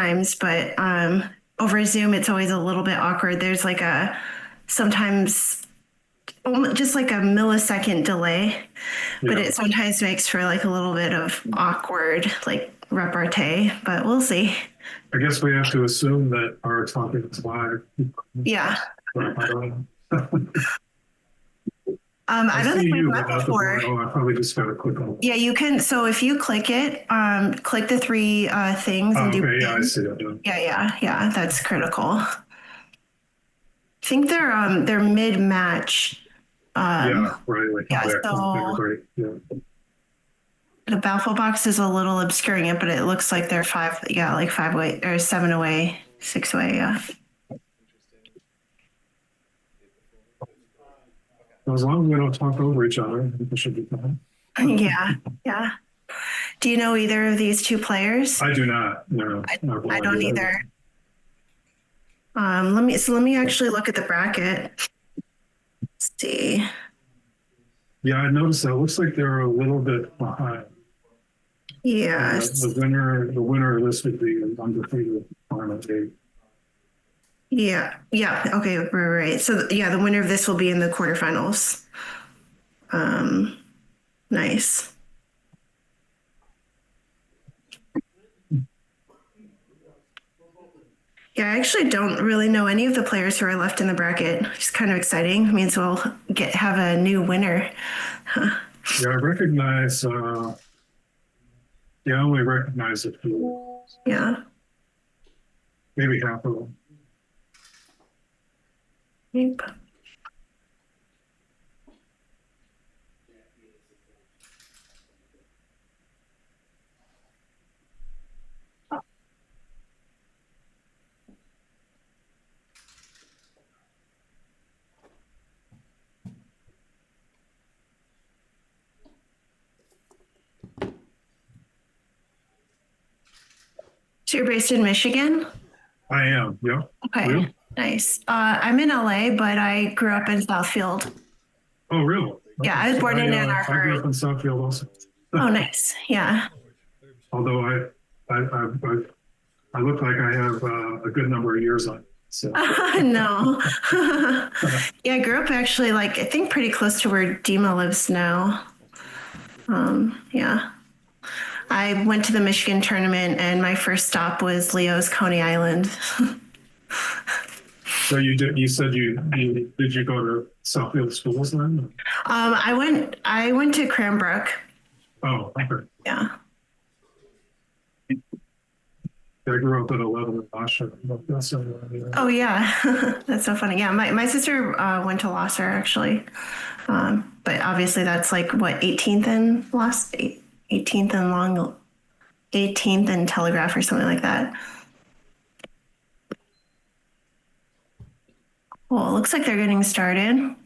times, but over Zoom, it's always a little bit awkward. There's like sometimes just like a millisecond delay, but it sometimes makes for like a little bit of awkward like repartee, but we'll see. I guess we have to assume that our topic is live. Yeah. I don't know. I don't think we've met before. Oh, I probably just got to click on it. Yeah, you can. So if you click it, click the three things and do. Okay, yeah, I see that. Yeah. That's critical. I think they're mid-match. Yeah, right. Like so the baffle box is a little obscuring it, but it looks like they're 5 away or 7 away, 6 away. Yeah. As long as we don't talk over each other, I think we should be fine. Yeah. Do you know either of these two players? I do not. No, I don't either. Let me actually look at the bracket. Let's see. Yeah, I noticed that. It looks like they're a little bit behind. Yes. The winner of this would be an undefeated final 8. Yeah. Okay. Right. So the winner of this will be in the quarterfinals. Nice. Yeah, I actually don't really know any of the players who are left in the bracket. It's kind of exciting. It means we'll have a new winner. Huh. Yeah, I recognize. I only recognize a few. Yeah. Maybe half of them. Yep. So you're based in Michigan? I am, yeah. Okay, really? Nice. I'm in LA, but I grew up in Southfield. Oh, really? Yeah, I was born in Ann Arbor. I grew up in Southfield also. Oh, nice. Yeah. Although I look like I have a good number of years on it. So. No. Yeah, I grew up actually I think pretty close to where Dima lives now. Yeah. I went to the Michigan tournament and my first stop was Leo's Coney Island. So you said did you go to Southfield schools then? I went to Cranbrook. Oh, okay. Yeah. I grew up at 11 in Lasher. Oh yeah, that's so funny. Yeah, my sister went to Lasser actually, but obviously that's like what 18th and 18th and Telegraph or something like that. Well, it looks like they're getting started.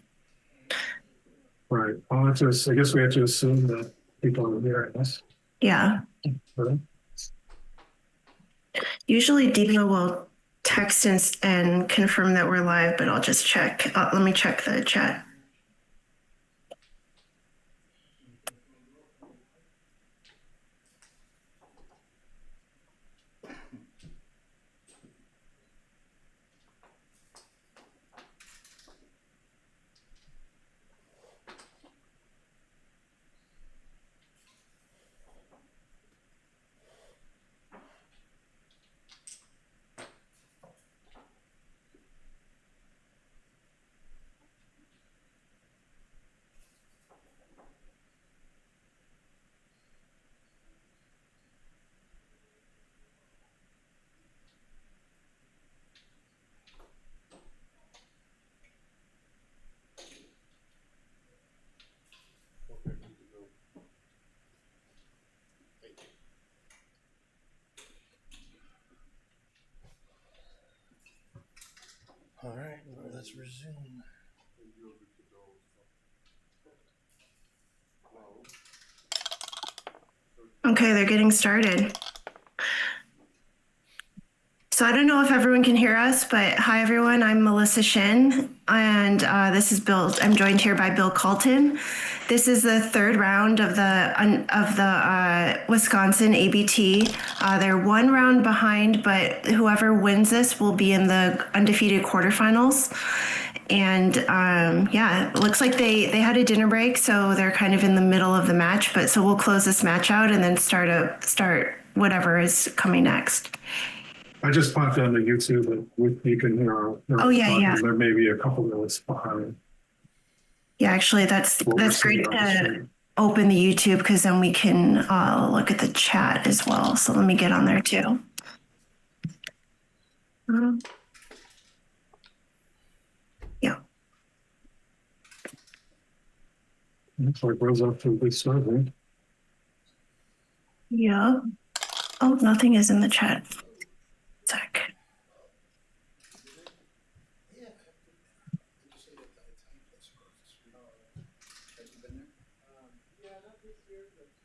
Right. I guess we have to assume that people are hearing us. Yeah. Right. Usually Dina will text and confirm that we're live, but I'll just check. Let me check the chat. All right, well, let's resume. Okay, they're getting started. So I don't know if everyone can hear us, but hi everyone, I'm Melissa Shin, and this is Bill. I'm joined here by Bill Calton. This is the third round of the Wisconsin ABT. They're one round behind, but whoever wins this will be in the undefeated quarterfinals. And yeah, it looks like they had a dinner break, so they're kind of in the middle of the match. But so we'll close this match out and then start whatever is coming next. I just popped on the YouTube, and you can hear. Yeah. There may be a couple minutes behind. Yeah, actually, that's great to open the YouTube because then we can look at the chat as well. So let me get on there too. Yeah. Looks like Rose off to a good start, right? Yeah. Oh, nothing is in the chat. Sec.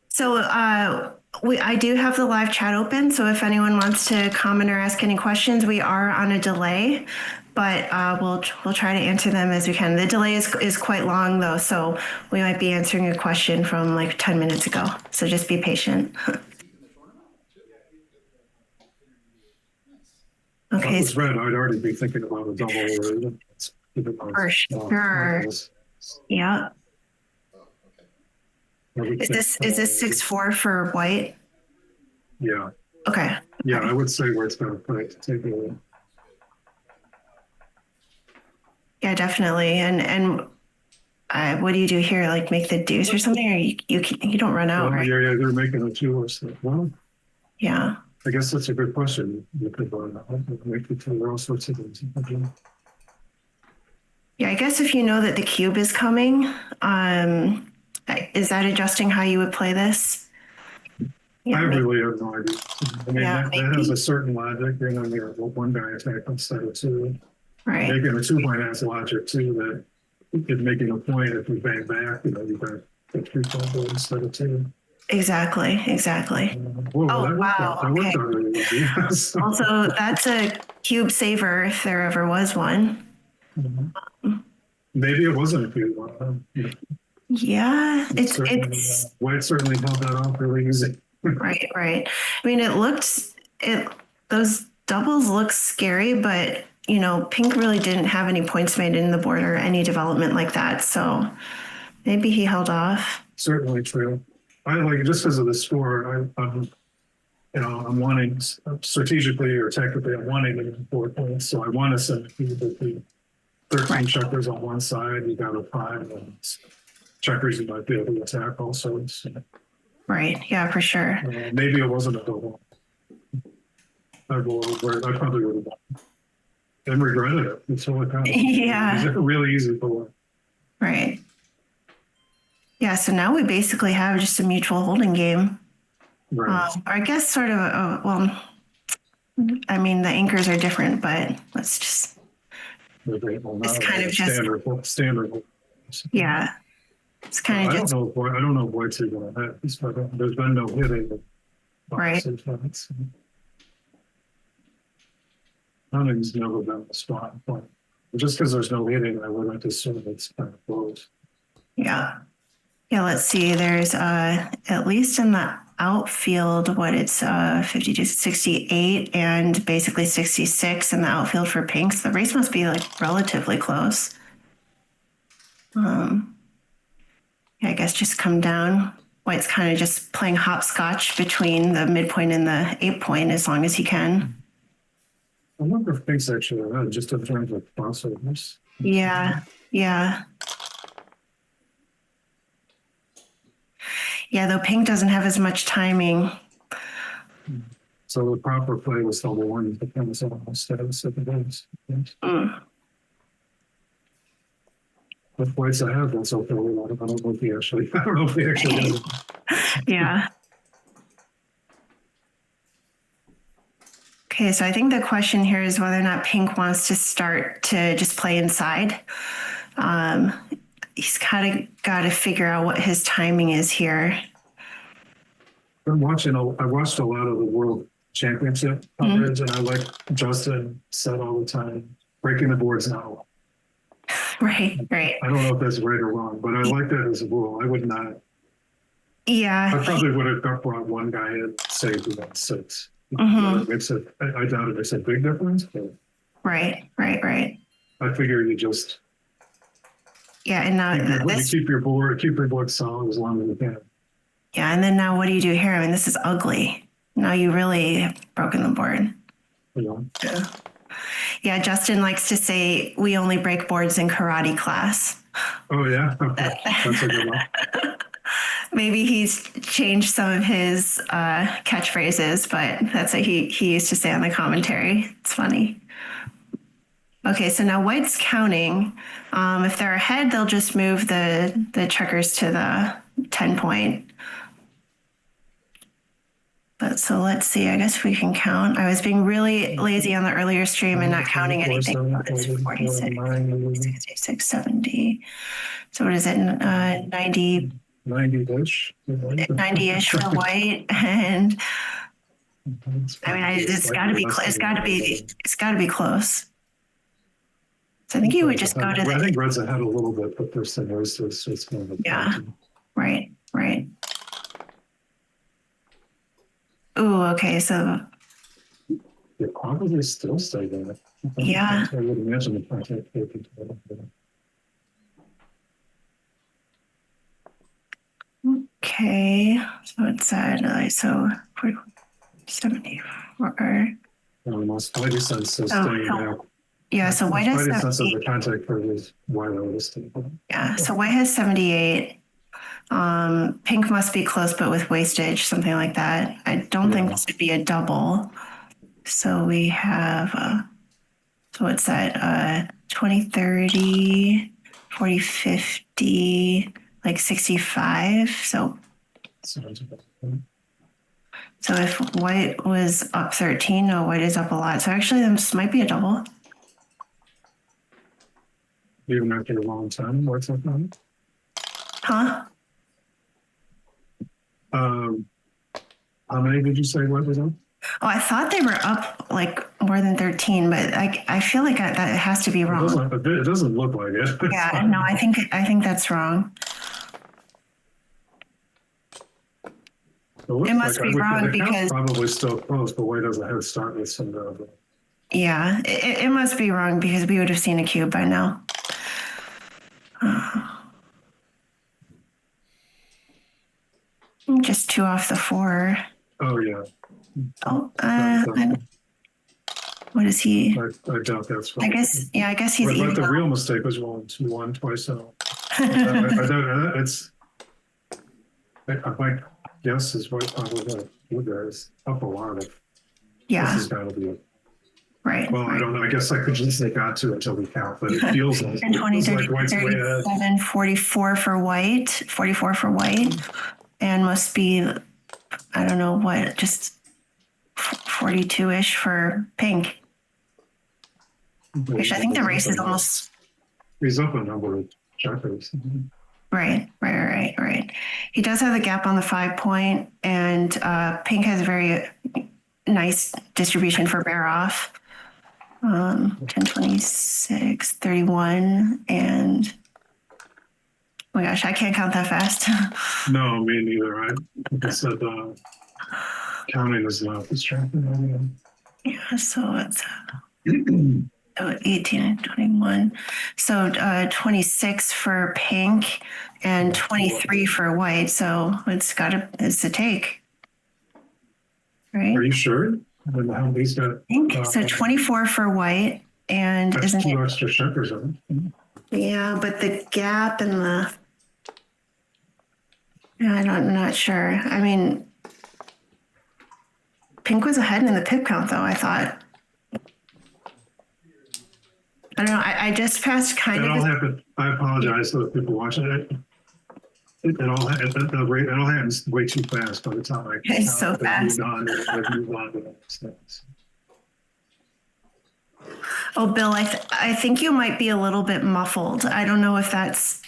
So I do have the live chat open. So if anyone wants to comment or ask any questions, we are on a delay, but we'll try to answer them as we can. The delay is quite long though, so we might be answering a question from like 10 minutes ago. So just be patient. Okay. If it was red, I'd already be thinking about a double. For sure. Yeah. Is this 6-4 for white? Yeah. Okay. Yeah, I would say where it's going to put it to take it away. Yeah, definitely. And what do you do here? Like make the deuce or something, or you don't run out, right? Yeah, they're making a 2 or so. Well, yeah. I guess that's a good question. You could run out, make the 2 all sorts of things. Yeah, I guess if you know that the cube is coming, is that adjusting how you would play this? Yeah, I really have no idea. I mean, Yeah, that has a certain logic. You're going to get one guy attack instead of 2. right. Making a 2-point has logic too, that if making a point, if you bang back, you've got a 3-point goal instead of 2. Exactly. Whoa, Oh, wow, That worked okay. out really well. Yeah, so, Also, that's a cube saver if there ever was one. maybe it wasn't a good one. Yeah, it's White certainly held that off really easy. right. I mean, those doubles look scary, but pink really didn't have any points made in the board or any development like that. So maybe he held off. Certainly true. I like just because of the score. I'm wanting strategically or technically, I'm wanting to get 4 points. So I want to send the 13 checkers on one side. You got a 5 and checkers you might be able to attack also. Right. Yeah, for sure. Maybe it wasn't a double. I probably would have won. And regretted it. It's all kind of Yeah. It's really easy for one. Right. Yeah. So now we basically have just a mutual holding game. Right. Or I guess sort of I mean, the anchors are different, but let's just. It's kind of just standard. Yeah. It's kind of just. I don't know if White's even on that. There's been no hitting. Right. Hunting's never been a strong point. Just because there's no hitting, I wouldn't assume it's kind of close. Yeah. Let's see. There's at least in the outfield, it's 50 to 68 and basically 66 in the outfield for pinks. The race must be like relatively close. Yeah, I guess just come down. White's kind of just playing hopscotch between the midpoint and the 8-point as long as he can. I wonder if pinks actually are just in terms of crossovers. Yeah. Yeah, though pink doesn't have as much timing. So the proper play was double one, depends on the status of the base. With White's ahead, that's okay. I don't know if he actually does it. Yeah. Okay, so I think the question here is whether or not pink wants to start to just play inside. He's kind of got to figure out what his timing is here. I watched a lot of the World Championship coverage, and I like Justin said all the time, breaking the boards now. Right. I don't know if that's right or wrong, but I like that as a rule. I would not. Yeah. I probably would have brought one guy in, say, who got 6. Mhm. It makes it. I doubt it makes a big difference, but Right. I figure you just Yeah. And now you keep your board solid as long as you can. yeah. And then now what do you do here? I mean, this is ugly. Now you really have broken the board. You know. Yeah. Justin likes to say we only break boards in karate class. Oh yeah, okay. That's a good one. Maybe he's changed some of his catchphrases, but that's what he used to say on the commentary. It's funny. Okay, so now white's counting. If they're ahead, they'll just move the checkers to the 10 point. But so let's see. I guess we can count. I was being really lazy on the earlier stream and not counting anything. It's 46, 66, 70. So what is it? 90. 90-ish. 90-ish for white, and I mean, it's got to be. It's got to be close. So I think you would just go to I think red's ahead a little bit, but there's some ways to it's kind of yeah. Right. Ooh, okay. So yeah, probably still stay there. Yeah. I would imagine the contact. Okay, so it's at so 74. Almost white sense so staying there. Yeah, so white has sense of 78. the contact for his wireless. Yeah, so white has 78. Pink must be close, but with wastage, something like that. I don't think this would be a double. So we have, so what's that? 20, 30, 40, 50, like 65. So if white was up 13, no, white is up a lot. So actually, this might be a double. Even after a long time, what's up on? Huh? How many did you say white was on? Oh, I thought they were up like more than 13, but I feel like that has to be wrong. It doesn't look like it. Yeah, no, I think that's wrong. It must be wrong because probably still close, but white doesn't have to start with some. Yeah, it must be wrong because we would have seen a cube by now. Just 2 off the 4. Oh yeah. Oh, what is he? I doubt that's right. I guess he's. But the real mistake was rolling 2-1 twice out. I don't. It's. My guess is white probably is up a lot of. Yeah. This has got to be it. Right. Well, I don't know. I guess I could just say got to until we count, but it feels like 20, 30, like 37, 44 for white, 44 for white, and must be, I don't know what, just 42-ish for pink. Which I think the race is almost. He's up a number of checkers. Right. He does have the gap on the 5 point, and pink has a very nice distribution for bear off. 10, 26, 31, and oh my gosh, I can't count that fast. No, me neither. I said counting is not distracting. Yeah, so it's 18 and 21. So 26 for pink and 23 for white. So it's a take. Right? Are you sure? How he's got so 24 for white, and that's isn't 2 it? extra checkers on it. Yeah, but the gap and the I'm not sure. I mean, pink was ahead in the pip count, though. I thought. I don't know. I just passed kind It of. all happened. I apologize to the people watching it. It all happens way too fast by the time I. It's so fast. Move on to the next things. Oh, Bill, I think you might be a little bit muffled. I don't know if that's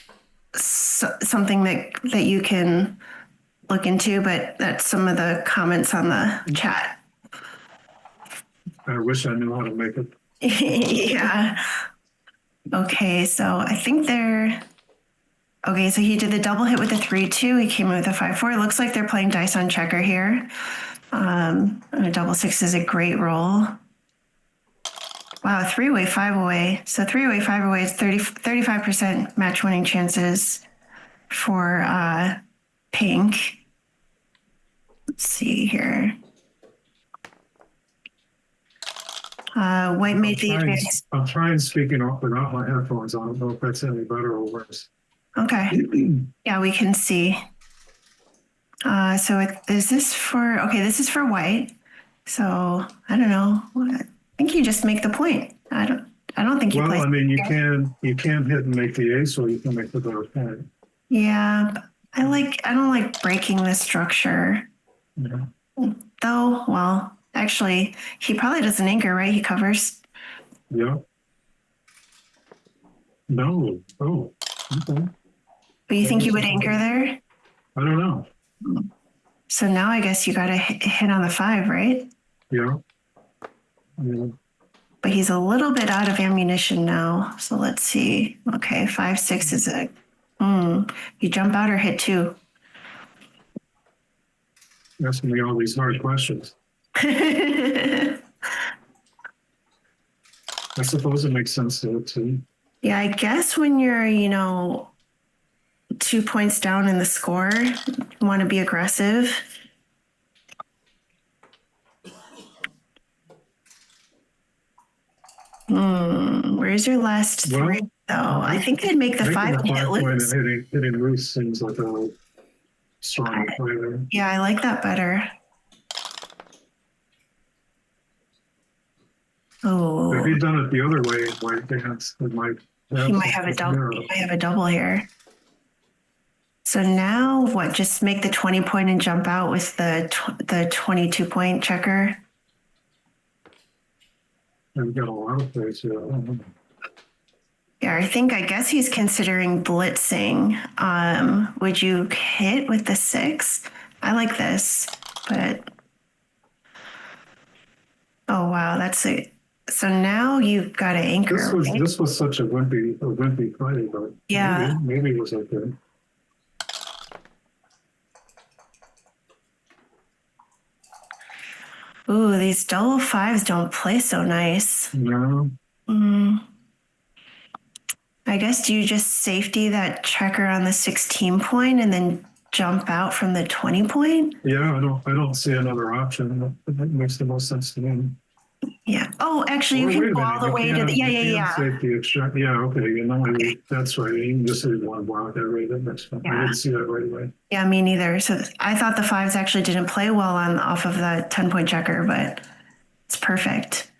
something that you can look into, but that's some of the comments on the chat. I wish I knew how to make it. Yeah. Okay, so I think they're okay. So he did the double hit with the 3-2. He came in with a 5-4. It looks like they're playing dice on checker here. And a double six is a great roll. Wow, 3-away, 5-away. So 3-away, 5-away is 35% match winning chances for pink. Let's see here. White made the advance. I'm trying speaking off without my headphones on. I don't know if that's any better or worse. Okay. Yeah, we can see. Is this for, okay, this is for white. So I don't know. I think you just make the point. I don't think you play. Well, I mean, you can hit and make the ace, or you can make the better point. Yeah, I don't like breaking the structure. Yeah. Though, well, actually, he probably doesn't anchor, right? He covers. Yeah. No. Oh, okay. But you think you would anchor there? I don't know. So now I guess you got to hit on the 5, right? Yeah. Yeah. But he's a little bit out of ammunition now. So let's see. Okay, 5-6 is a. You jump out or hit 2? Asking me all these hard questions. Yeah, I suppose it makes sense to it too. I guess when you're, 2 points down in the score, you want to be aggressive. Where's your last 3, though? I think they'd make the 5 and hit loose. Hitting loose seems like a strong play there. Yeah, I like that better. Oh, If he'd done it the other way, white dance, it might. he might have a double. He might have a double here. So now what? Just make the 20 point and jump out with the 22 point checker. I've got a lot of plays here. Yeah, I guess he's considering blitzing. Would you hit with the 6? I like this, but oh wow, that's it. So now you've got to anchor. This was such a wimpy play, but yeah, maybe it was okay. Ooh, these double 5s don't play so nice. No. I guess do you just safety that checker on the 16 point and then jump out from the 20 point? Yeah, I don't see another option. That makes the most sense to me. Yeah. Oh, actually, you can go all the way to the. Yeah. Safety extract. Yeah. Okay. Okay. That's right. You can just leave one block that way. That's fine. I didn't see that right away. Yeah, me neither. So I thought the 5s actually didn't play well off of that 10 point checker, but it's perfect.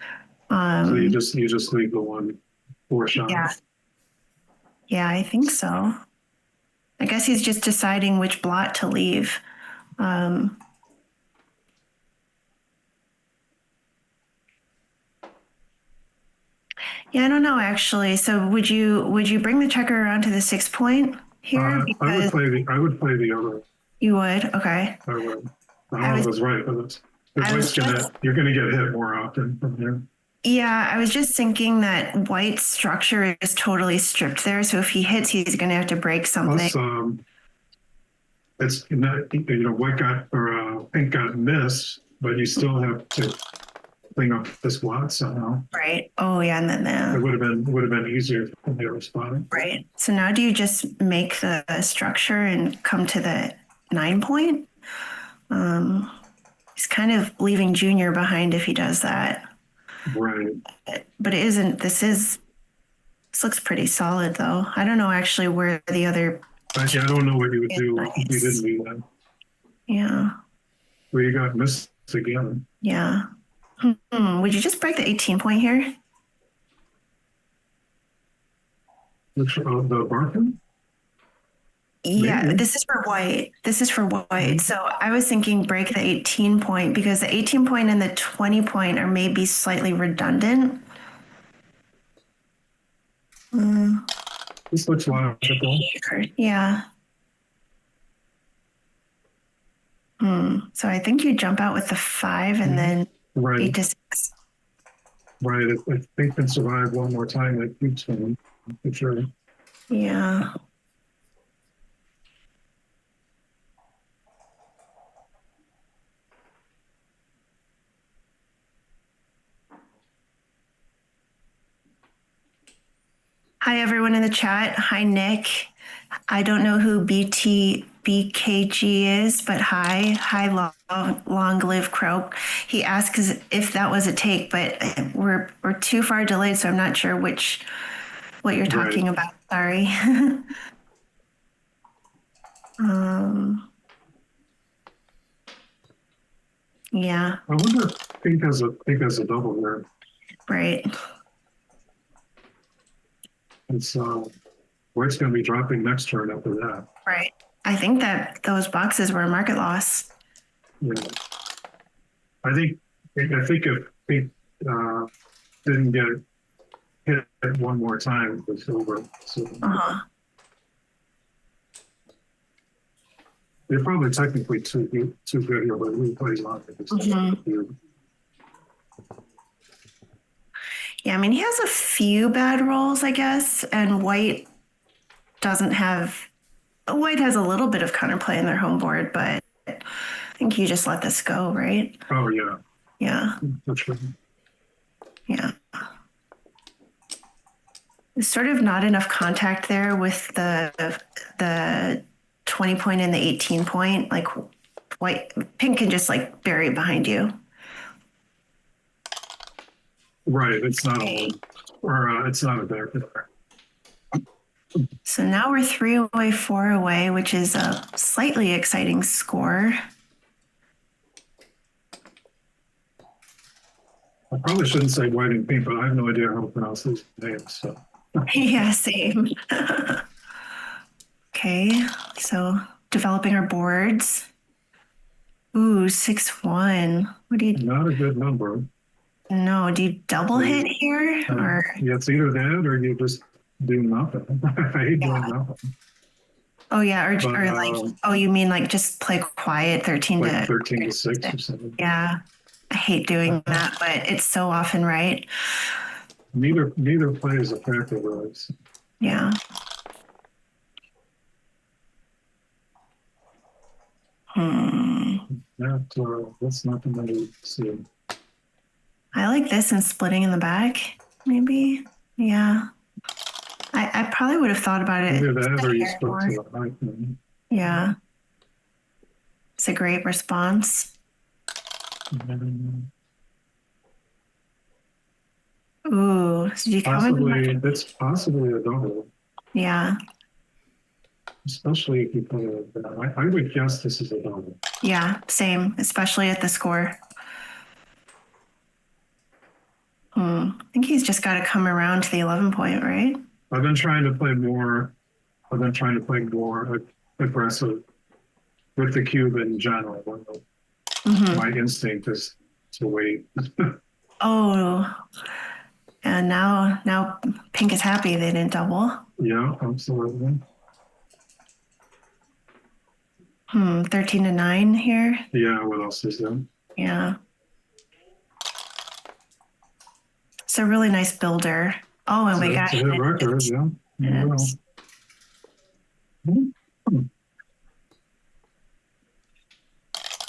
So you just leave the 4 shot. Yeah. Yeah, I think so. I guess he's just deciding which blot to leave. Yeah, I don't know actually. So would you bring the checker around to the 6 point here? I would play the other. You would? Okay. I would. I was right, but you're gonna get hit more often from here. Yeah, I was just thinking that white's structure is totally stripped there. So if he hits, he's gonna have to break something. Plus, it's not, white got or pink got missed, but you still have to clean up this blot somehow. Right. Oh yeah, and then it would have been easier from the other spot. Right. So now do you just make the structure and come to the 9 point? He's kind of leaving Junior behind if he does that. Right. But it isn't. This looks pretty solid though. I don't know actually where the other. I don't know what you would do if you didn't do that. Yeah. Well, you got missed again. Yeah. Would you just break the 18 point here? Which the Barkin? Yeah, Maybe. this is for white. So I was thinking break the 18 point because the 18 point and the 20 point are maybe slightly redundant. This looks logical. Yeah. So I think you jump out with the 5 and then 8 to 6. Right. If they can survive one more time, it keeps them. for sure. Yeah. Hi, everyone in the chat. Hi, Nick. I don't know who BKG is, but hi, long live Croak. He asked if that was a take, but we're too far delayed, so I'm not sure what you're talking about. Sorry. Yeah. I wonder if Pink has a double here. Right. It's White's going to be dropping next turn after that. Right. I think that those boxes were a market loss. Yeah. I think if Pink didn't get hit one more time, it was over. So they're probably technically too good here, but we plays on it. Yeah, I mean, he has a few bad rolls, I guess, and White has a little bit of counterplay in their home board, but I think you just let this go, right? Oh, yeah. Yeah. That's right. Yeah. There's sort of not enough contact there with the 20 point and the 18 point. Like Pink can just like bury it behind you. Right. It's not it's not a back there. So now we're 3 away, 4 away, which is a slightly exciting score. I probably shouldn't say White and Pink, but I have no idea how to pronounce these names. So. Yeah, same. Okay, so developing our boards. Ooh, 6-1. What do you? Not a good number. No, do you double hit here or? Yeah, it's either that or you just do nothing. I hate doing nothing. Oh yeah, or you mean like just play quiet 13 like 13 to 6 or something. Yeah, I hate doing that, but it's so often right. Neither play is a factor, really. Yeah. That's not the money to see. I like this and splitting in the back, maybe. Yeah. I probably would have thought about it. Either that or you split to a high thing. Yeah. It's a great response. Ooh, did you That's possibly a double. Yeah. Especially if you play like that. I would guess this is a double. Yeah, same, especially at the score. I think he's just got to come around to the 11 point, right? I've been trying to play more aggressive with the cube in general. My instinct is to wait. Oh, and now Pink is happy they didn't double. Yeah, absolutely. 13 to 9 here. Yeah, what else is there? Yeah. It's a really nice builder. Oh, and we got a record, yeah.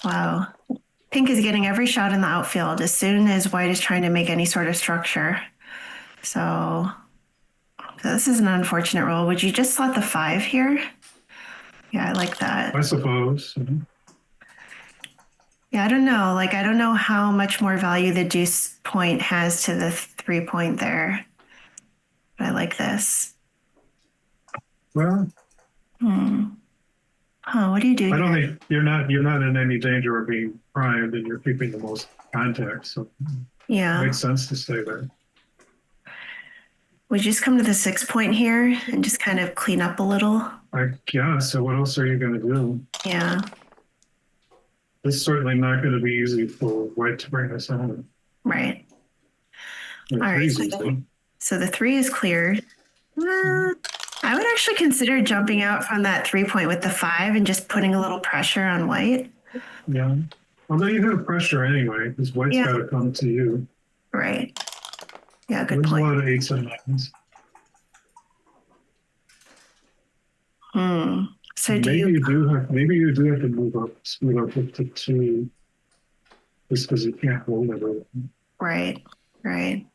Wow. Pink is getting every shot in the outfield as soon as White is trying to make any sort of structure. So this is an unfortunate roll. Would you just slot the 5 here? Yeah, I like that. I suppose. Yeah, I don't know. I don't know how much more value the deuce point has to the 3 point there. But I like this. Well. What do you do? I don't think you're not in any danger of being primed, and you're keeping the most contact. So yeah, it makes sense to stay there. We just come to the 6 point here and just kind of clean up a little. I guess. So what else are you going to do? Yeah. It's certainly not going to be easy for White to bring us home. Right. All right. So the 3 is cleared. I would actually consider jumping out from that 3 point with the 5 and just putting a little pressure on White. Yeah. Although you have pressure anyway, because White's got to come to you. Right. Yeah, good point. There's a lot of 8s and 9s. So maybe you do have to move up, speed up to 2, just because you can't hold it. right, right.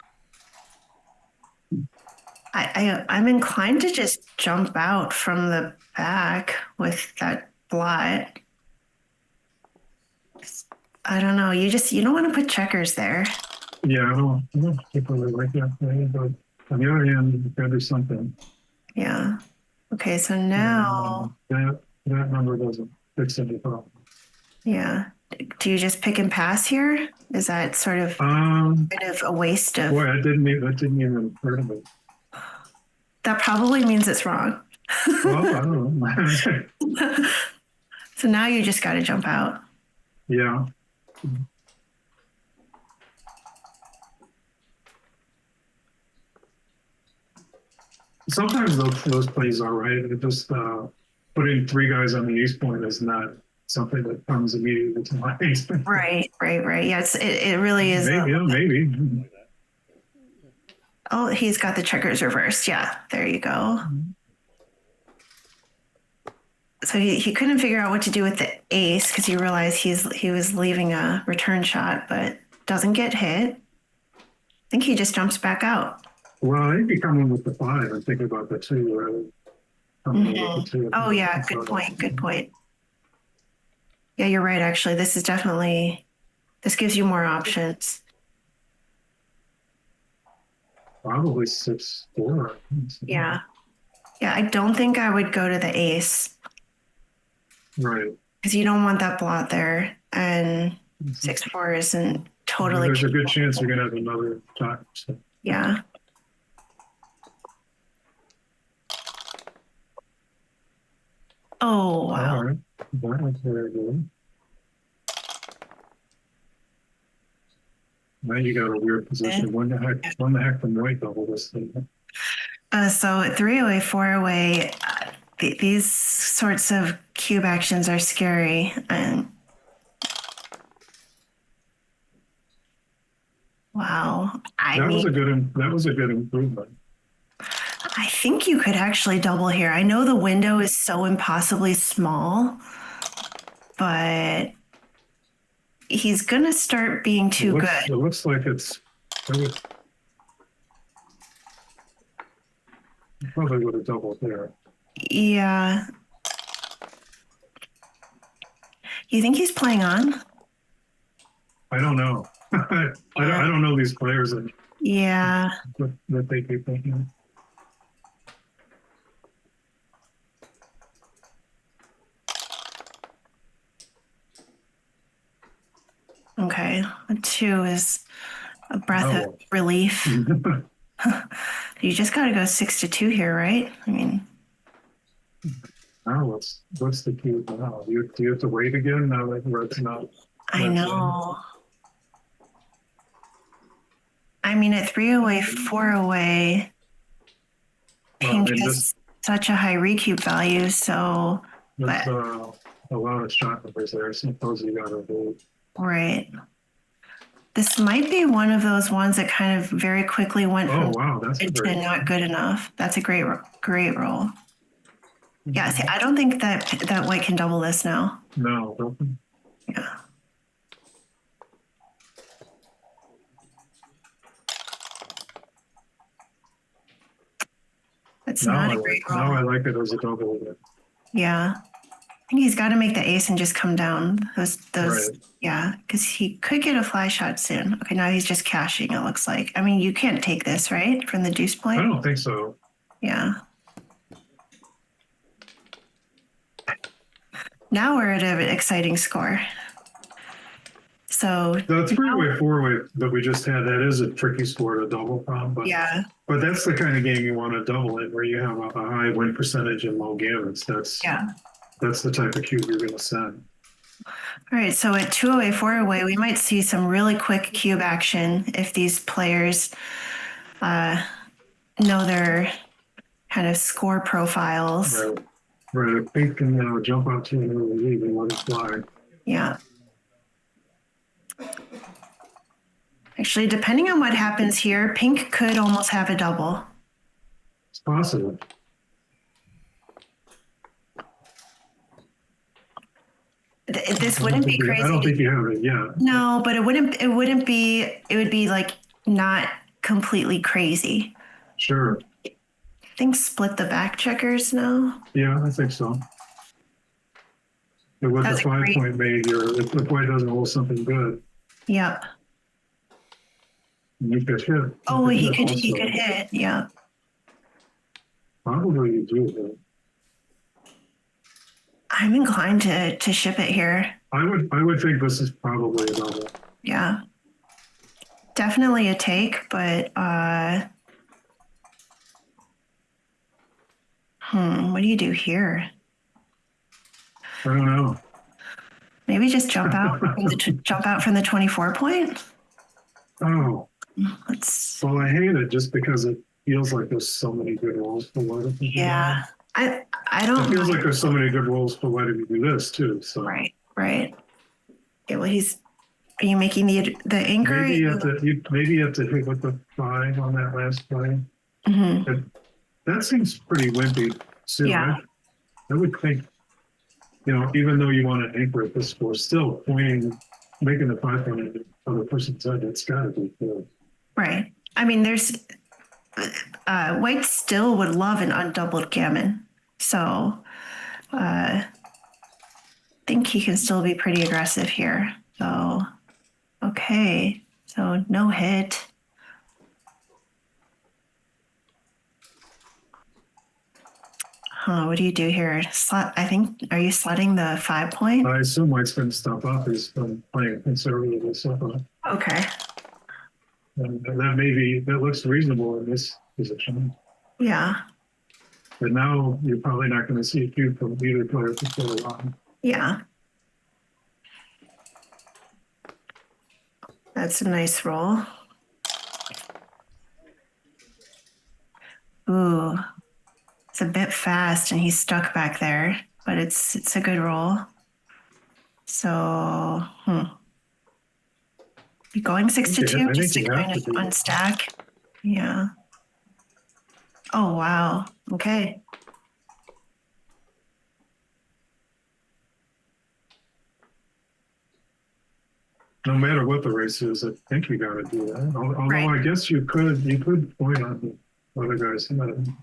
I'm inclined to just jump out from the back with that blot. I don't know. You don't want to put checkers there. Yeah, I don't particularly like that play, but on the other hand, you gotta do something. Yeah. Okay, so now, That number doesn't fix any problem. yeah. Do you just pick and pass here? Is that sort of kind of a waste of? Boy, that didn't even occur to me. That probably means it's wrong. Well, I don't know. So now you just got to jump out. Yeah. Sometimes those plays are right. It just putting 3 guys on the ace point is not something that comes immediately to mind. Right. Yeah, it really is. Maybe. Oh, he's got the checkers reversed. Yeah, there you go. So he couldn't figure out what to do with the ace because he realized he was leaving a return shot, but doesn't get hit. I think he just jumps back out. Well, I think you come in with the 5 and think about the 2 rather than coming in with the 2. Oh yeah, good point. Yeah, you're right. Actually, this gives you more options. Probably 6-4. Yeah. I don't think I would go to the ace. Right. Because you don't want that blot there, and 6-4 isn't totally. There's a good chance you're gonna have another shot. So. Yeah. Oh wow. All right. That was very good. Now you got a weird position. When the heck from white double this thing? So 3-away, 4-away, these sorts of cube actions are scary. And wow, That was a good improvement. I think you could actually double here. I know the window is so impossibly small, but he's gonna start being too good. It looks like probably would have doubled there. Yeah. You think he's playing on? I don't know. I don't know these players that they keep thinking. Okay. A 2 is a breath of relief. You just got to go 6-2 here, right? I mean, now what's the key now? Do you have to wait again now that red's not? I know. I mean, at 3-away, 4-away, pink has such a high recube value, so. There's a lot of shot numbers there. I suppose you got to vote. Right. This might be one of those ones that kind of very quickly went from into not good enough. That's a great roll. Yeah, see, I don't think that white can double this now. No. Yeah. That's not a great roll. Now I like it as a double. Yeah. I think he's got to make the ace and just come down. Those right. Yeah, because he could get a fly shot soon. Okay, now he's just cashing, it looks like. I mean, you can't take this, right? From the deuce play? I don't think so. Yeah. Now we're at an exciting score. So the 3-way, 4-way that we just had, that is a tricky score to double from. But, yeah. But that's the kind of game you want to double it, where you have a high win percentage and low gammons. That's the type of cube you're going to send. All right, so at 2-away, 4-away, we might see some really quick cube action if these players know their kind of score profiles. Right. Pink can jump out to another lead and let it fly. Yeah. Actually, depending on what happens here, pink could almost have a double. It's possible. This wouldn't be crazy. I don't think you have it yet. No, but it would be like not completely crazy. Sure. I think split the back checkers now. Yeah, I think so. And with the 5-point major, if the white doesn't hold something good, Yep. you could hit. Oh, he could hit. Yeah. Probably you do hit. I'm inclined to ship it here. I would think this is probably a double. Yeah. Definitely a take, but what do you do here? I don't know. Maybe just jump out from the 24 point. Oh, Well, I hate it just because it feels like there's so many good rolls for white. Yeah. I don't. It feels like there's so many good rolls for white if you do this too. So right. Okay, well, are you making the anchor? Maybe you have to hit with the 5 on that last play. Mm-hmm. That seems pretty wimpy too. Yeah. I would think, even though you want to anchor at this score, still making the 5 on the other person's head, it's got to be good. Right. I mean, there's white still would love an undoubled gammon, so I think he can still be pretty aggressive here. So, okay, so no hit. What do you do here? I think, are you slotting the 5 point? I assume white's been stuff up. He's been playing conservatively so far. Okay. And that looks reasonable in this position. Yeah. But now you're probably not going to see a cube from either player for so long. Yeah. That's a nice roll. Ooh, it's a bit fast and he's stuck back there, but it's a good roll. So, you going 6 to 2 just to kind of unstack? Yeah. Oh, wow. Okay. No matter what the race is, I think you got to do that. Although Right. I guess you could point on the other guy's head.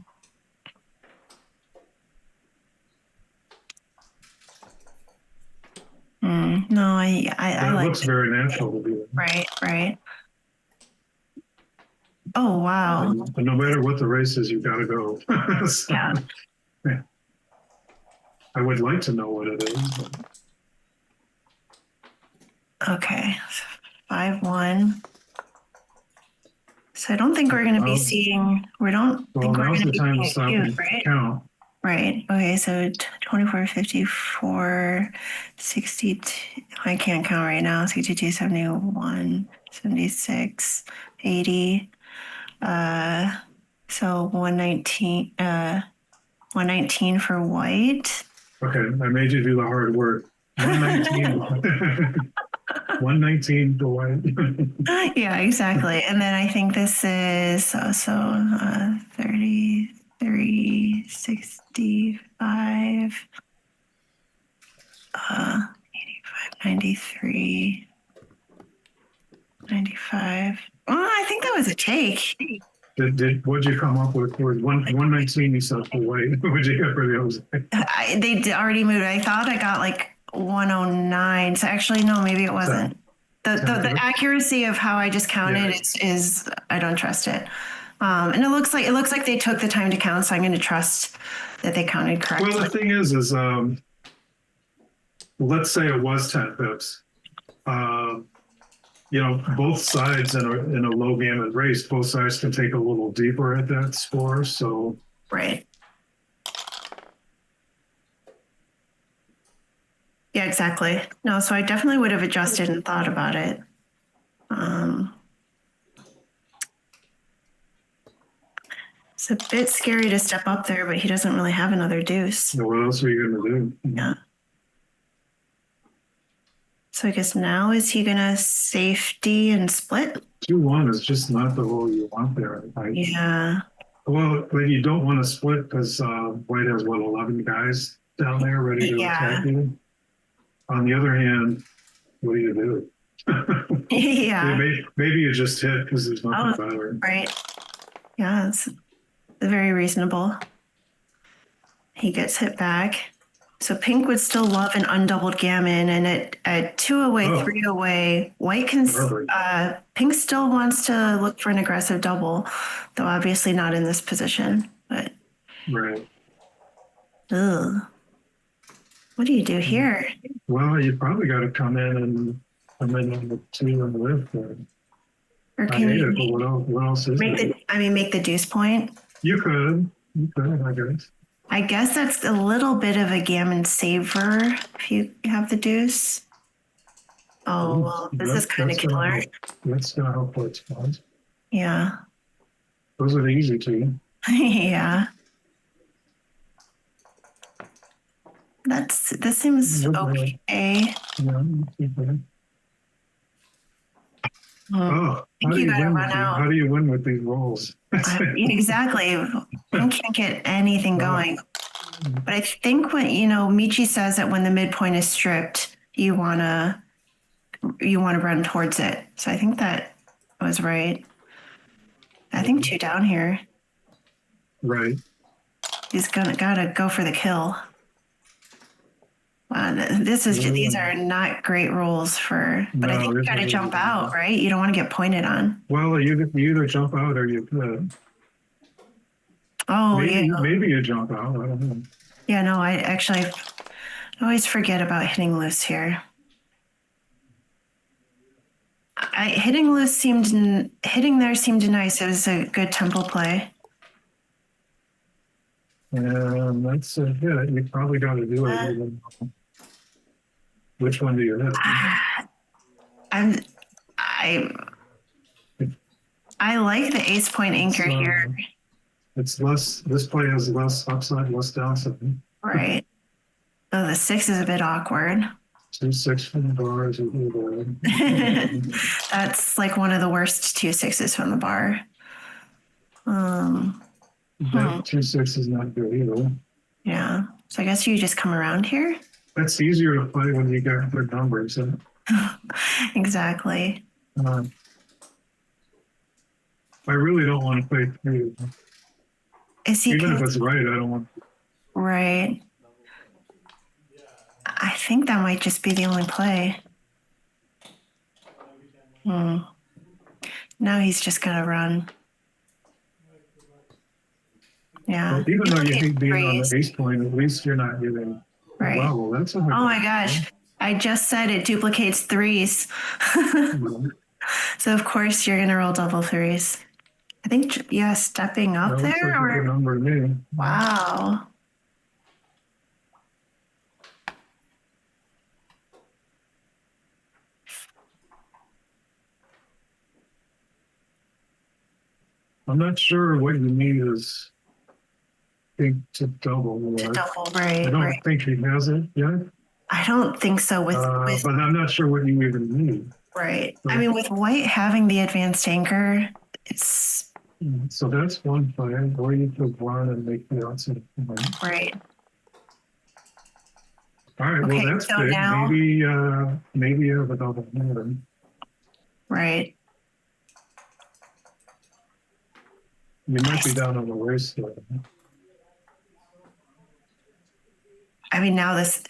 No, I like looks very natural to do. Right. Oh, wow. But no matter what the race is, you got to go. So, Yeah. I would like to know what it is. But Okay. 5-1. So I don't think we're going to be seeing. We don't think we're now's going the to time be to stop seeing and cute, right? count. Right. Okay. So 24, 54, 62. I can't count right now. 62, 71, 76, 80. So 119. 119 for white. Okay, I made you do the hard work. 119. 119 to white. Yeah, exactly. And then I think this is also 33, 65, 85, 93, 95. Well, I think that was a take. What'd you come up with? 119 you said for white. What'd you get for the other? They already moved. I thought I got like 109. So actually, no, maybe it wasn't. The accuracy of how I just counted is I don't trust it. And it looks like they took the time to count, so I'm going to trust that they counted correctly. Well, the thing is let's say it was 10 pips. Both sides in a low gammon race, both sides can take a little deeper at that score. So right. Yeah, exactly. No, so I definitely would have adjusted and thought about it. It's a bit scary to step up there, but he doesn't really have another deuce. what else are you going to do? Yeah. So I guess now is he gonna safety and split? 2-1 is just not the role you want there. Yeah. Well, but you don't want to split because white has 11 guys down there ready to attack you. on the other hand, what do you do? Yeah. Maybe you just hit because there's nothing better. Right. Yeah, it's very reasonable. He gets hit back. So pink would still love an undoubled gammon, and at 2 away, 3 away, white can. Pink still wants to look for an aggressive double, though obviously not in this position. But right. Ugh. What do you do here? Well, you probably got to come in on the 2 and live there. Or can you what else is there? Make the deuce point? You could, I guess. I guess that's a little bit of a gammon saver if you have the deuce. Oh, well, this is kind of killer. That's going to help both spots. Yeah. Those are the easy two. Yeah. This seems okay. Yeah, how do you win with these rolls? Exactly. I can't get anything going. But I think when Michi says that when the midpoint is stripped, you wanna run towards it. So I think that was right. I think 2 down here. Right. He's gotta go for the kill. Wow, these are not great rolls but I think you gotta jump out, right? You don't want to get pointed on. Well, you either jump out or you could. Oh, maybe you jump out. I don't know. Yeah, no, I always forget about hitting loose here. Hitting there seemed nice. It was a good tempo play. And that's you probably got to do it. Which one do you hit? I like the ace point anchor here. It's less. This play has less upside, less downside. Right. Oh, the 6 is a bit awkward. 2 6 from the bar is either. That's like one of the worst 2 6s from the bar. That 2 6 is not good either. Yeah. So I guess you just come around here. That's easier to play when you got good numbers. Exactly. I really don't want to play 3. Even if it's right, I don't want to. Right. I think that might just be the only play. Now he's just gonna run. Yeah. Well, even though you think being on the ace point, at least you're not getting. Right. Wow, well, that's oh my gosh. I just said it duplicates 3s. So of course you're gonna roll double 3s. I think stepping up that there. Like a good number to me. Wow. I'm not sure what you need is to double. Right. I don't think he has it yet. I don't think so with but I'm not sure what you even need. Right. So, I mean, with white having the advanced anchor, it's. So that's one plan, or you could run and make the outside plan. Right. All right. Okay, well, that's good. Now, maybe you have a double matter. Right. You might be down on the race there. I mean, now this.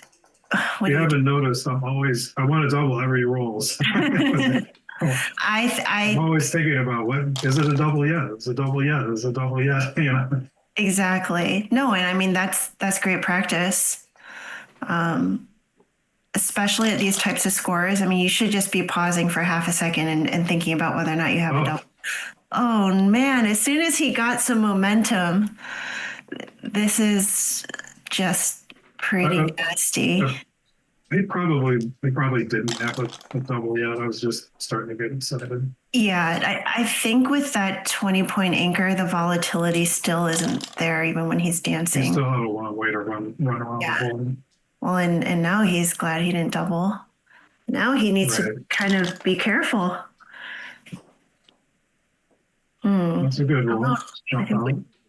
You haven't noticed, I want to double every rolls. I'm always thinking about is it a double yet? Is it a double yet? Is it a double yet? Exactly. No, and I mean that's great practice. Especially at these types of scores. I mean, you should just be pausing for half a second and thinking about whether or not you have a double. Oh man, as soon as he got some momentum, this is just pretty nasty. They probably didn't have a double yet. I was just starting to get excited. Yeah, I think with that 20-point anchor, the volatility still isn't there, even when he's dancing. He still had a long way to run around the board. Well, and now he's glad he didn't double. Now he needs to kind of be careful. That's a good rule.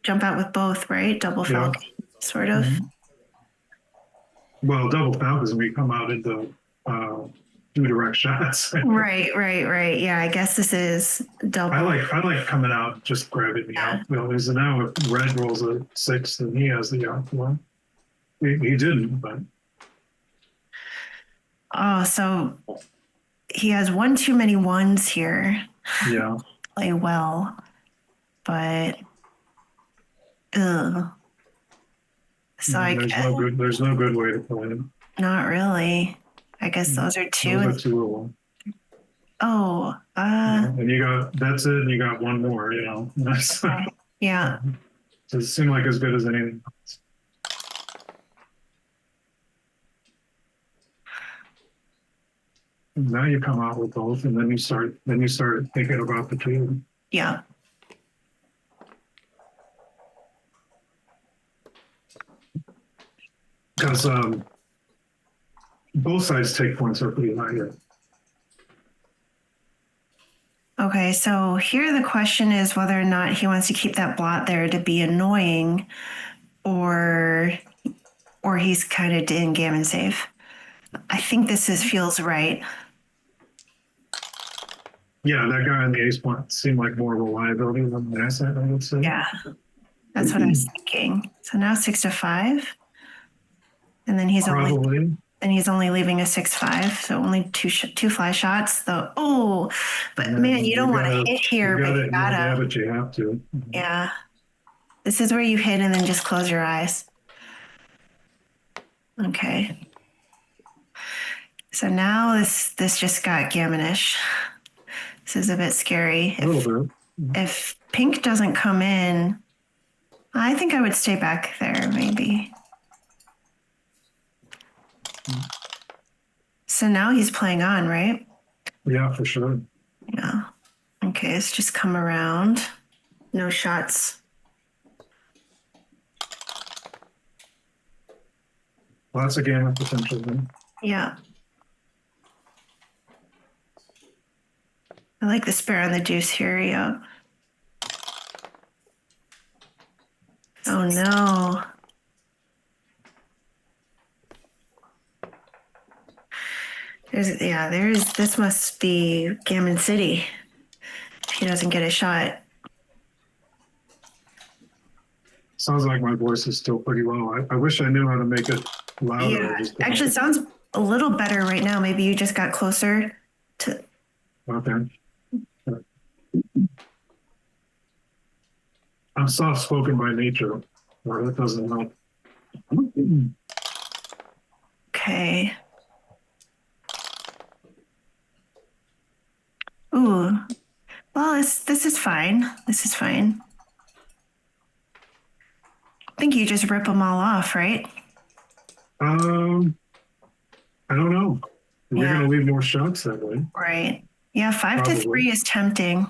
Jump out with both, right? Double falcon, sort of. Well, double falcons when you come out into two direct shots. Right. Yeah, I guess this is double. I like coming out, just grabbing the outfield. Because now if red rolls a 6, then he has the outfield. He didn't, but Oh, so he has one too many ones here. yeah. Play well, but ugh. So I there's no good way to play it. Not really. I guess those are two. Those are 2 of them. Oh, And you got, that's it, and you got one more, you know. yeah. Does it seem like as good as anything else? And now you come out with both, and then you start thinking about the two. Yeah. Because both sides take points are pretty high here. Okay, so here the question is whether or not he wants to keep that blot there to be annoying, or he's kind of in gammon safe. I think feels right. Yeah, that guy on the ace point seemed like more of a liability than an asset, I would say. Yeah, that's what I was thinking. So now 6-5, and then he's Probably. only leaving a 6-5, so only two fly shots. Though, but man, you don't want to hit here, but you gotta. Yeah, but you have to. Yeah, this is where you hit and then just close your eyes. Okay. So now this just got gammonish. This is a bit scary. A little bit. If pink doesn't come in, I think I would stay back there maybe. So now he's playing on, right? Yeah, for sure. Yeah. Okay, let's just come around. No shots. Lots of gammon potential then. Yeah. I like the spare on the deuce here, yeah. Oh no. This must be Gammon City if he doesn't get a shot. Sounds like my voice is still pretty low. I wish I knew how to make it louder. Yeah, actually it sounds a little better right now. Maybe you just got closer to. Okay. I'm soft-spoken by nature, or that doesn't help. Okay. Ooh. Well, this is fine. This is fine. I think you just rip them all off, right? I don't know. We're Yeah. going to leave more shots that way. Right. Yeah, 5-3 is tempting.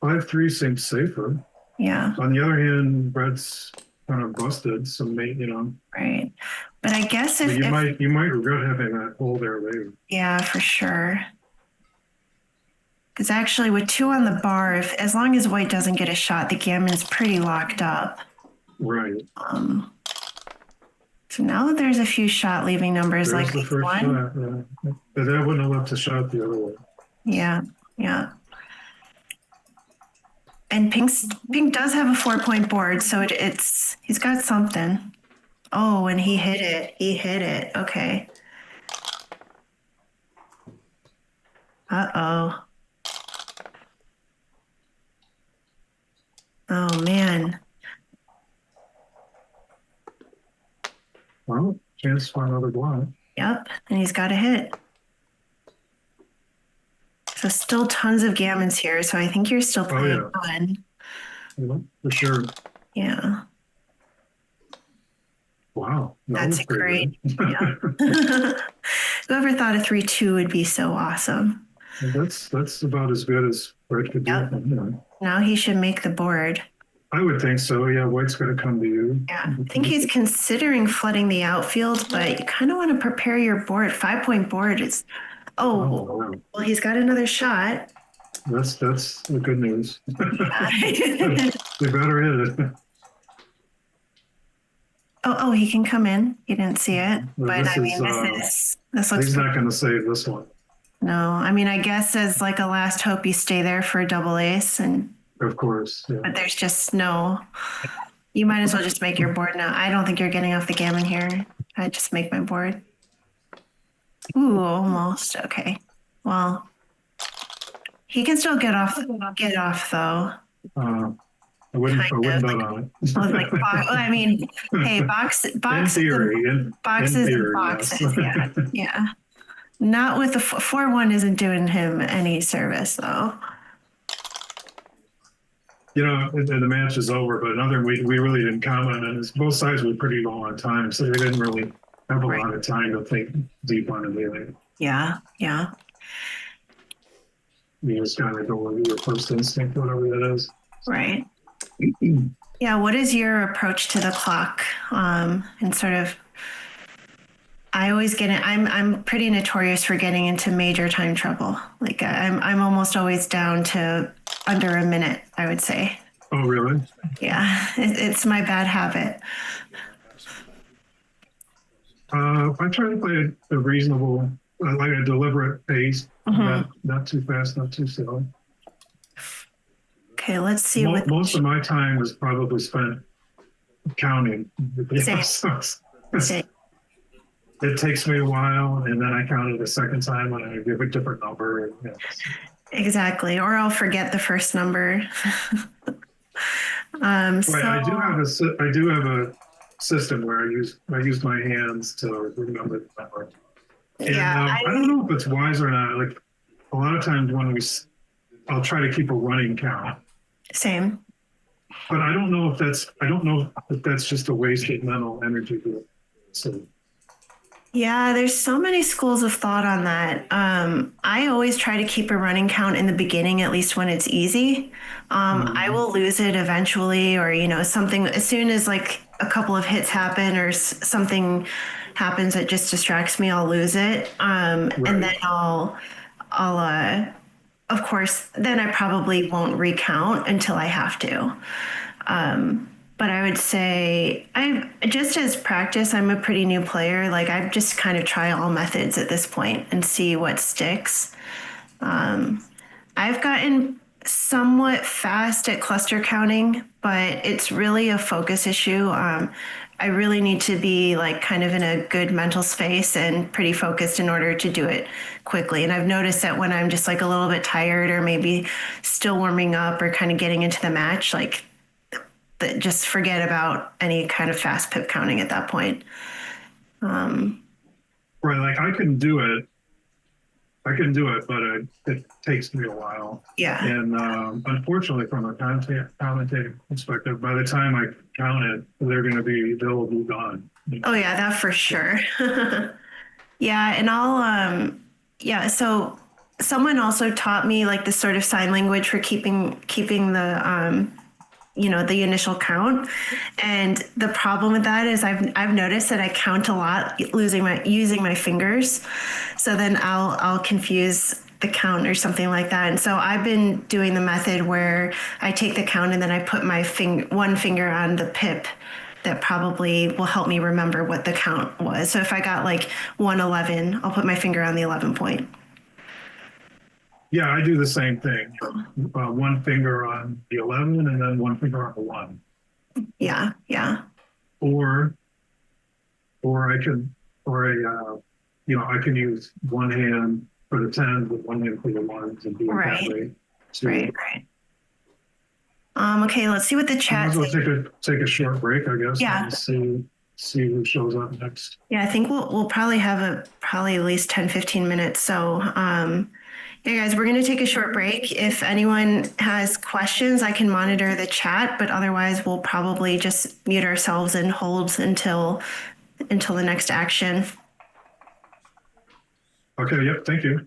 5-3 seems safer. Yeah. On the other hand, Brett's kind of busted, so you know. Right. But I guess if you might regret having that hole there later. Yeah, for sure. Because actually, with 2 on the bar, as long as white doesn't get a shot, the gammon's pretty locked up. Right. So now that there's a few shot leaving numbers, There's like the first 1. shot, yeah. But that wouldn't have left a shot the other way. Yeah. And pink does have a 4-point board, so he's got something. Oh, and he hit it. Okay. Uh-oh. Oh, man. Well, chance for another block. Yep, and he's got a hit. So still tons of gammons here, so I think you're still playing on. Yeah, for sure. Yeah. Wow. That's great. Yeah. Whoever thought a 3-2 would be so awesome. That's about as good as Brett could do. Yep. You know. Now he should make the board. I would think so. Yeah, white's going to come to you. Yeah, I think he's considering flooding the outfield, but you kind of want to prepare your board. 5-point board is. Wow. Well, he's got another shot. That's the good news. They better hit it. Oh, he can come in. He didn't see it, But but this I mean, is, this looks he's pretty. not going to save this one. No, I mean, I guess as like a last hope, you stay there for a double ace, and Of course. Yeah. but there's just no. You might as well just make your board now. I don't think you're getting off the gammon here. I just make my board. Ooh, almost. Okay. Well, he can still get off. Get off though. I wouldn't Kind bet of. on Well, like, it. I mean, hey, In boxes, theory, in boxes, and theory, boxes. yes. Yeah, yeah. Not with the 4-1 isn't doing him any service though. You know, the match is over, but another we really didn't comment on this. Both sides were pretty low on time, so they didn't really have a Right. lot of time to think deep on it. Yeah, yeah. You just kind of go with your first instinct, whatever that is. Right. Yeah. What is your approach to the clock? And sort of, I always get it. I'm pretty notorious for getting into major time trouble. Like I'm almost always down to under a minute, I would say. Oh, really? Yeah, it's my bad habit. I try to play a reasonable, like a deliberate pace, not too fast, not too slow. Okay, let's see. Most of my time is probably spent counting. Same. So it takes me a while, and then I count it a second time when I give a different number. Yeah. Exactly, or I'll forget the first number. Right. So I do have a system where I use my hands to remember the number. And yeah, I don't know if it's wise or not. Like a lot of times when I'll try to keep a running count. same. But I don't know if that's just a waste of mental energy. So Yeah, there's so many schools of thought on that. I always try to keep a running count in the beginning, at least when it's easy. I will lose it eventually, or something as soon as like a couple of hits happen or something happens that just distracts me, I'll lose it. And then of course, then I probably won't recount until I have to. But I would say I just as practice, I'm a pretty new player. Like I just kind of try all methods at this point and see what sticks. I've gotten somewhat fast at cluster counting, but it's really a focus issue. I really need to be like kind of in a good mental space and pretty focused in order to do it quickly. And I've noticed that when I'm just like a little bit tired or maybe still warming up or kind of getting into the match, like just forget about any kind of fast pip counting at that point. right, like I can do it, but it takes me a while. Yeah. And unfortunately, from a commentating perspective, by the time I count it, they'll be gone. Oh yeah, that for sure. Yeah, and yeah, so someone also taught me like this sort of sign language for keeping the the initial count. And the problem with that is I've noticed that I count a lot using my fingers. So then I'll confuse the count or something like that. And so I've been doing the method where I take the count and then I put my one finger on the pip. That probably will help me remember what the count was. So if I got like 111, I'll put my finger on the 11 point. Yeah, I do the same thing. One finger on the 11 and then one finger on the 1. Yeah, yeah. Or I can use one hand for the 10s with one hand for the 1s and do it that way. Right. Okay, let's see what the chat says. We'll take a short break, I guess. Yeah. And see who shows up next. Yeah, I think we'll probably have at least 10, 15 minutes. So yeah, guys, we're going to take a short break. If anyone has questions, I can monitor the chat, but otherwise we'll probably just mute ourselves and hold until the next action. Okay, yep, thank you.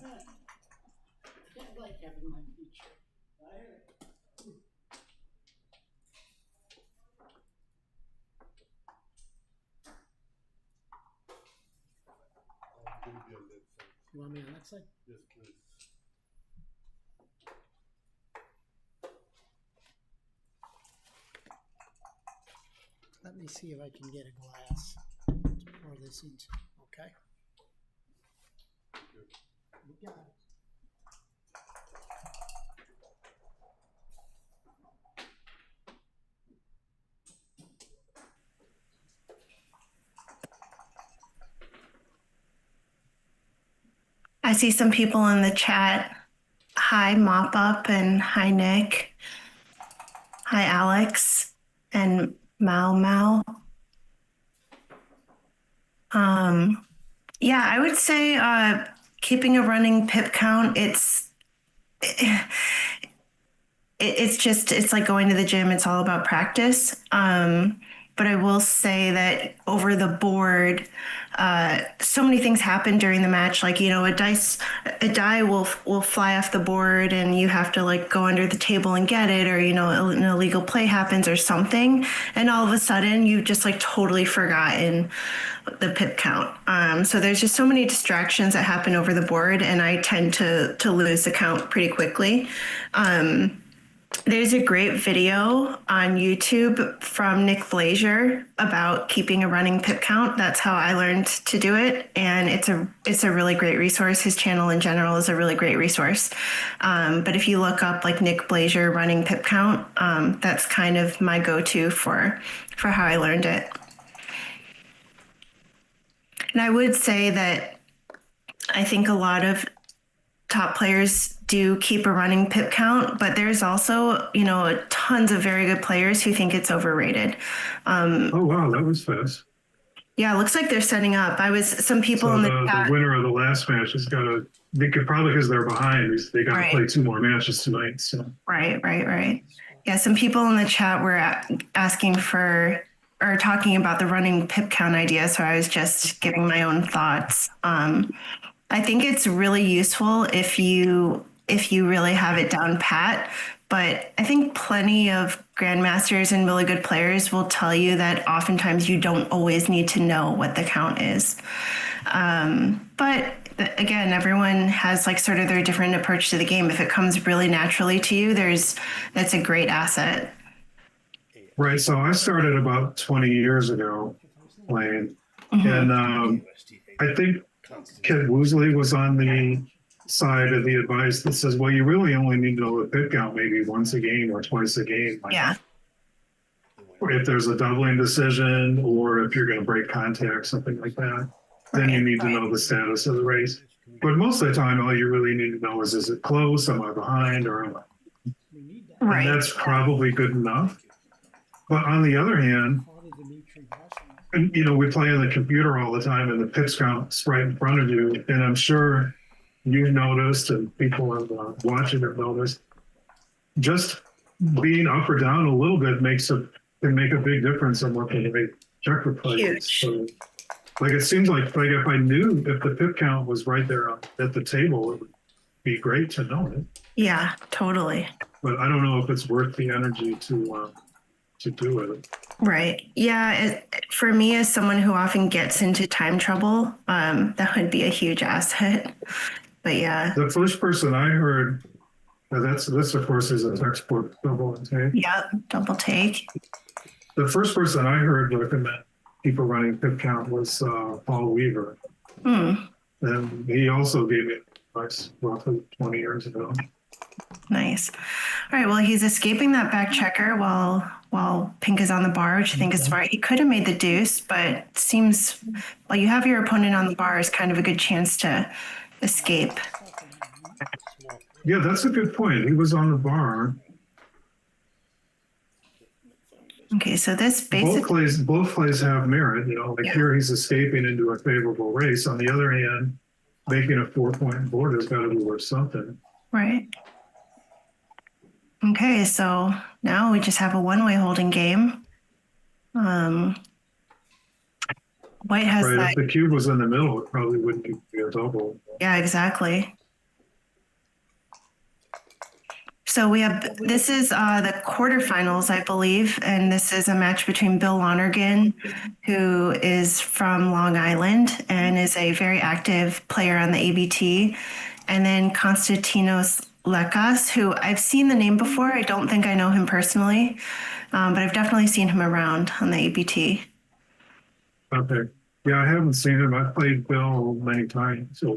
I like having my feature. You want me on that side? Yes, please. Let me see if I can get a glass to pour this into. Okay. You got it. I see some people in the chat. Hi, Mop Up, and hi, Nick. Hi, Alex, and Mau Mau. Yeah, I would say keeping a running pip count. It's like going to the gym. It's all about practice. But I will say that over the board, so many things happen during the match. Like, a die will fly off the board, and you have to like go under the table and get it, or an illegal play happens or something, and all of a sudden you've just like totally forgotten the pip count. So there's just so many distractions that happen over the board, and I tend to lose the count pretty quickly. There's a great video on YouTube from Nick Blazier about keeping a running pip count. That's how I learned to do it, and it's a really great resource. His channel in general is a really great resource. But if you look up like Nick Blazier running pip count, that's kind of my go-to for how I learned it. And I would say that I think a lot of top players do keep a running pip count, but there's also, tons of very good players who think it's overrated. Oh, wow, that was fast. Yeah, it looks like they're setting up. Some people So in the the chat. winner of the last match has got to, they could probably, because they're behind, they got to play 2 more matches tonight. So Right. Yeah, some people in the chat were asking for or talking about the running pip count idea, so I was just giving my own thoughts. I think it's really useful if you really have it down pat, but I think plenty of grandmasters and really good players will tell you that oftentimes you don't always need to know what the count is. But again, everyone has like sort of their different approach to the game. If it comes really naturally to you, that's a great asset. Right. So I started about 20 years ago playing, and I think Kid Woosley was on the side of the advice that says, well, you really only need to know the pip count maybe once a game or twice a game. Yeah. Or if there's a doubling decision, or if you're going to break contact, something like that, then you need to know the status of the race. But most of the time, all you really need to know is it close? Am I behind? Or am I? Right. And that's probably good enough. But on the other hand, and we play on the computer all the time, and the pip count's right in front of you. And I'm sure you've noticed, and people have watching have noticed, just being up or down a little bit can make a big difference in what the checker plays. So, like, it seems like if I knew if the pip count was right there at the table, it would be great to know it. Yeah, totally. But I don't know if it's worth the energy to do it. Right. Yeah. For me, as someone who often gets into time trouble, that would be a huge asset. But yeah. The first person I heard, this of course is a textbook double take. Yeah, double take. The first person I heard recommend people running pip count was Paul Weaver. And he also gave me advice roughly 20 years ago. Nice. All right. Well, he's escaping that back checker while pink is on the bar, which I think is smart. He could have made the deuce, but it seems while you have your opponent on the bar is kind of a good chance to escape. Yeah, that's a good point. He was on the bar. Okay, so this basically both plays have merit. Here he's escaping into a favorable race. On the other hand, making a 4-point board has got to be worth something. Right. Okay, so now we just have a one-way holding game. White has right. that. If the cube was in the middle, it probably wouldn't be a double. Yeah, exactly. So we have, this is the quarterfinals, I believe, and this is a match between Bill Lonergan, who is from Long Island and is a very active player on the ABT, and then Konstantinos Lekas, who I've seen the name before. I don't think I know him personally, but I've definitely seen him around on the ABT. Okay. Yeah, I haven't seen him. I've played Bill many times. So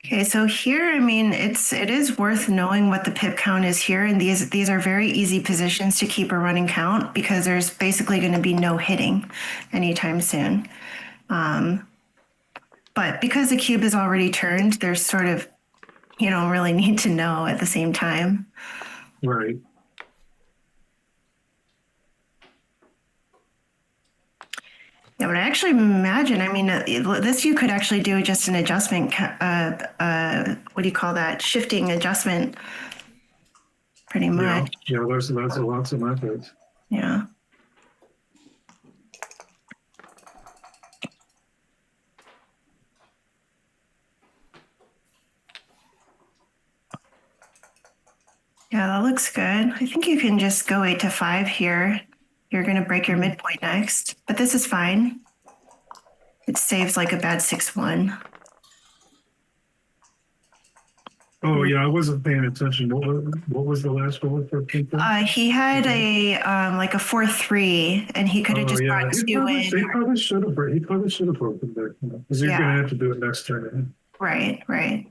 Okay, so here, I mean, it is worth knowing what the pip count is here, and these are very easy positions to keep a running count because there's basically going to be no hitting anytime soon. But because the cube is already turned, there's sort of, you don't really need to know at the same time. right. Yeah, but I actually imagine, I mean, this you could actually do just an adjustment, what do you call that? Shifting adjustment, pretty much. Yeah, there's lots of methods. Yeah. Yeah, that looks good. I think you can just go 8 to 5 here. You're going to break your midpoint next, but this is fine. It saves like a bad 6-1. Oh yeah, I wasn't paying attention. What was the last one for King? He had a like a 4-3, and he could have just brought 2 in. He probably should have broken there because you're gonna have to do it next turn. Right, right.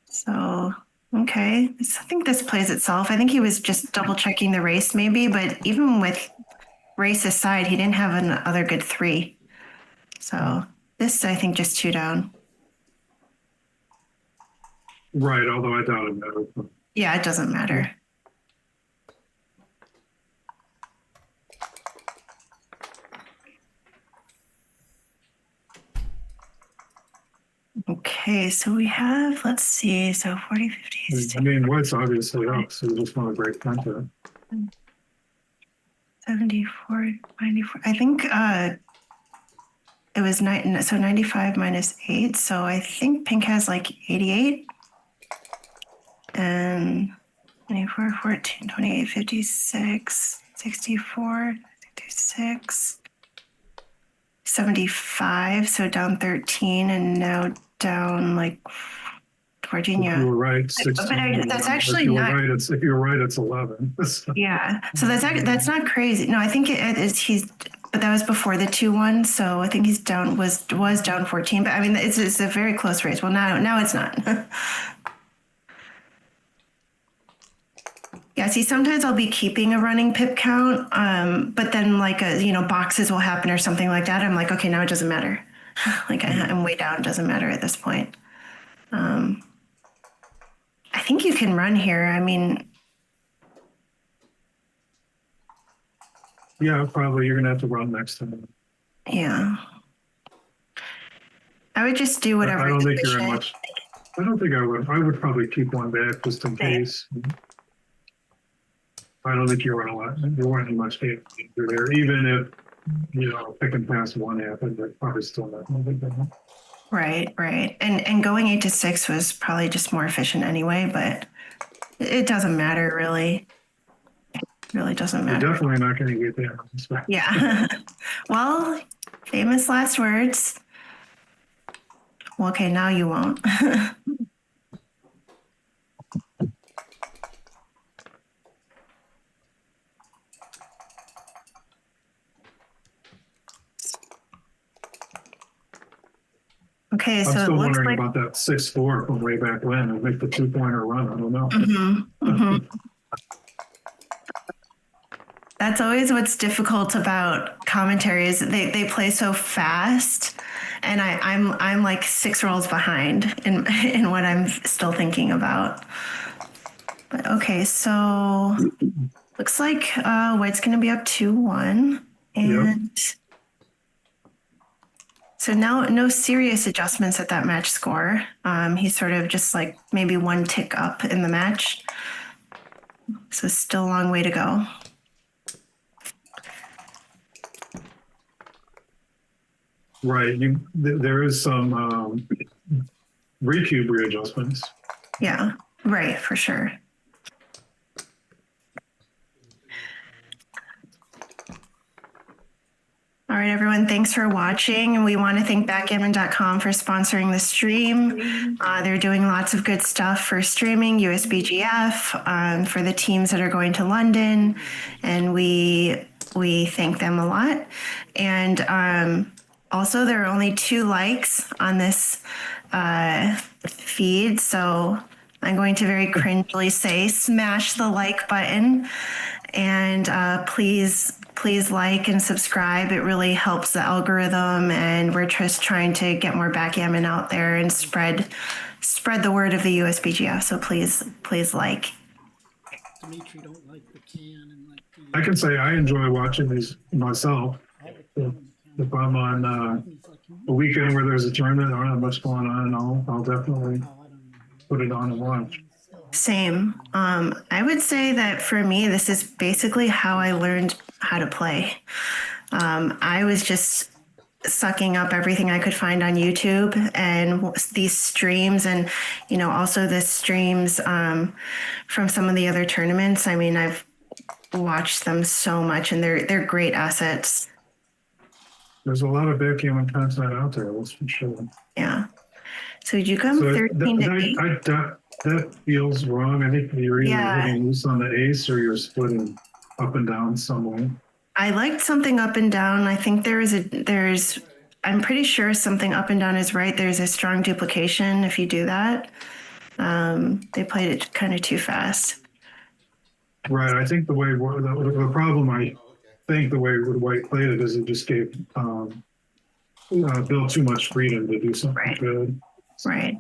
So okay, I think this plays itself. I think he was just double checking the race maybe, but even with race aside, he didn't have another good 3. So this, I think, just 2 down. Right, although I doubt it matters. Yeah, it doesn't matter. Okay, so we have, let's see, so 40, 50. I mean, white's obviously up, so you just want to break contact. 74, 94. I think it was 95 minus 8. So I think pink has like 88. And 24, 14, 28, 56, 64, 66, 75. So down 13 and now down like 14. If you were right, 16. But that's actually if not. If you're right, it's 11. Yeah. So that's not crazy. No, I think it is. But that was before the 2-1. So I think he's down was down 14. But I mean, it's a very close race. Well, now it's not. Yeah, see, sometimes I'll be keeping a running pip count, but then like boxes will happen or something like that. I'm like, okay, now it doesn't matter. Like I'm way down, it doesn't matter at this point. I think you can run here. I mean, yeah, probably you're gonna have to run next time. yeah. I would just do whatever. I don't think you're in much. I don't think I would. I would probably keep one back just in case. I don't think you're running much there, even if pick and pass 1 happened, but probably still not. Right. And going 8 to 6 was probably just more efficient anyway, but it doesn't matter really. It really doesn't matter. You're definitely not going to get there. Yeah. Well, famous last words. Well, okay, now you won't. Okay, so I'm still it looks wondering like about that 6-4 from way back when and make the 2-pointer run. I don't know. That's always what's difficult about commentary is they play so fast, and I'm like 6 rolls behind in what I'm still thinking about. But okay, so looks like white's going to be up 2-1, and. Yep. So now no serious adjustments at that match score. He's sort of just like maybe 1 tick up in the match. So still a long way to go. Right. There is some recube readjustments. Yeah, right, for sure. All right, everyone, thanks for watching. And we want to thank backgammon.com for sponsoring the stream. They're doing lots of good stuff for streaming, USBGF, for the teams that are going to London. And we thank them a lot. And also, there are only 2 likes on this feed. So I'm going to very cringely say, smash the like button. And please like and subscribe. It really helps the algorithm, and we're just trying to get more backgammon out there and spread the word of the USBGF. So please like. Dimitri don't like the can and like the. I can say I enjoy watching these myself. If I'm on a weekend where there's a tournament or not much going on, I'll definitely put it on and watch. Same. I would say that for me, this is basically how I learned how to play. I was just sucking up everything I could find on YouTube and these streams, and also the streams from some of the other tournaments. I mean, I've watched them so much, and they're great assets. There's a lot of backgammon content out there, that's for sure. Yeah. So did you come 13 to 8? That feels wrong. I think you're either hitting loose on the ace or you're splitting up and down somewhere. I liked something up and down. I think I'm pretty sure something up and down is right. There's a strong duplication if you do that. They played it kind of too fast. Right. I think the problem, I think the way White played it is it just gave Bill too much freedom to do something good. Right.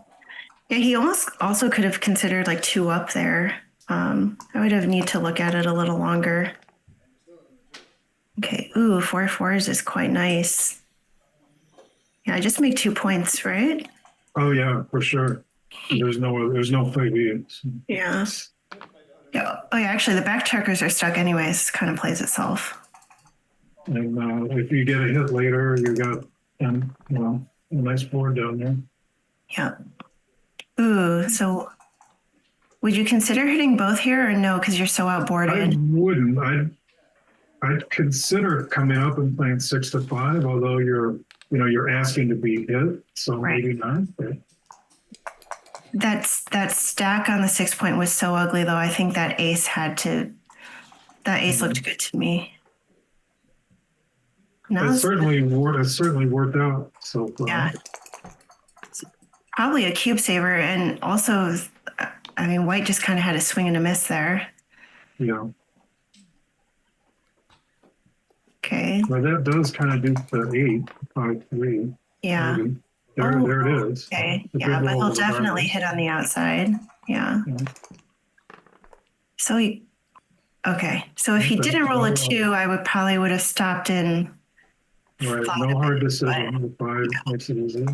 Yeah, he also could have considered like 2 up there. I would have need to look at it a little longer. Okay. Ooh, 4 fours is quite nice. Yeah, I just make 2 points, right? Oh yeah, for sure. There's no play beats. Yeah. Yeah. Oh yeah, actually the back checkers are stuck anyways. It kind of plays itself. And if you get a hit later, you got a nice board down there. Yeah. Ooh, so would you consider hitting both here or no? Because you're so outboarded. I wouldn't. I'd consider coming up and playing 6 to 5, although you're asking to be hit, so maybe not. But. That stack on the 6 point was so ugly, though. I think that ace looked good to me. No, it certainly worked out so far. Yeah. Probably a cube saver, and also, I mean, White just kind of had a swing and a miss there. Yeah. Okay. Well, that does kind of do the 8-5-3. Yeah. Maybe. There it is. Okay. Yeah, but he'll definitely hit on the outside. Yeah. So if he didn't roll a 2, I would have stopped in. Right. No hard decision. The 5 makes it easy.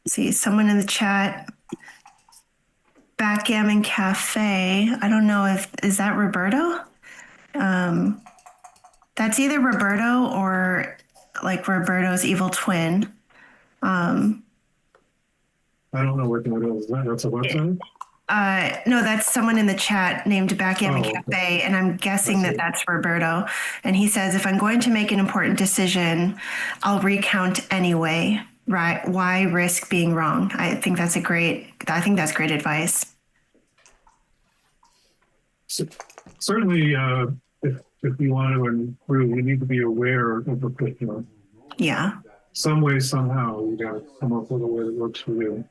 See, someone in the chat, Backgammon Cafe. I don't know is that Roberto? That's either Roberto or like Roberto's evil twin. I don't know what that is. That's a website? No, that's someone in the chat named Backgammon Cafe, and I'm guessing that's Roberto. And he says, if I'm going to make an important decision, I'll recount anyway. Right? Why risk being wrong? I think that's great advice. Certainly, if you want to improve, you need to be aware of the particular. Yeah. Some way, somehow, you got to come up with a way that works for you.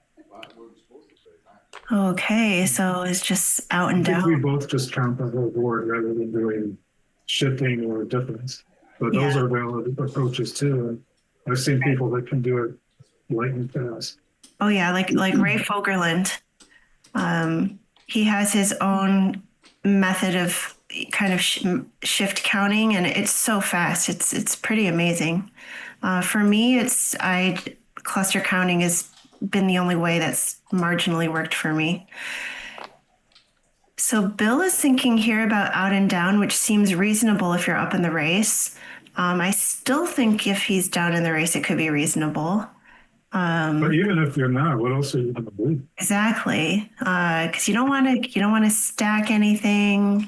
Okay, so it's just out and I think down. we both just count the whole board rather than doing shifting or difference. But those are valid approaches too. And I've seen people that can do it lightning fast. Oh yeah, like Ray Fogerland. He has his own method of kind of shift counting, and it's so fast. It's pretty amazing. For me, cluster counting has been the only way that's marginally worked for me. So Bill is thinking here about out and down, which seems reasonable if you're up in the race. I still think if he's down in the race, it could be reasonable. But even if you're not, what else are you going to do? Exactly, because you don't want to stack anything.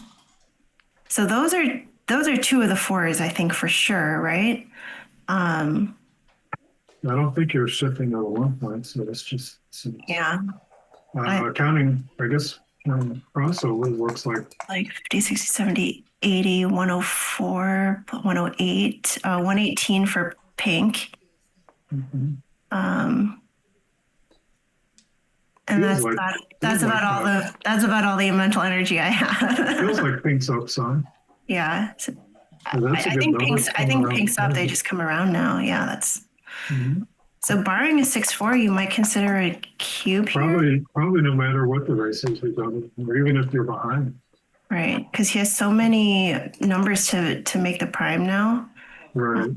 So those are two of the fours, I think, for sure, right? I don't think you're shifting to 1 point, so it's just Yeah, counting, I guess, crossover looks like like 50, 60, 70, 80, 104, 108, 118 for pink. And Feels that's about all the mental energy I have. feels like pink's up some. Yeah. So So that's a I good think number. pink's up. They just come around now. Yeah, that's so barring a 6-4, you might consider a cube here. Probably no matter what the race is, we've done, or even if you're behind. Right. Because he has so many numbers to make the prime now. Right.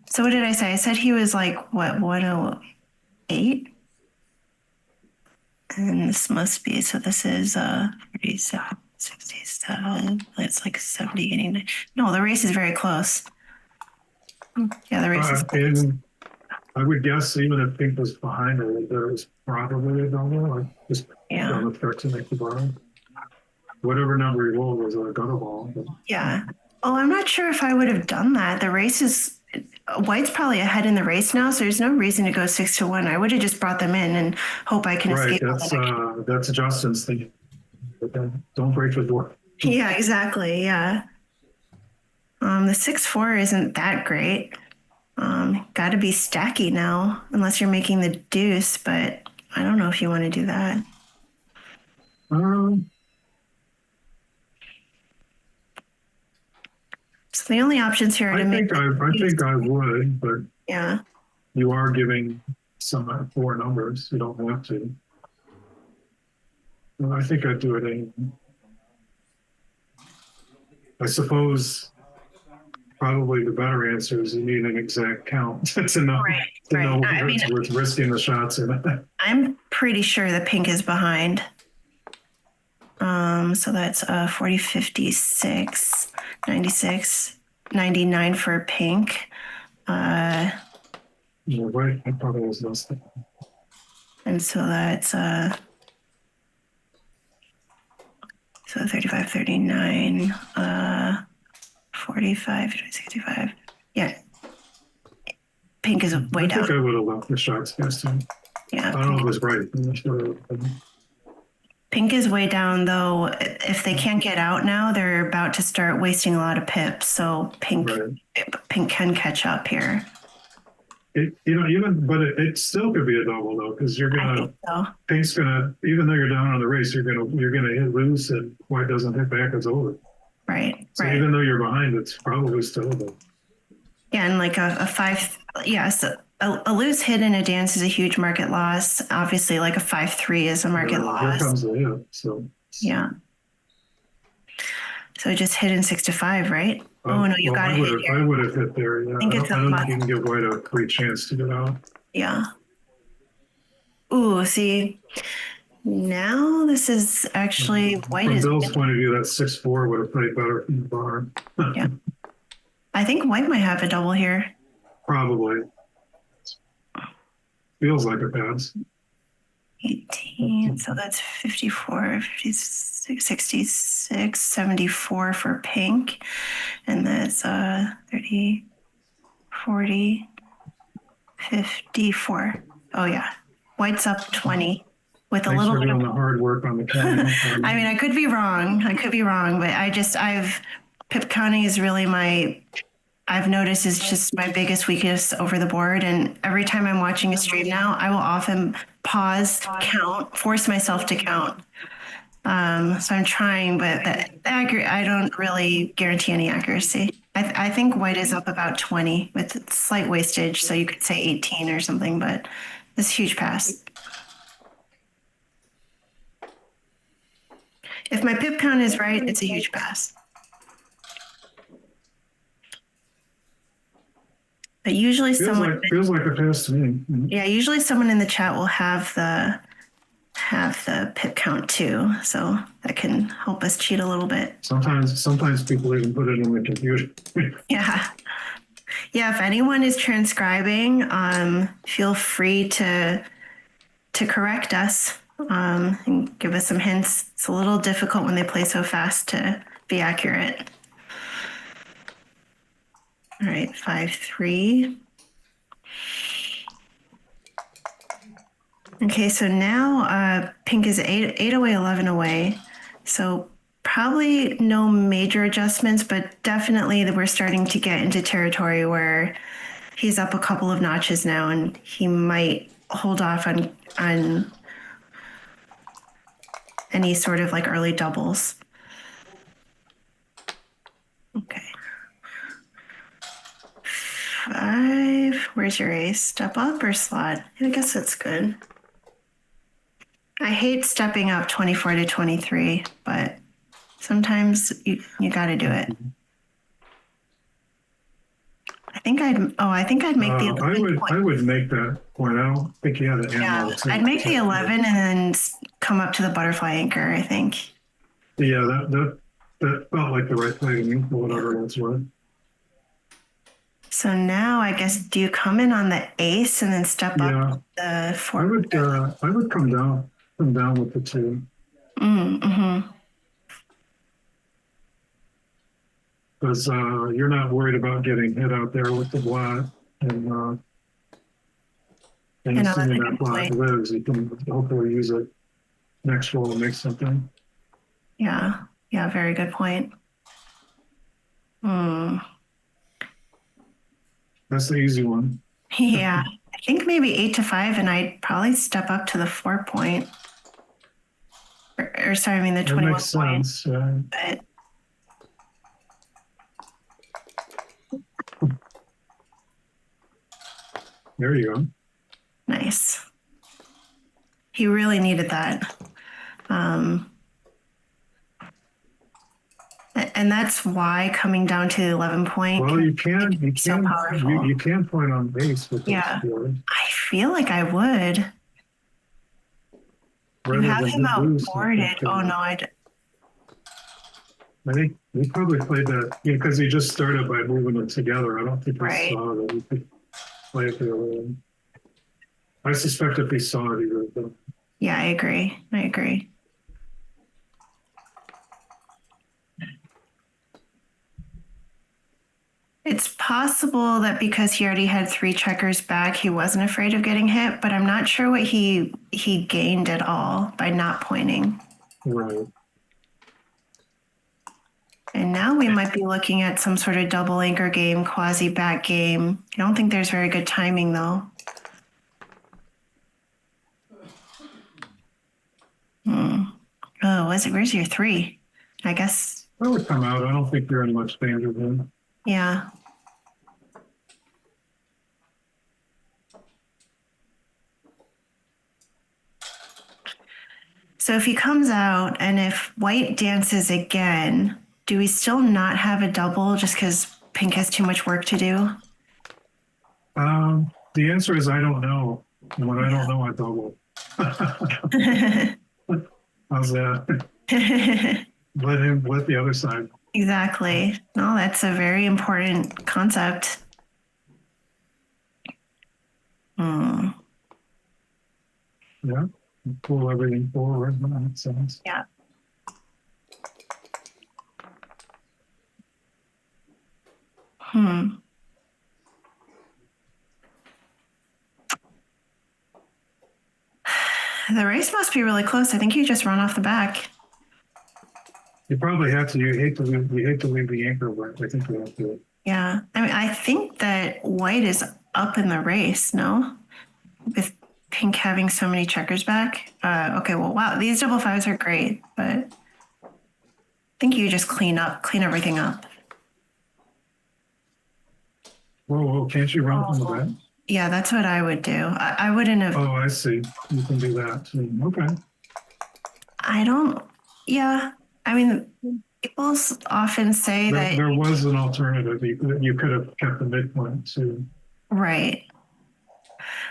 So what did I say? I said he was like what, 108? And this must be, so this is 47, 67, it's like 70, 89. No, the race is very close. Yeah, the race is close. And I would guess even if pink was behind it, there was probably a double, like just on the threat to make the bar. Whatever number he rolled was a gutter ball. But. Yeah. Oh, I'm not sure if I would have done that. The race is, White's probably ahead in the race now, so there's no reason to go 6-1. I would have just brought them in and hope I can escape. Right, that's Justin's thing. But then don't break the door. Yeah, exactly. Yeah. The 6-4 isn't that great. Got to be stacky now, unless you're making the deuce. But I don't know if you want to do that. So the only options here are I think I would, but yeah, you are giving some 4 numbers. You don't have to. Well, I think I'd do it anyway. I suppose probably the better answer is you need an exact count to know whether it's worth risking the shots or not. I'm pretty sure the pink is behind. So that's 40, 56, 96, 99 for pink. Yeah, right. I probably was less than. And so that's so 35, 39, 45, 65. Yeah. Pink is way down. I think I would have left the shots against him. Yeah. I don't know if it was right. Pink is way down, though. If they can't get out now, they're about to start wasting a lot of pips. So pink can catch up here. It still could be a double though, because pink's gonna, even though you're down on the race, you're gonna hit loose, and white doesn't hit back, it's over. Right. So even though you're behind, it's probably still a double. Yeah, and like a 5, so a loose hit in a dance is a huge market loss. Obviously, like a 5-3 is a market loss. Here comes the hit. So yeah. So just hit in 6-5, right? Oh no, you got to hit here. I would have hit there. Yeah. I don't think you can give white a great chance to get out. Yeah. Ooh, see, now this is actually white. From Bill's point of view, that 6-4 would have played better from the bar. Yeah. I think white might have a double here. Probably. Feels like it has. 18, so that's 54, 56, 66, 74 for pink. And that's 30, 40, 54. Oh yeah. White's up 20 with Thanks a little for bit doing of the hard work on the counting. I mean, I could be wrong, but pip counting is really I've noticed is just my biggest weakness over the board. And every time I'm watching a stream now, I will often pause, count, force myself to count. So I'm trying, but I don't really guarantee any accuracy. I think white is up about 20 with slight wastage. So you could say 18 or something, but it's a huge pass. If my pip count is right, it's a huge pass. But usually feels like a pass to me. Yeah, usually someone in the chat will have have the pip count too, so that can help us cheat a little bit. Sometimes people even put it in the computer. Yeah. Yeah, if anyone is transcribing, feel free to correct us and give us some hints. It's a little difficult when they play so fast to be accurate. All right, 5-3. Okay, so now pink is 8 away, 11 away. So probably no major adjustments, but definitely that we're starting to get into territory where he's up a couple of notches now, and he might hold off on any sort of like early doubles. Okay. 5. Where's your ace? Step up or slot? I guess that's good. I hate stepping up 24 to 23, but sometimes you got to do it. I think I'd make the 11 I would make that point. I don't think he had an yeah, ammo. I'd make the 11 and then come up to the butterfly anchor, I think. Yeah, that felt like the right play to me, for whatever that's worth. So now I guess, do you come in on the ace and then step up the 4? I would come down with the 2. Mm-hmm. Because you're not worried about getting hit out there with the black, and assuming that black lives, you can hopefully use it next roll to make something. Yeah, very good point. That's the easy one. Yeah, I think maybe 8 to 5, and I'd probably step up to the 4 point. Or sorry, I mean the 21 That makes sense. But there you go. Nice. He really needed that. And that's why coming down to the 11 point. Well, you can point on base with this board. I feel like I would. You have him outboarded. Oh no, I think he probably played that because he just started by moving them together. I don't think he saw that he could play it the other way. I suspect if he saw it, he would have done. Yeah, I agree. It's possible that because he already had 3 checkers back, he wasn't afraid of getting hit, but I'm not sure what he gained at all by not pointing. Right. And now we might be looking at some sort of double anchor game, quasi back game. I don't think there's very good timing though. Oh, where's your 3? I guess. That would come out. I don't think you're in much danger then. Yeah. So if he comes out and if white dances again, do we still not have a double just because pink has too much work to do? The answer is I don't know. And when I don't know, I double. How's that? Let the other side. Exactly. No, that's a very important concept. Yeah. Pull everything forward. That makes sense. Yeah. The race must be really close. I think you just run off the back. You probably have to. You hate to leave the anchor, but I think you have to. Yeah. I mean, I think that white is up in the race, no? With pink having so many checkers back. Okay, well, wow, these double 5s are great, but I think you just clean everything up. Whoa, can't you run from the back? Yeah, that's what I would do. I wouldn't have. Oh, I see. You can do that too. Okay. I mean, people often say that there was an alternative. You could have kept the midpoint too. Right.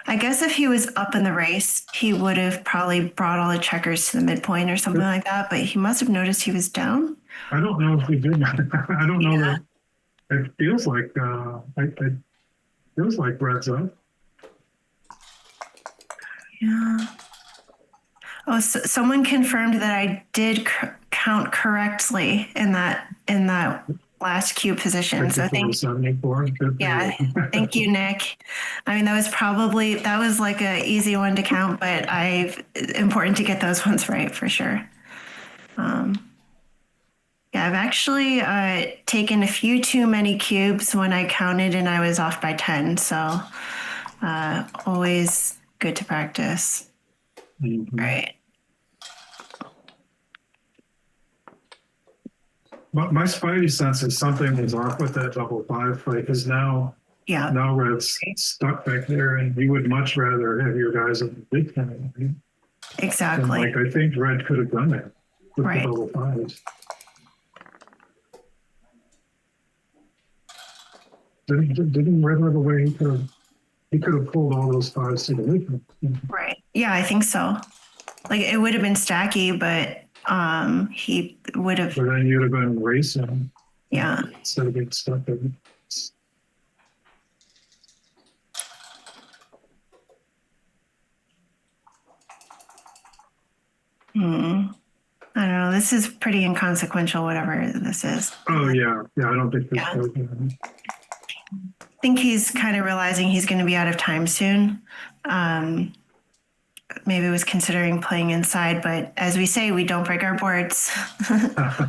I guess if he was up in the race, he would have probably brought all the checkers to the midpoint or something like that, but he must have noticed he was down. I don't know if we did. I don't know Yeah. that. It feels like it feels like Brett's up. Yeah. Oh, so someone confirmed that I did count correctly in that last queue position. So 74. Good for yeah, you. thank you, Nick. I mean, that was like a easy one to count, but important to get those ones right for sure. Yeah, I've actually taken a few too many cubes when I counted and I was off by 10. So always good to practice. Mhm. Right. But my spidey sense is something is off with that double five fight because now Yeah, Red's stuck back there, and you would much rather have your guys in the big time. Right? And exactly. like I think Red could have done that with Right. the double fives. Didn't Red have a way he could have pulled all those fives to the lead? Right. Yeah, I think so. Like it would have been stacky, but he would have. But then you'd have been racing. Yeah. Instead of being stuck there. I don't know. This is pretty inconsequential, whatever this is. Oh yeah. I don't think there's I think he's kind of realizing he's going to be out of time soon. Maybe was considering playing inside, but as we say, we don't break our boards. I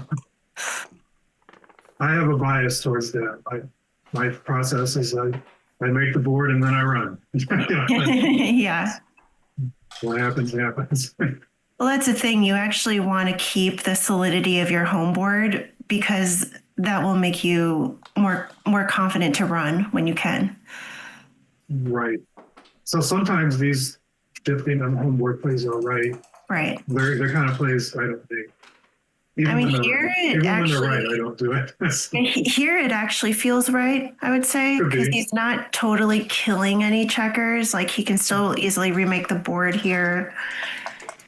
have a bias towards that. My process is I make the board and then I run. Yeah. What happens, happens. Well, that's the thing. You actually want to keep the solidity of your home board because that will make you more confident to run when you can. Right. So sometimes these shifting on home board plays are right. Right. They're kind of plays I don't think. Even I mean, when here they're- it even actually, when they're right, I don't do it. here it actually feels right, I would say, Could be. because he's not totally killing any checkers. Like he can still easily remake the board here.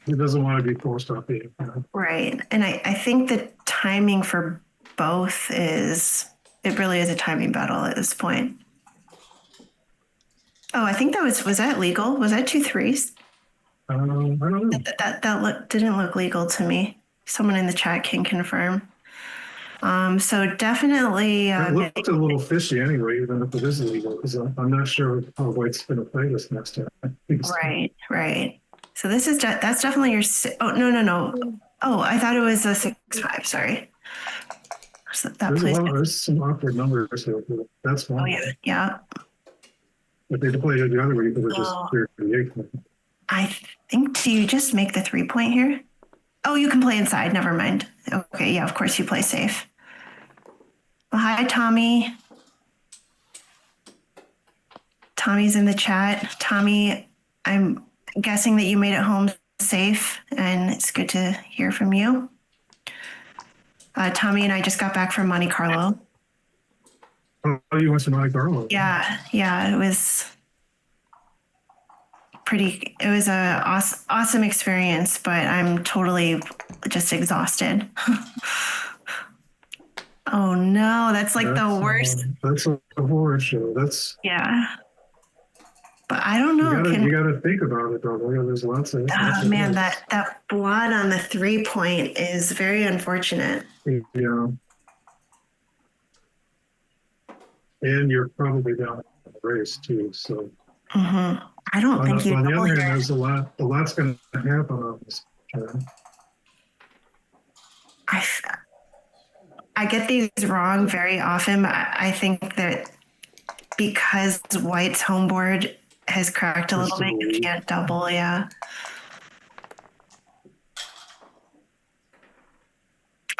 He doesn't want to be forced off the. Right. And I think the timing for both it really is a timing battle at this point. Oh, I think was that legal? Was that 2 3s? I don't know. That didn't look legal to me. Someone in the chat can confirm. So definitely. It looked a little fishy anyway, even if it is illegal, because I'm not sure how White's going to play this next time. Right. So that's definitely your. Oh no. Oh, I thought it was a 6-5. Sorry. So there's some awkward numbers here. But that's one. Oh yeah. If they played it the other way, it would just 38. I think. Do you just make the 3-point here? Oh, you can play inside. Never mind. Okay, yeah. Of course, you play safe. Well, hi, Tommy. Tommy's in the chat. Tommy, I'm guessing that you made it home safe, and it's good to hear from you. Tommy and I just got back from Monte Carlo. Oh, you went to Monte Carlo? Yeah, it was it was a awesome experience, but I'm totally just exhausted. Oh no, that's the worst. That's a horror show. Yeah. But I don't know. You gotta think about it though. There's lots of. Oh man, that blood on the 3-point is very unfortunate. Yeah. And you're probably down in the race too. So. Mm-hmm. I don't think you. On the other hand, there's a lot's going to happen on this turn. I get these wrong very often. I think that because White's home board has cracked a little bit, you can't double. Yeah.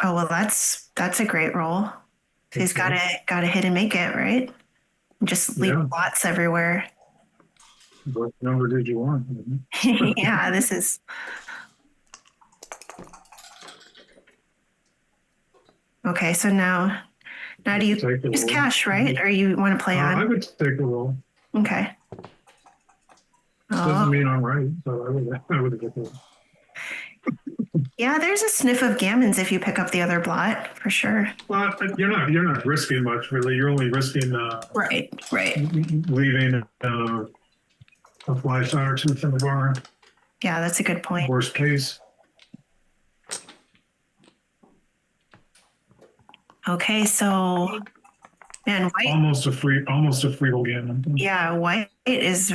Oh well, that's a great roll. He's got to hit and make it, right? Just leave lots everywhere. What number did you want? Yeah, this is. Okay, so now do you use cash, right? Or you want to play on? I would take a roll. Okay. Doesn't Oh, mean I'm right, so I would get that. yeah, there's a sniff of gammons if you pick up the other blot, for sure. Well, you're not risking much really. You're only risking Right, right. leaving a fly shot or two from the bar. Yeah, that's a good point. Worst case. Okay, so man, white. Almost a free gammon. Yeah, white is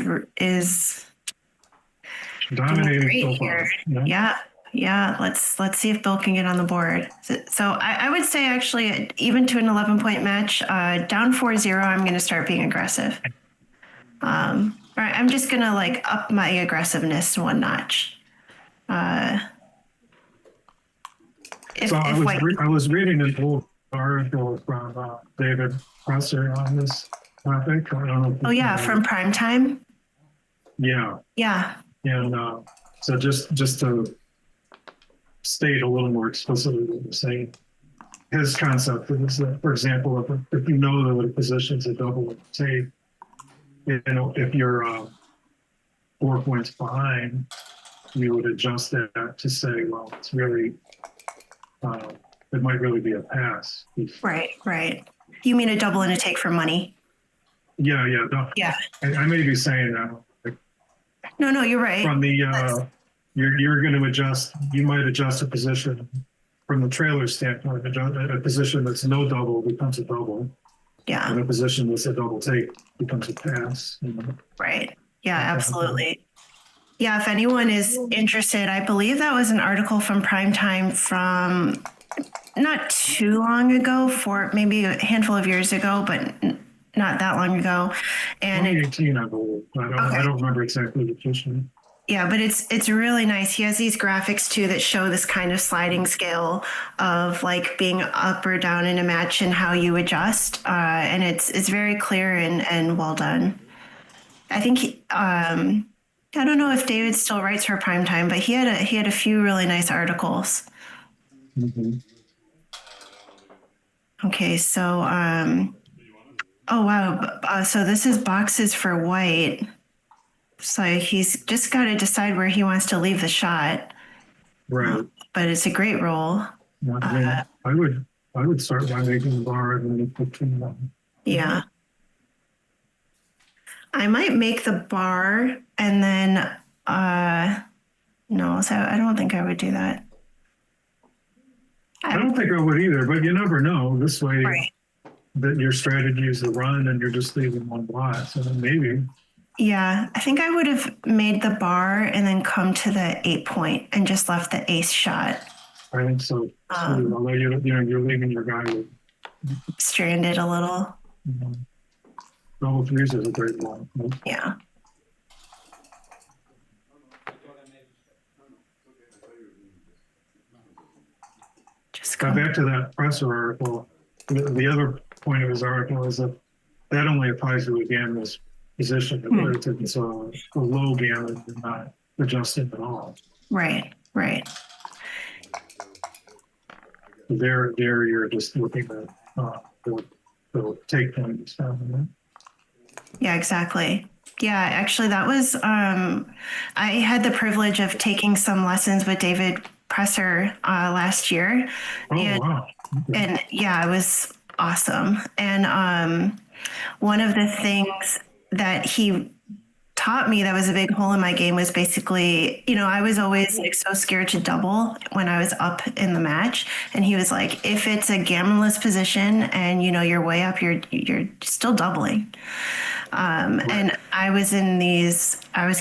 Dominating great so far. here. Yeah. Let's see if Bill can get on the board. So I would say actually, even to an 11-point match, down 4-0, I'm going to start being aggressive. All right, I'm just going to like up my aggressiveness one notch. So I was reading an old article from David Presser on this topic. I don't know if Oh yeah, from Primetime. Yeah. Yeah. And so just to state a little more explicitly what you're saying, his concept is that, for example, if you know that a position's a double take, if you're 4 points behind, you would adjust that to say, well, it's really, it might really be a pass. Right. You mean a double and a take for money? Yeah. Yeah. I may be saying that. No, you're right. From the, you're going to adjust, you might adjust a position from the trailer standpoint, a position that's no double becomes a double. Yeah. And a position that's a double take becomes a pass. Right. Yeah, absolutely. Yeah, if anyone is interested, I believe that was an article from Primetime from not too long ago, for maybe a handful of years ago, but not that long ago. And 2018, I believe. I don't remember exactly the position. Yeah, but it's really nice. He has these graphics too that show this kind of sliding scale of like being up or down in a match and how you adjust. And it's very clear and well done. I think I don't know if David still writes for Primetime, but he had a few really nice articles. Mm-hmm. Okay, so oh wow, so this is boxes for white. So he's just got to decide where he wants to leave the shot. Right. But it's a great roll. I would start by making the bar and then put them. Yeah. I might make the bar and then no, so I don't think I would do that. I don't think I would either, but you never know. This way, Right. that your strategy is the run and you're just leaving one blot. So then maybe. Yeah, I think I would have made the bar and then come to the 8-point and just left the ace shot. I think so. Although you're leaving your guy with Stranded a little. double threes is a great one. Yeah. Just go. Back to that Presser article. The other point of his article is that only applies to a gammon's position. If it's a low gammon, you're not adjusting at all. Right. There you're just looking at the take points. Yeah, exactly. Yeah, actually, that was, I had the privilege of taking some lessons with David Presser last year. Oh, wow. Okay. And yeah, it was awesome. And one of the things that he taught me that was a big hole in my game was basically, I was always like so scared to double when I was up in the match. And he was like, if it's a gammonless position and you're way up, you're still doubling. And I was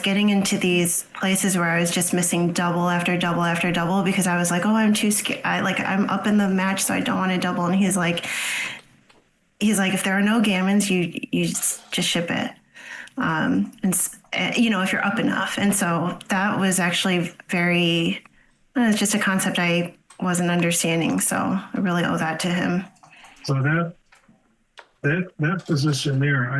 getting into these places where I was just missing double after double after double because I was like, oh, I'm too scared. I'm up in the match, so I don't want to double. And he's like, if there are no gammons, you just ship it. And if you're up enough. And so that was actually it's just a concept I wasn't understanding. So I really owe that to him. So that position there,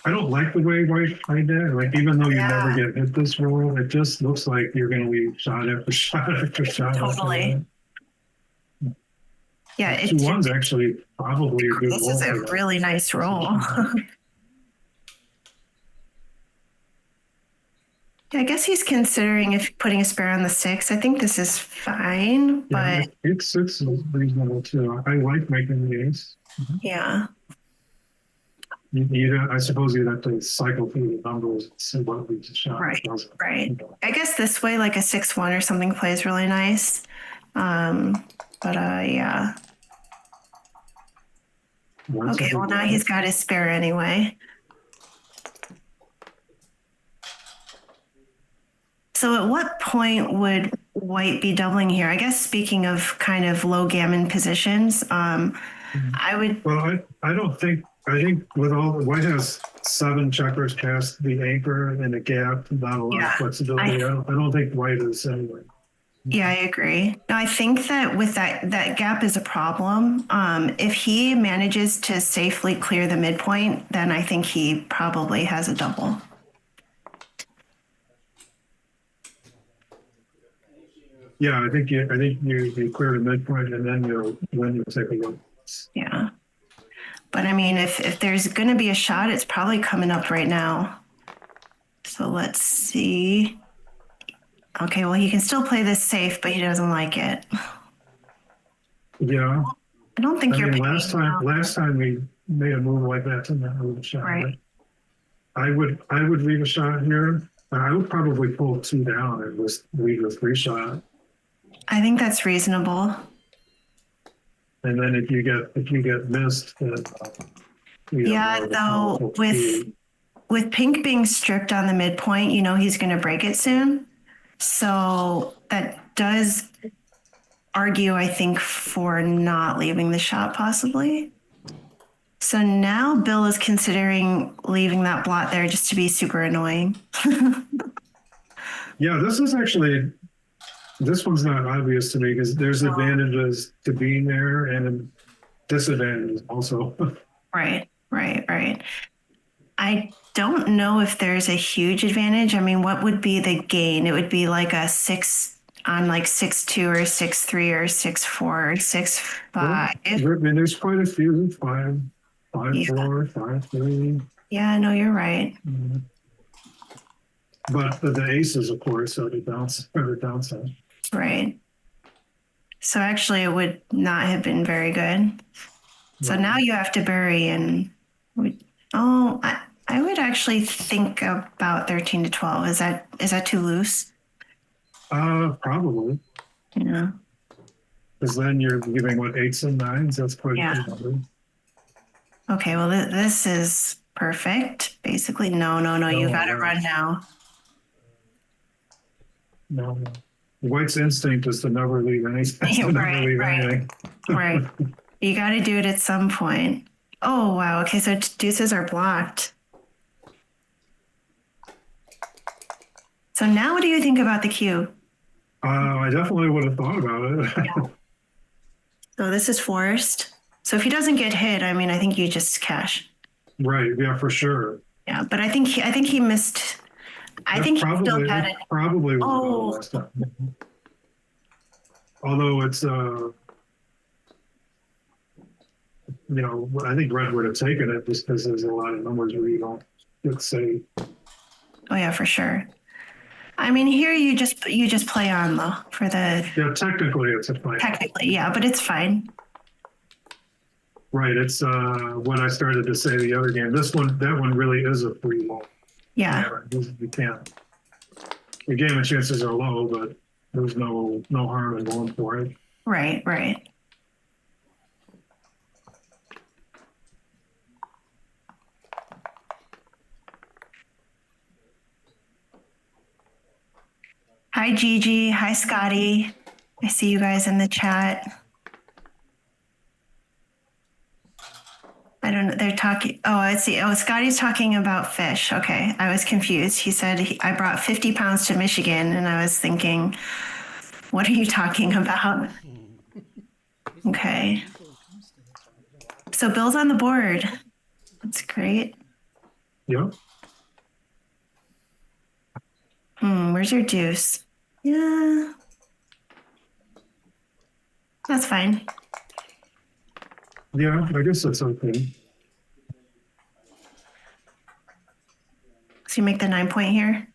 I don't like the way White played that. Like, even though you never get hit this roll, it just looks like you're going to leave shot after shot after shot. Totally. Yeah. 2-1's actually probably a good roll. This is a really nice roll. I guess he's considering if putting a spare on the 6. I think this is fine, Yeah, but it's reasonable too. I like making the ace. yeah. I suppose you'd have to cycle through the numbers and see what we just shot. Right, doesn't, right. you know. I guess this way, like a 6-1 or something plays really nice. But yeah. Once Okay, every well now day. he's got his spare anyway. So at what point would white be doubling here? I guess speaking of kind of low gammon positions, I would, Well, I don't think, I think with all, white has 7 checkers past the anchor and a gap, not a lot yeah, of flexibility. I don't think white is anyway. yeah, I agree. No, I think that with that gap is a problem. If he manages to safely clear the midpoint, then I think he probably has a double. Yeah, I think you clear the midpoint and then you take a look. Yeah. But I mean, if there's going to be a shot, it's probably coming up right now. So let's see. Okay, well, he can still play this safe, but he doesn't like it. Yeah. I don't think I you're mean, picking last time we made a move like that to not leave a shot. Right. I would leave a shot here. I would probably pull 2 down and just leave a 3 shot. I think that's reasonable. And then if you get missed, then Yeah, though with pink being stripped on the midpoint, you know he's going to break it soon. So that does argue, I think, for not leaving the shot possibly. So now Bill is considering leaving that blot there just to be super annoying. Yeah, this one's not obvious to me because there's advantages to being there and disadvantages also. Right. I don't know if there's a huge advantage. I mean, what would be the gain? It would be like a 6 on like 6-2 or 6-3 or 6-4 or 6-5. I mean, there's quite a few 5-4, 5-3. Yeah, no, you're right. But the aces, of course, are the downside. Right. So actually, it would not have been very good. So Right. now you have to bury and I would actually think about 13 to 12. Is that too loose? Probably. Yeah. Because then you're giving what 8s and 9s. That's quite Yeah. a number. Okay, well, this is perfect. Basically, no, you got to no. run now. No. White's instinct is to never leave anything. Right. Right. You got to do it at some point. Oh, wow. Okay, so deuces are blocked. So now what do you think about the cube? I definitely would have thought about it. So this is forced. So if he doesn't get hit, I mean, I think you just cash. Right. Yeah, for sure. Yeah, but I think he missed. I think he still had it. Probably was Oh. last time. Although it's I think Red would have taken it just because there's a lot of numbers where you don't get say. Oh yeah, for sure. I mean, here you just play on though for the Yeah, technically it's a fight. technically, yeah, but it's fine. Right. It's what I started to say the other game. That one really is a free roll. Yeah. You can't. Your gammon chances are low, but there's no harm in going for it. Right. Hi, Gigi. Hi, Scotty. I see you guys in the chat. I don't know. They're talking. Oh, I see. Oh, Scotty's talking about fish. Okay. I was confused. He said, I brought 50 pounds to Michigan. And I was thinking, what are you talking about? Okay. So Bill's on the board. That's great. Yeah. Where's your deuce? Yeah. That's fine. Yeah, I guess that's okay. So you make the 9 point here?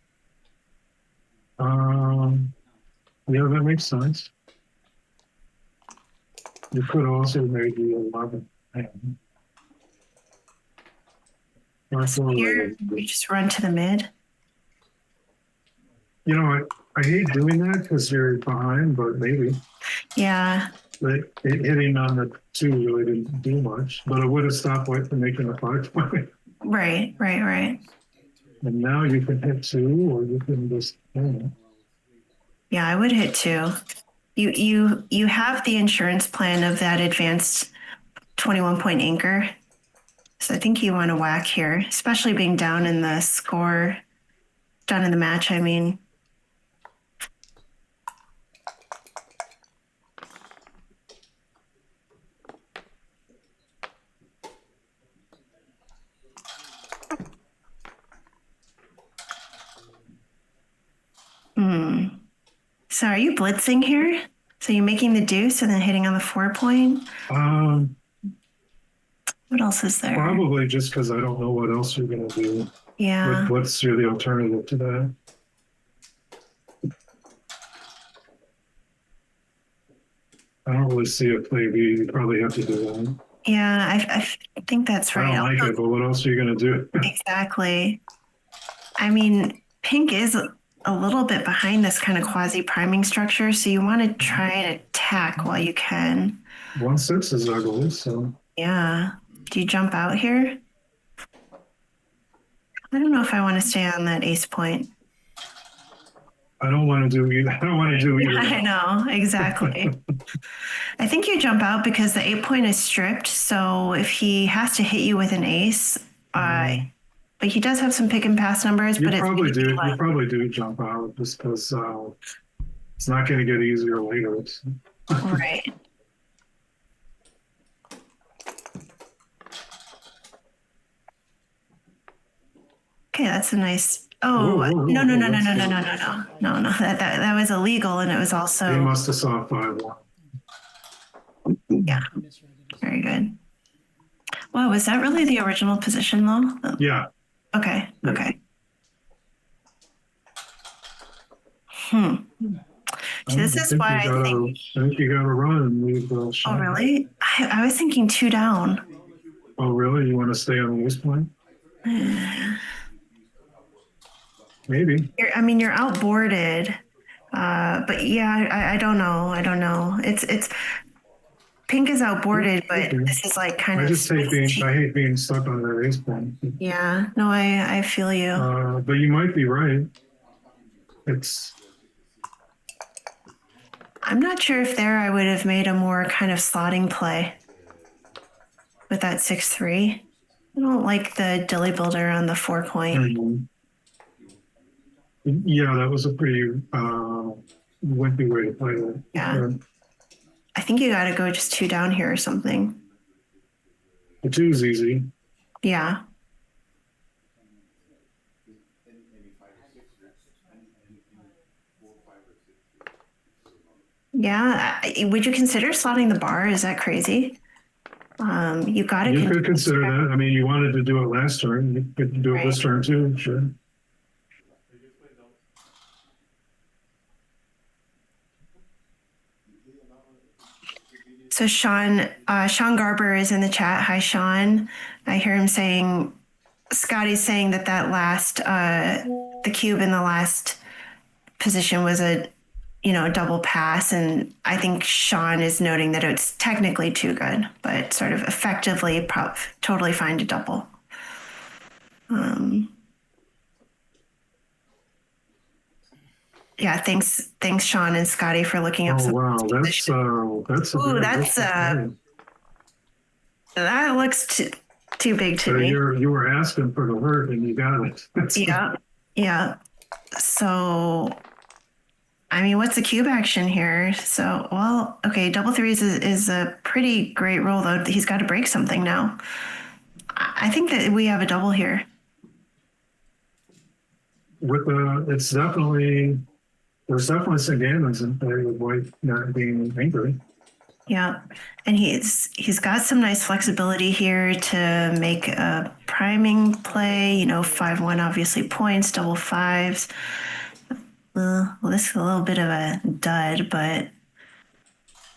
Yeah, that makes sense. You could also maybe 11. Here, we just run to the mid. You know, I hate doing that because you're behind, but maybe. Yeah. But hitting on the 2 really didn't do much, but it would have stopped White from making a 5-point. Right. And now you can hit 2, or you can just. Yeah, I would hit 2. You have the insurance plan of that advanced 21-point anchor. So I think you want to whack here, especially being down in the score, down in the match, I mean. So are you blitzing here? So you're making the deuce and then hitting on the 4-point? What else is there? Probably just because I don't know what else you're going to do. Yeah. What's the alternative to that? I don't really see a play B. You probably have to do that. Yeah, I think that's right. I don't like it, but what else are you going to do? Exactly. I mean, pink is a little bit behind this kind of quasi-priming structure, so you want to try and attack while you can. 1-6 is ugly, so. Yeah. Do you jump out here? I don't know if I want to stay on that ace point. I don't want to do either. I know, exactly. I think you jump out because the 8-point is stripped, so if he has to hit you with an ace, but he does have some pick and pass numbers. You but probably it's do. You probably do jump out just because it's not going to get easier later. Right. Okay, that's a nice. Oh, whoa, no. That was illegal, and it was also. He must have saw 5-1. Yeah. Very good. Wow, was that really the original position, though? Yeah. Okay. Yeah. Okay. So this is why I think you got to run and leave the shot. Oh, really? I was thinking 2 down. Oh, really? You want to stay on the ace point? Maybe. You're outboarded. But yeah, I don't know. It's pink is outboarded, but this is like kind of. I hate being stuck on that ace point. Yeah, no, I feel you. But you might be right. I'm not sure if there I would have made a more kind of slotting play with that 6-3. I don't like the dilly builder on the 4-point. Mm-hmm. Yeah, that was a pretty wimpy way to play it. Yeah. I think you got to go just 2 down here or something. The 2 is easy. Yeah. Yeah. Would you consider slotting the bar? Is that crazy? You got to. You could consider that. I mean, you wanted to do it last turn. You could do it this turn too. Sure. So Sean Garber is in the chat. Hi, Sean. I hear him saying, Scotty's saying that last, the cube in the last position was a double pass. And I think Sean is noting that it's technically too good, but sort of effectively totally fine to double. Yeah, thanks, Sean and Scotty, for looking up. Oh wow, that looks too big to me. You were asking for the hurt, and you got it. Yeah. So, I mean, what's the cube action here? So, well, okay, double threes is a pretty great roll, though. He's got to break something now. I think that we have a double here. There's definitely some gammons in play with White not being angry. Yeah, and he's got some nice flexibility here to make a priming play. 5-1 obviously points, double fives. well, this is a little bit of a dud, but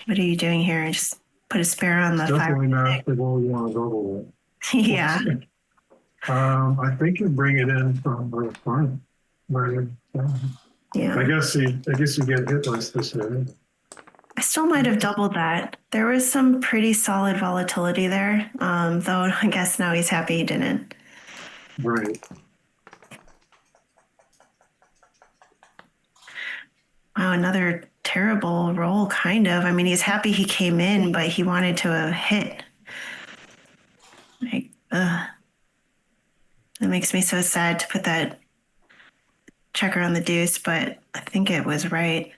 what are you doing here? Just put a spare on the Definitely not 5. the role you want to double with. Yeah. I think you bring it in from the front. Right. Yeah. I guess you get hit less this way. I still might have doubled that. There was some pretty solid volatility there. Though I guess now he's happy he didn't. Right. Wow, another terrible roll, kind of. I mean, he's happy he came in, but he wanted to hit. Like, ugh. It makes me so sad to put that checker on the deuce, but I think it was right.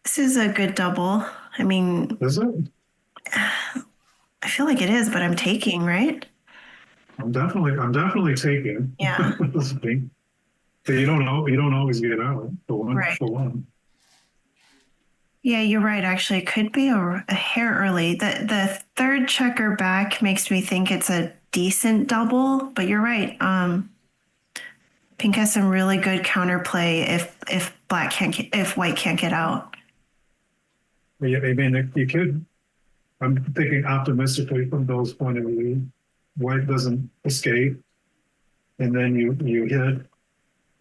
This is a good double. I mean, Is it? I feel like it is, but I'm taking, right? I'm definitely taking. Yeah. This thing. But you don't know. You don't always get out for one. Right. For one. Yeah, you're right. Actually, it could be a hair early. The third checker back makes me think it's a decent double, but you're right. Pink has some really good counterplay if white can't get out. I mean, you could. I'm thinking optimistically from those point of view. White doesn't escape, and then you hit,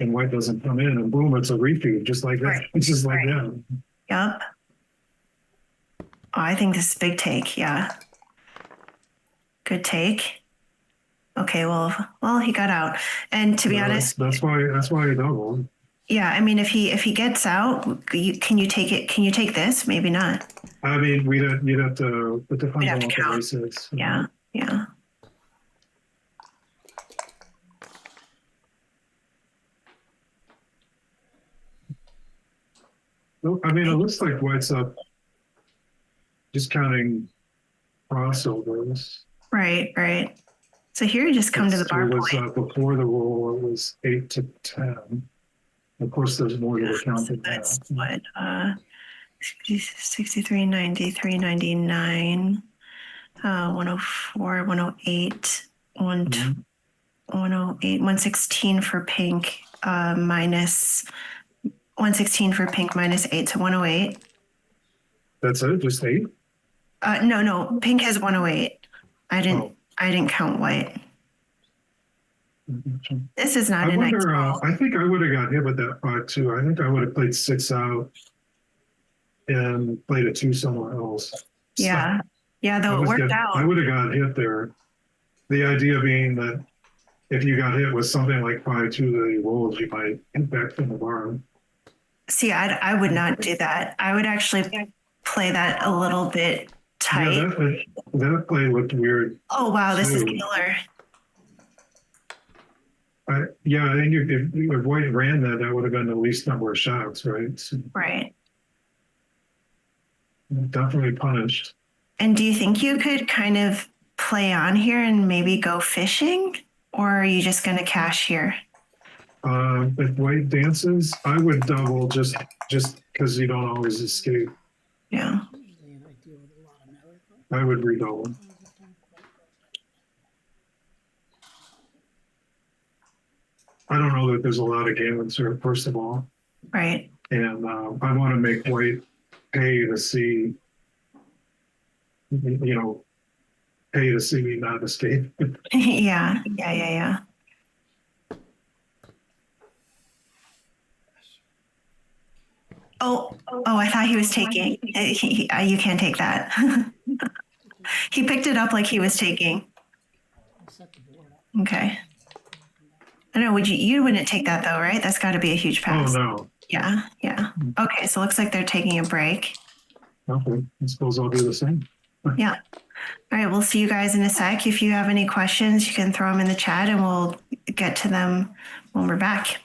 and white doesn't come in, and boom, it's a repeat, just like that. Right. It's just like Right. that. Yep. Oh, I think this is a big take. Yeah. Good take. Okay, well, he got out. And to be honest, That's why you double. yeah, I mean, if he gets out, can you take it? Can you take this? Maybe not. I mean, you'd have to. It depends We'd have on to what the count. race is. Yeah, yeah. I mean, it looks like white's up. Just counting crossovers. Right, right. So here you just come to the bar It was point. before the roll. It was 8 to 10. Of course, there's more to the count So than that's that. what 63, 93, 99, 104, 108, 108, 116 for pink, minus 116 for pink minus 8 to 108. That's it. Just 8. No, pink has 108. I didn't count white. This is not I a nice wonder. roll. I think I would have got hit with that 5 too. I think I would have played 6 out and played a 2 somewhere else. Yeah. Yeah, though it worked out. I would have got hit there. The idea being that if you got hit with something like 5-2 that you rolled, you might hit back from the bar. See, I would not do that. I would actually play that a little bit tight. Yeah, that play looked weird. Oh, wow, this is killer. I think if white ran that would have been the least number of shots, right? So Right. definitely punished. And do you think you could kind of play on here and maybe go fishing? Or are you just going to cash here? If white dances, I would double just because you don't always escape. Yeah. I would redouble. I don't know that there's a lot of gammons here, first of all. Right. And I want to make white pay to see, pay to see me not escape. Yeah. Oh, I thought he was taking. You can't take that. He picked it up like he was taking. Okay. I don't know. You wouldn't take that though, right? That's got to be a huge pass. Oh no. Yeah. Okay, so it looks like they're taking a break. Okay, I suppose I'll do the same. Yeah. All right, we'll see you guys in a sec. If you have any questions, you can throw them in the chat and we'll get to them when we're back.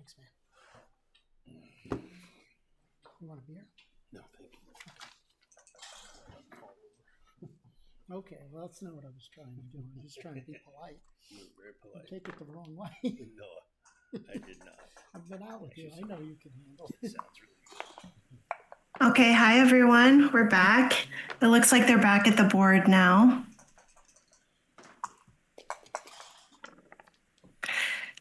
Thanks, man. You want a beer? No, thank you. Okay, well, that's not what I was trying to do. I was just trying to be polite. You were very You polite. take it the wrong way. No, I did not. I've been out with you. I know you can handle It it. sounds really good. Okay, hi everyone. We're back. It looks like they're back at the board now.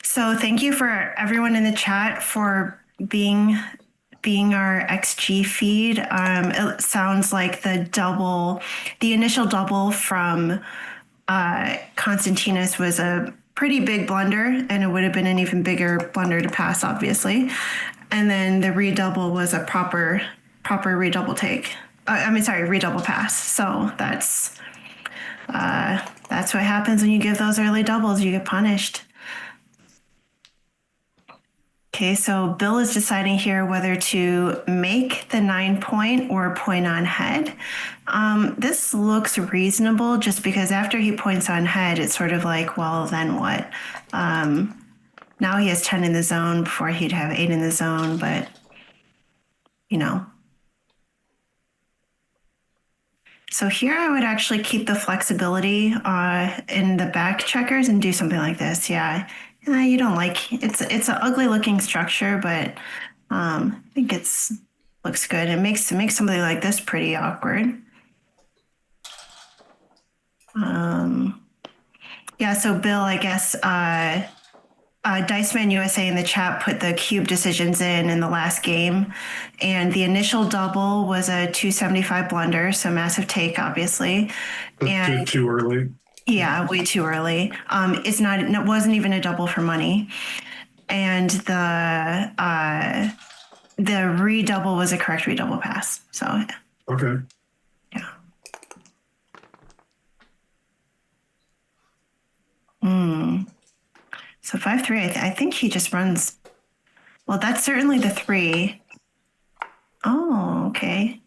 So thank you for everyone in the chat for being our XG feed. It sounds like the initial double from Constantinos was a pretty big blunder, and it would have been an even bigger blunder to pass, obviously. And then the redouble was a proper redouble take. Redouble pass. So that's what happens when you give those early doubles. You get punished. Okay, so Bill is deciding here whether to make the 9 point or point on head. This looks reasonable just because after he points on head, it's sort of like, well, then what? Now he has 10 in the zone before he'd have 8 in the zone, but you know. So here I would actually keep the flexibility in the back checkers and do something like this. Yeah. You don't like it's an ugly looking structure, but I think looks good. It makes something like this pretty awkward. Yeah, so Bill, I guess Diceman USA in the chat put the cube decisions in the last game, and the initial double was a 275 blunder, so massive take, obviously. And Too early. yeah, way too early. It wasn't even a double for money, and the redouble was a correct redouble pass. So Okay. yeah. So 5-3. I think he just runs. Well, that's certainly the 3. Oh, okay.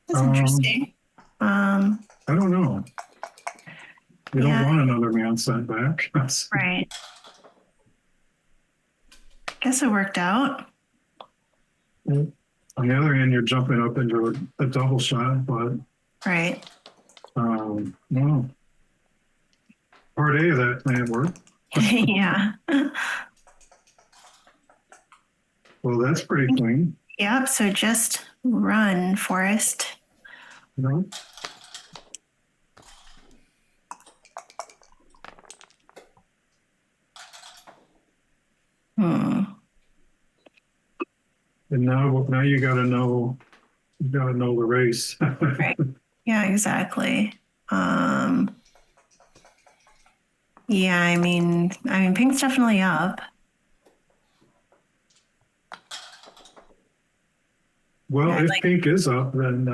That's interesting. I don't know. You Yeah. don't want another man sent back. Right. Guess it worked out. On the other hand, you're jumping up into a double shot, but Right. no. Part A of that plan worked. Yeah. Well, that's pretty clean. Yep. So just run, Forrest. No. And now you got to know the race. Right. Yeah, exactly. Yeah, I mean, pink's definitely up. Well, Yeah, if pink is up, then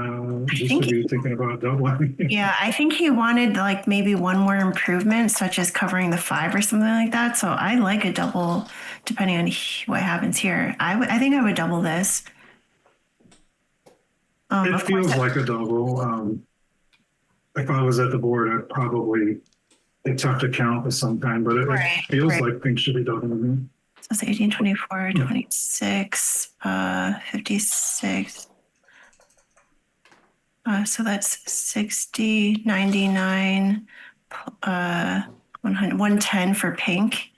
you should be thinking about doubling. Yeah, I think he wanted like maybe one more improvement, such as covering the 5 or something like that. So I like a double, depending on what happens here. I think I would double this. It feels like a double. If I was at the board, I'd probably attempt to count of some kind, but it feels like pink should be doubling. So it's 18, 24, 26, 56. So that's 60, 99, 100, 110 for pink.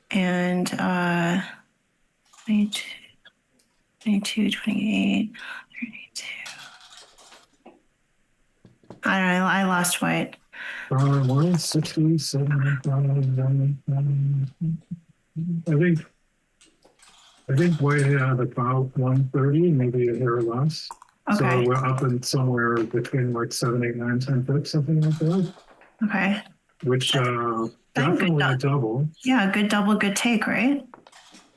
And 22, 22, 28, 32. I don't know. I lost white. 160, 70, I think white had about 130, maybe a hair less. Okay. So we're up in somewhere between like 7, 8, 9, 10 pips, something like that. Okay. Which definitely a double. Yeah, good double, good take, right?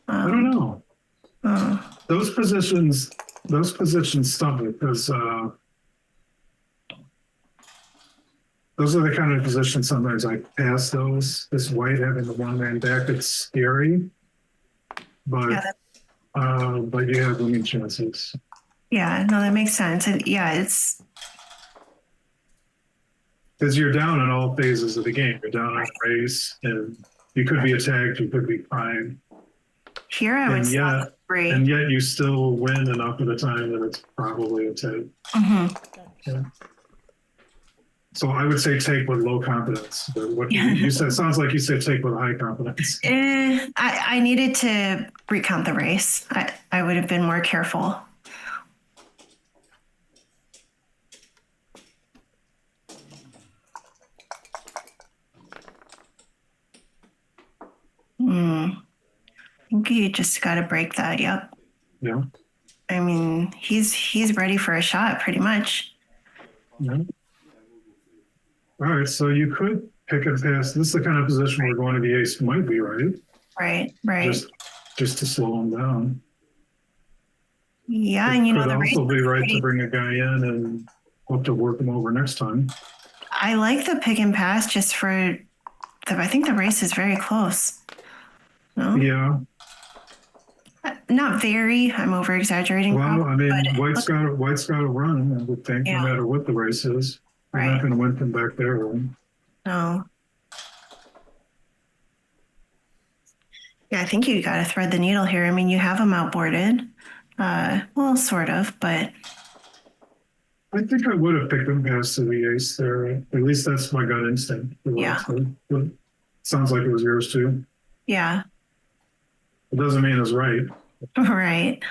I don't know. Those positions stump me because those are the kind of positions sometimes I pass those. This white having the one man back, it's scary, but you have winning chances. Yeah, no, that makes sense. It's because you're down in all phases of the game. You're down on a race, and you could be attacked, you could be fine. Here I would And say yet, 3. and yet you still win enough of the time that it's probably a take. Yeah. So I would say take with low confidence. But what you said sounds like you said take with high confidence. I needed to recount the race. I would have been more careful. I think you just got to break that. Yep. Yeah. I mean, he's ready for a shot pretty much. Yeah. All right. So you could pick and pass. This is the kind of position where going to the ace might be right. Right. Just to slow him down. Yeah, It and could the race also be is right pretty, to bring a guy in and hope to work him over next time. I like the pick and pass just for I think the race is very close. No? Yeah. Not very. I'm over exaggerating. Well, I mean, but White's got to run, I would think, Yeah. no matter what the race is. You're Right. not going to win from back there. Right? No. Yeah, I think you got to thread the needle here. I mean, you have them outboarded. Well, sort of, but I think I would have picked him past to the ace there. At least that's my gut instinct. Yeah. But sounds like it was yours too. yeah, It doesn't mean it's right. right.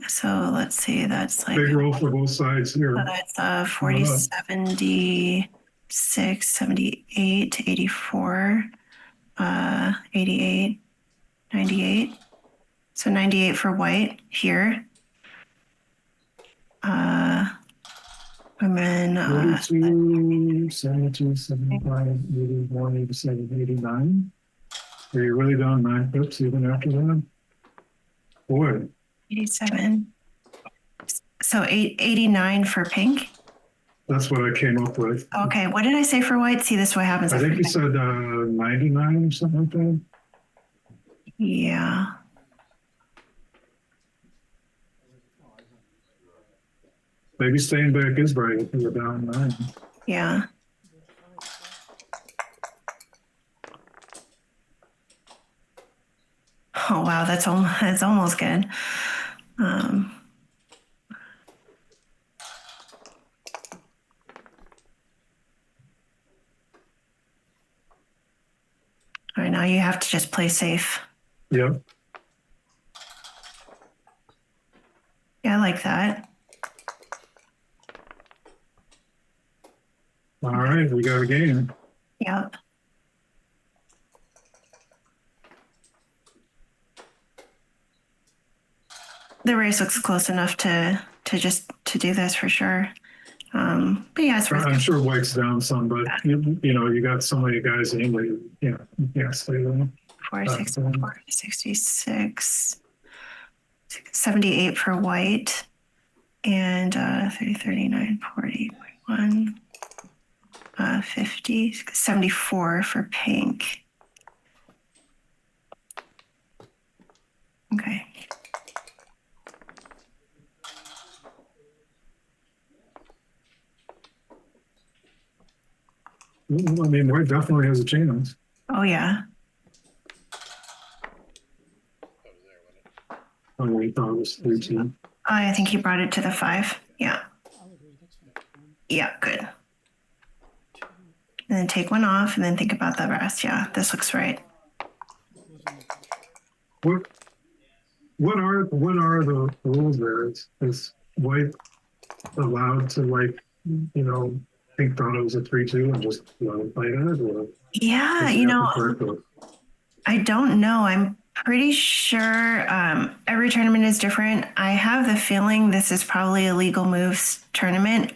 So let's see. That's like Big roll for both sides here. that's 40, 76, 78, 84, 88, 98. So 98 for white here. And then 42, 72, 75, 81, 87, 89. Are you really down 9 pips even after that? Boy, 87. So 89 for pink. that's what I came up with. Okay, what did I say for white? See, this is what happens. I think you said 99 or something like that. Yeah. Maybe staying back is right if you're down 9. Yeah. Oh wow, that's almost good. All right, now you have to just play safe. Yep. Yeah, I like that. All right, we got a game. Yep. The race looks close enough to do this for sure. But yeah, it's worth I'm sure White's down some, but you got so many guys anyway. You can't stay there. 464, 66, 78 for white, and 30, 39, 40, 41, 50, 74 for pink. Okay. I mean, White definitely has a chance. Oh yeah. Oh, we thought it was 3-2. I think he brought it to the 5. Yeah. I'll agree, that's fine. Yeah, good. And then take one off and then think about the rest. Yeah, this looks right. What are the rules there? Is White allowed to think thought it was a 3-2 and just play it, or Yeah, I don't know. I'm pretty sure every tournament is different. I have the feeling this is probably a legal moves tournament.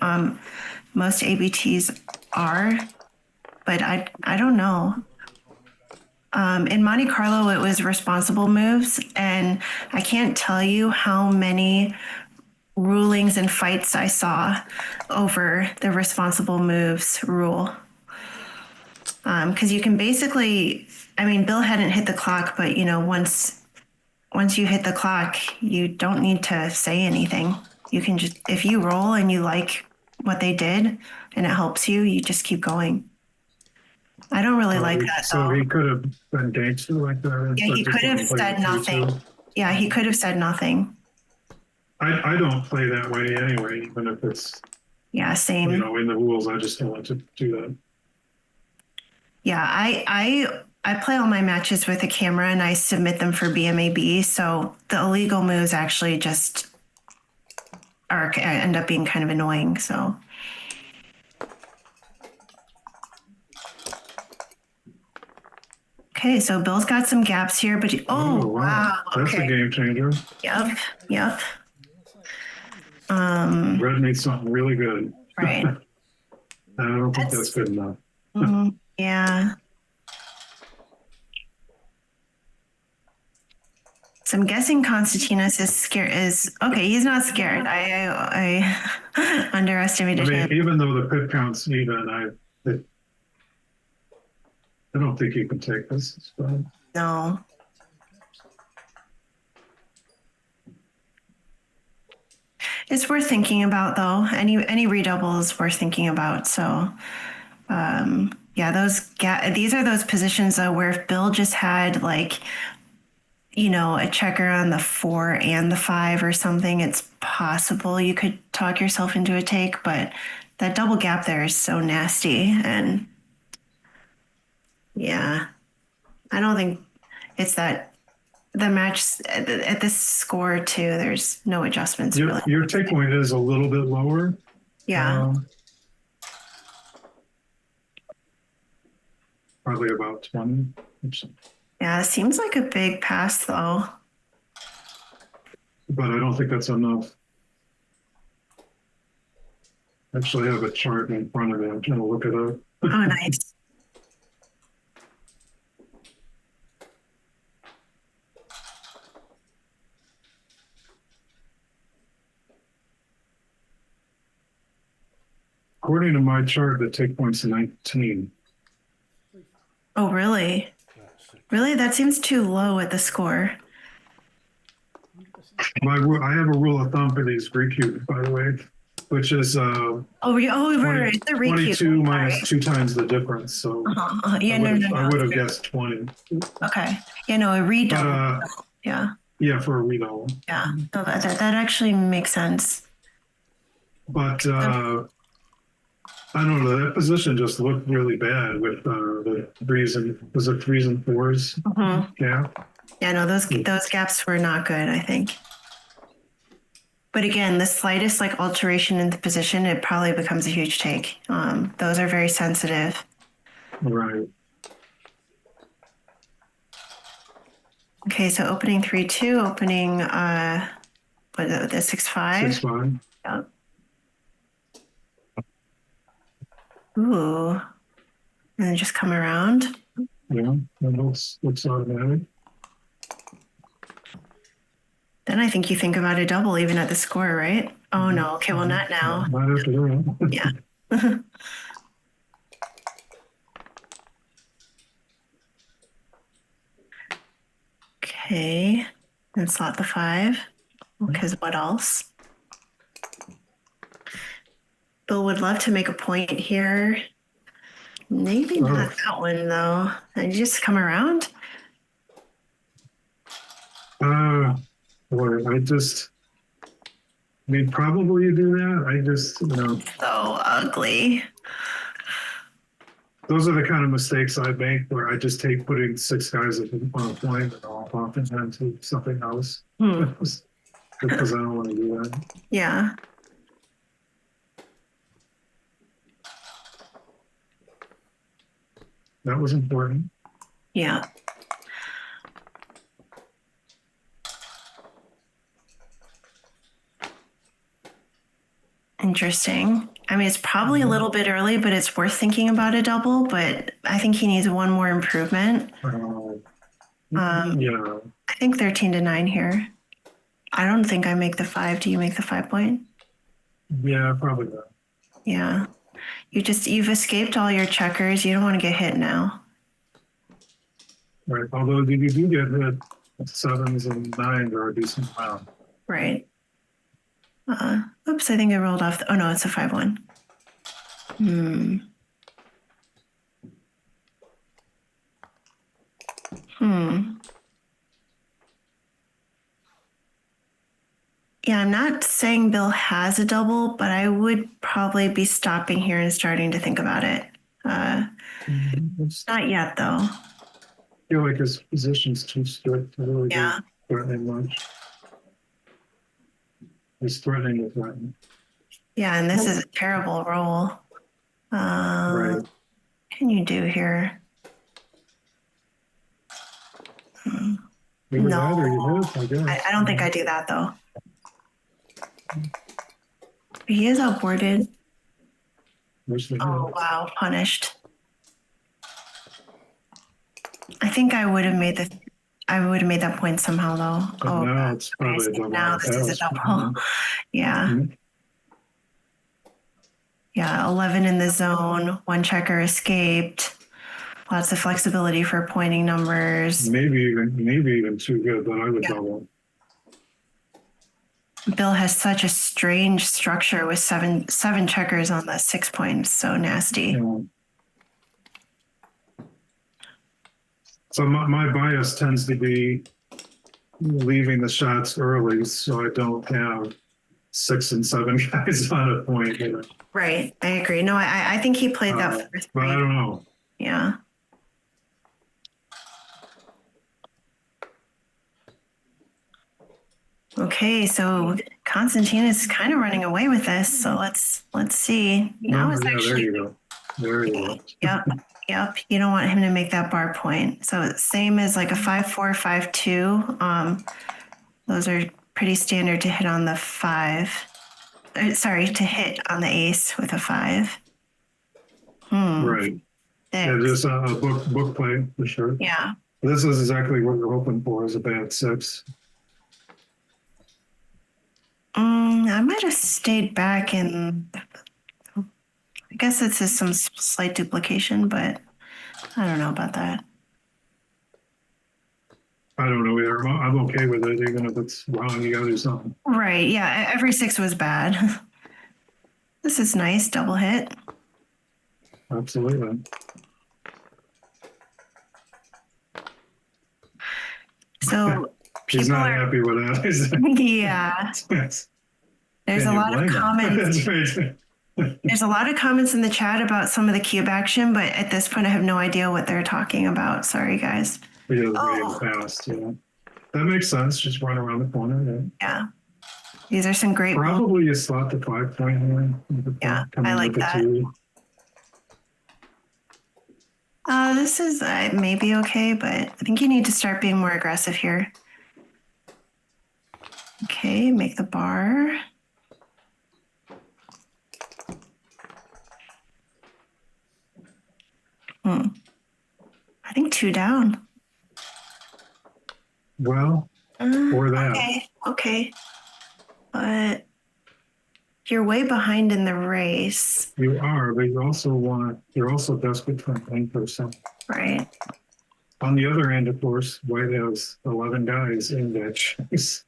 Most ABTs are, but I don't know. In Monte Carlo, it was responsible moves, and I can't tell you how many rulings and fights I saw over the responsible moves rule. Because you can basically, I mean, Bill hadn't hit the clock, but once you hit the clock, you don't need to say anything. You can just, if you roll and you like what they did and it helps you, you just keep going. I don't really like that So though. he could have been gangster like that. Yeah, he could have said nothing. Yeah, he could have said nothing. I don't play that way anyway, even if it's, Yeah, same. in the rules. I just don't want to do that. Yeah, I play all my matches with a camera and I submit them for BMAB. So the illegal moves actually just end up being kind of annoying. So okay, so Bill's got some gaps here, but wow. That's a game changer. Yep. Red needs something really good. Right. I don't think that's good enough. Yeah. So I'm guessing Constantinos is scared. Okay. He's not scared. I underestimated him. Even though the pit count's even, I don't think you can take this. It's fine. No. It's worth thinking about, though. Any redouble is worth thinking about. So, yeah, these are those positions though where if Bill just had like, a checker on the 4 and the 5 or something, it's possible you could talk yourself into a take. But that double gap there is so nasty, and yeah, I don't think it's that. The match at this score too, there's no adjustments really. Your take point is a little bit lower. Yeah. Probably about 20. Yeah, it seems like a big pass though. But I don't think that's enough. Actually, I have a chart in front of me. I'm trying to look it up. Oh, nice. According to my chart, the take point's 19. Oh, really? Really? That seems too low at the score. I have a rule of thumb for these Greek cubes, by the way, which is Right. It's the 22 minus 2 times the difference. So yeah, I would have guessed 20. Okay. Yeah, no, a redouble. Yeah. Yeah, for a redouble. Yeah. No, that actually makes sense. But I don't know. That position just looked really bad with the 3s and 4s. Mm-hmm. Yeah. Yeah, no, those gaps were not good, I think. But again, the slightest like alteration in the position, it probably becomes a huge take. Those are very sensitive. Right. Okay, so opening 3-2, opening the 6-5. 6-5. Yep. Ooh. And then just come around. Yeah, that looks automatic. Then I think you think about a double even at the score, right? Oh no, okay, well not now. Not after that. Yeah. Okay, and slot the 5, because what else? Bill would love to make a point here. Maybe not that one though. And you just come around? Boy, probably you do that. I just, So ugly. those are the kind of mistakes I make where I just take putting 6 guys on a point and off and into something else. Because I don't want to do that. Yeah. That was important. Yeah. Interesting. I mean, it's probably a little bit early, but it's worth thinking about a double. But I think he needs one more improvement. Yeah. I think 13-9 here. I don't think I make the 5. Do you make the 5 point? Yeah, probably not. Yeah. You've escaped all your checkers. You don't want to get hit now. Right. Although you do get hit, 7s and 9s are a decent amount. Right. Oops, I think I rolled off. Oh no, it's a 5-1. Hmm. Yeah, I'm not saying Bill has a double, but I would probably be stopping here and starting to think about it. Not yet, though. Feel like his position's too strict to really Yeah. be threatening much. He's threatening to threaten. Yeah, and this is a terrible roll. Right. What can you do here? Either No. that or you hit, I guess. I don't think I do that, though. He is outboarded. Wish they Oh, had. wow, punished. I think I would have made that point somehow, though. But Oh, now it's probably a okay, double. now this is a pass. double. Yeah. Mhm. Yeah, 11 in the zone, one checker escaped. Lots of flexibility for pointing numbers. Maybe even too good, but I would Yeah. double. Bill has such a strange structure with seven checkers on the 6 points. So nasty. Yeah. So my bias tends to be leaving the shots early, so I don't have 6 and 7 guys on a point. You know? Right. I agree. No, I think he played that for But I 3. don't know. Yeah. Okay, so Constantine is kind of running away with this. So let's see. Now it's Yeah, there actually you go. There you go. Yep. You don't want him to make that bar point. So same as like a 5-4, 5-2. Those are pretty standard to hit on the 5. To hit on the ace with a 5. Right. Yeah, 6. just a book play for sure. Yeah. This is exactly what we're hoping for, is a bad 6. I might have stayed back in. I guess this is some slight duplication, but I don't know about that. I don't know either. I'm okay with it, even if it's wrong. You got to do something. Right. Yeah. Every 6 was bad. This is nice. Double hit. Absolutely. So He's people not are. happy with that. is he? Yeah. Yes. There's Can a you lot of blame him? comments. That's right. There's a lot of comments in the chat about some of the cube action, but at this point, I have no idea what they're talking about. Sorry, guys. He doesn't Oh. read fast. Yeah, that makes sense. Just run around the corner. Yeah. Yeah. These are some great. Probably you slot the 5 point here. Yeah, Come I in like with the that. 2. This is maybe okay, but I think you need to start being more aggressive here. Okay, make the bar. I think 2 down. Well, or that. Okay. But you're way behind in the race, You are, but you're also desperate for 9%. right? On the other end, of course, White has 11 guys in that chase.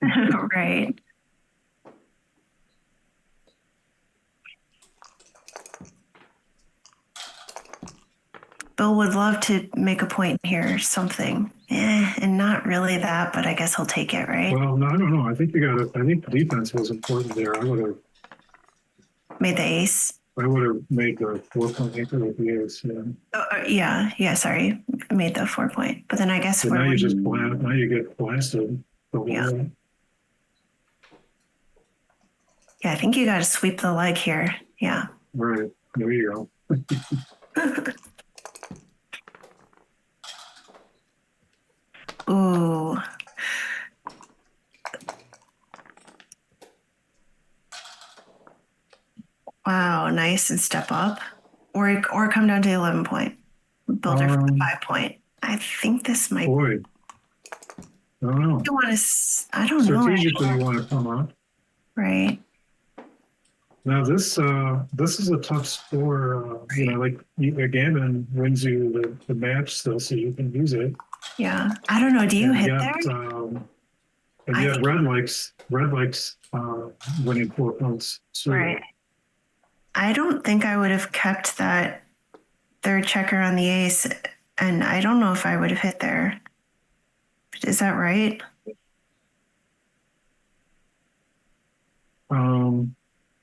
Right. Bill would love to make a point here, something. And not really that, but I guess he'll take it, right? Well, no, I don't know. I think I think the defense was important there. I would have Made the ace. made the 4 point anchor with the ace. Yeah. Yeah, sorry. Made the 4 point. But then I guess But now you just now you get blasted. The whole Yeah. way. Yeah, I think you got to sweep the leg here. Yeah. Right. There you go. Ooh. Wow, nice and step up. Or come down to 11 point. Builder for the 5 point. I think this might Boy. I don't know. I don't know. Strategically, you want to come up. Right. Now this is a tough score. Gammon wins you the match still, so you can use it. Yeah. I don't know. Do you hit yet, there? And I yet think- Red likes winning 4 points. So Right. I don't think I would have kept that 3rd checker on the ace, and I don't know if I would have hit there. Is that right?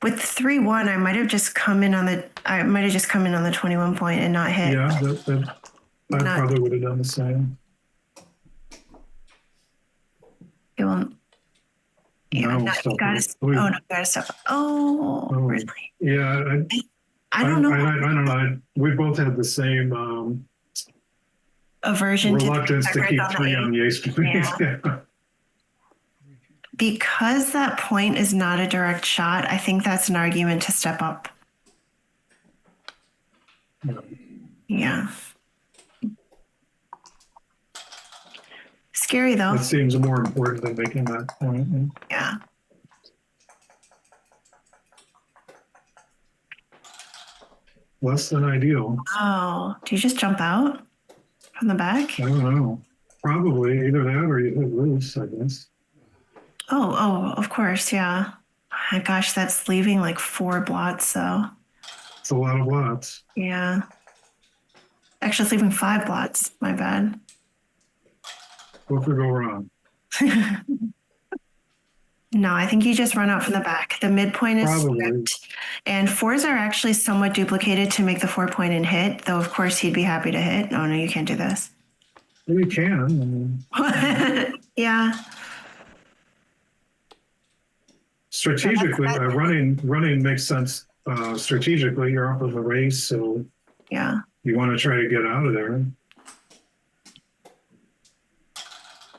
With 3-1, I might have just come in on the 21 point and not hit. Yeah, I Not- probably would have done the same. It won't. Yeah, No, no, stop you gotta. it. Oh no, you gotta stop. Oh, Oh, really? yeah, I don't know. I don't know. We both had the same Aversion reluctance to to checkers keep on the 3 eight. on the ace. Yeah. Because that point is not a direct shot, I think that's an argument to step up. Yeah. Scary though. That seems more important than making that point. Yeah. Less than ideal. Oh, do you just jump out from the back? I don't know. Probably either that or you hit loose, I guess. Oh, of course, yeah. My gosh, that's leaving like 4 blots though. It's a lot of lots. Yeah. Actually, it's leaving 5 blots. My bad. What could go wrong? No, I think you just run out from the back. The midpoint is Probably. stripped, and 4s are actually somewhat duplicated to make the 4-point and hit, though of course he'd be happy to hit. Oh no, you can't do this. Well, you can. I mean, Yeah. strategically, running makes sense. Strategically, you're off of a race, so Yeah. you want to try to get out of there.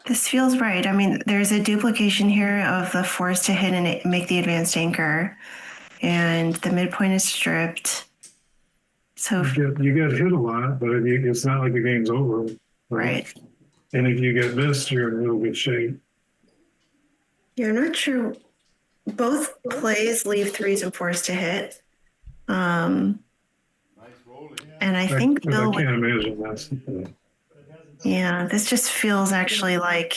This feels right. I mean, there's a duplication here of the 4s to hit and make the advanced anchor, and the midpoint is stripped. So, You get hit a lot, but it's not like the game's over. right. And if you get missed, you're in real good shape. You're not sure. Both plays leave 3s and 4s to hit. And I think I Bill, can't imagine that's the thing. yeah, this just feels actually like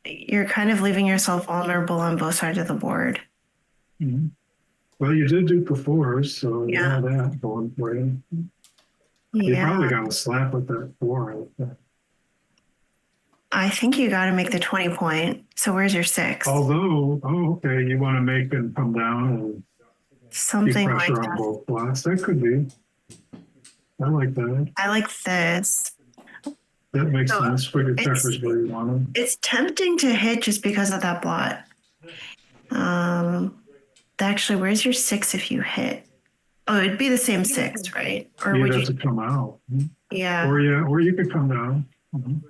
you're kind of leaving yourself vulnerable on both sides of the board. Mhm. Well, you did do before, so you Yeah. have that going for you. You Yeah. probably got a slap with that 4. I think you got to make the 20 point. So where's your 6? Although, okay, you want to make them come down and keep Something like pressure on that. both blocks. That could be. I like that. I like this. That makes So sense. Put your it's- checkers where you want them. It's tempting to hit just because of that blot. Actually, where's your 6 if you hit? Oh, it'd be the same 6, right? Or You'd would have you? to come out. Yeah. Or you could come down. Mhm.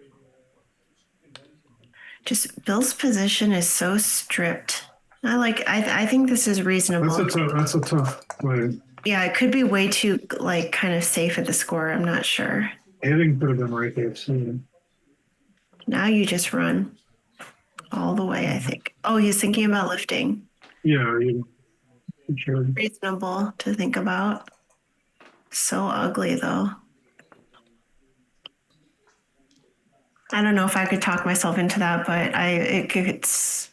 Just Bill's position is so stripped. I think this is reasonable. That's a tough play. Yeah, it could be way too like kind of safe at the score. I'm not sure. Hitting could have been right there soon. Now you just run all the way, I think. Oh, he's thinking about lifting. Yeah, you should. Reasonable to think about. So ugly though. I don't know if I could talk myself into that, but it's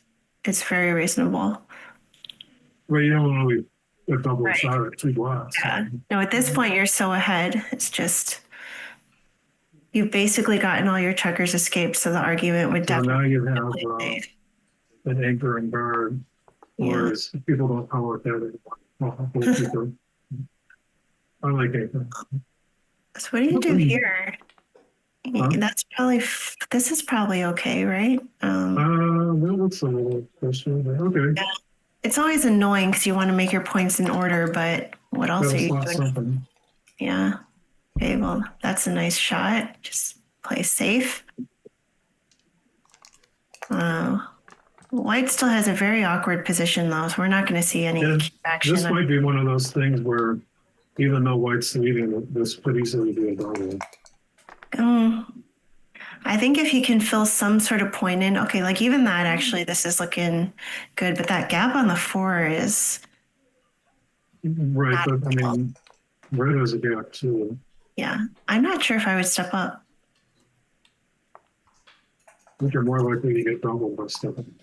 very reasonable. Well, you don't really a double Right. shot at 2 blocks. Yeah. No, at this point you're so ahead. It's just you've basically gotten all your checkers escaped, so the argument would So now definitely you have be safe. an anchor and guard, Yeah. whereas people don't call it that anymore. Well, most people- I like anchor. So what do you do here? Huh? That's probably this is probably okay, right? That looks a little questionable. Okay, Yeah. It's always annoying because you want to make your points in order, but what else are that's you not doing? something. Yeah. Okay, well, that's a nice shot. Just play safe. White still has a very awkward position though, so we're not going to see any Yeah, action. This might be one of those things where even though white's leading, this could easily be a double. I think if you can fill some sort of point in, okay, like even that actually, this is looking good, but that gap on the 4 is, Right, but I mean, red has a gap too. yeah, I'm not sure if I would step up. I think you're more likely to get double by stepping.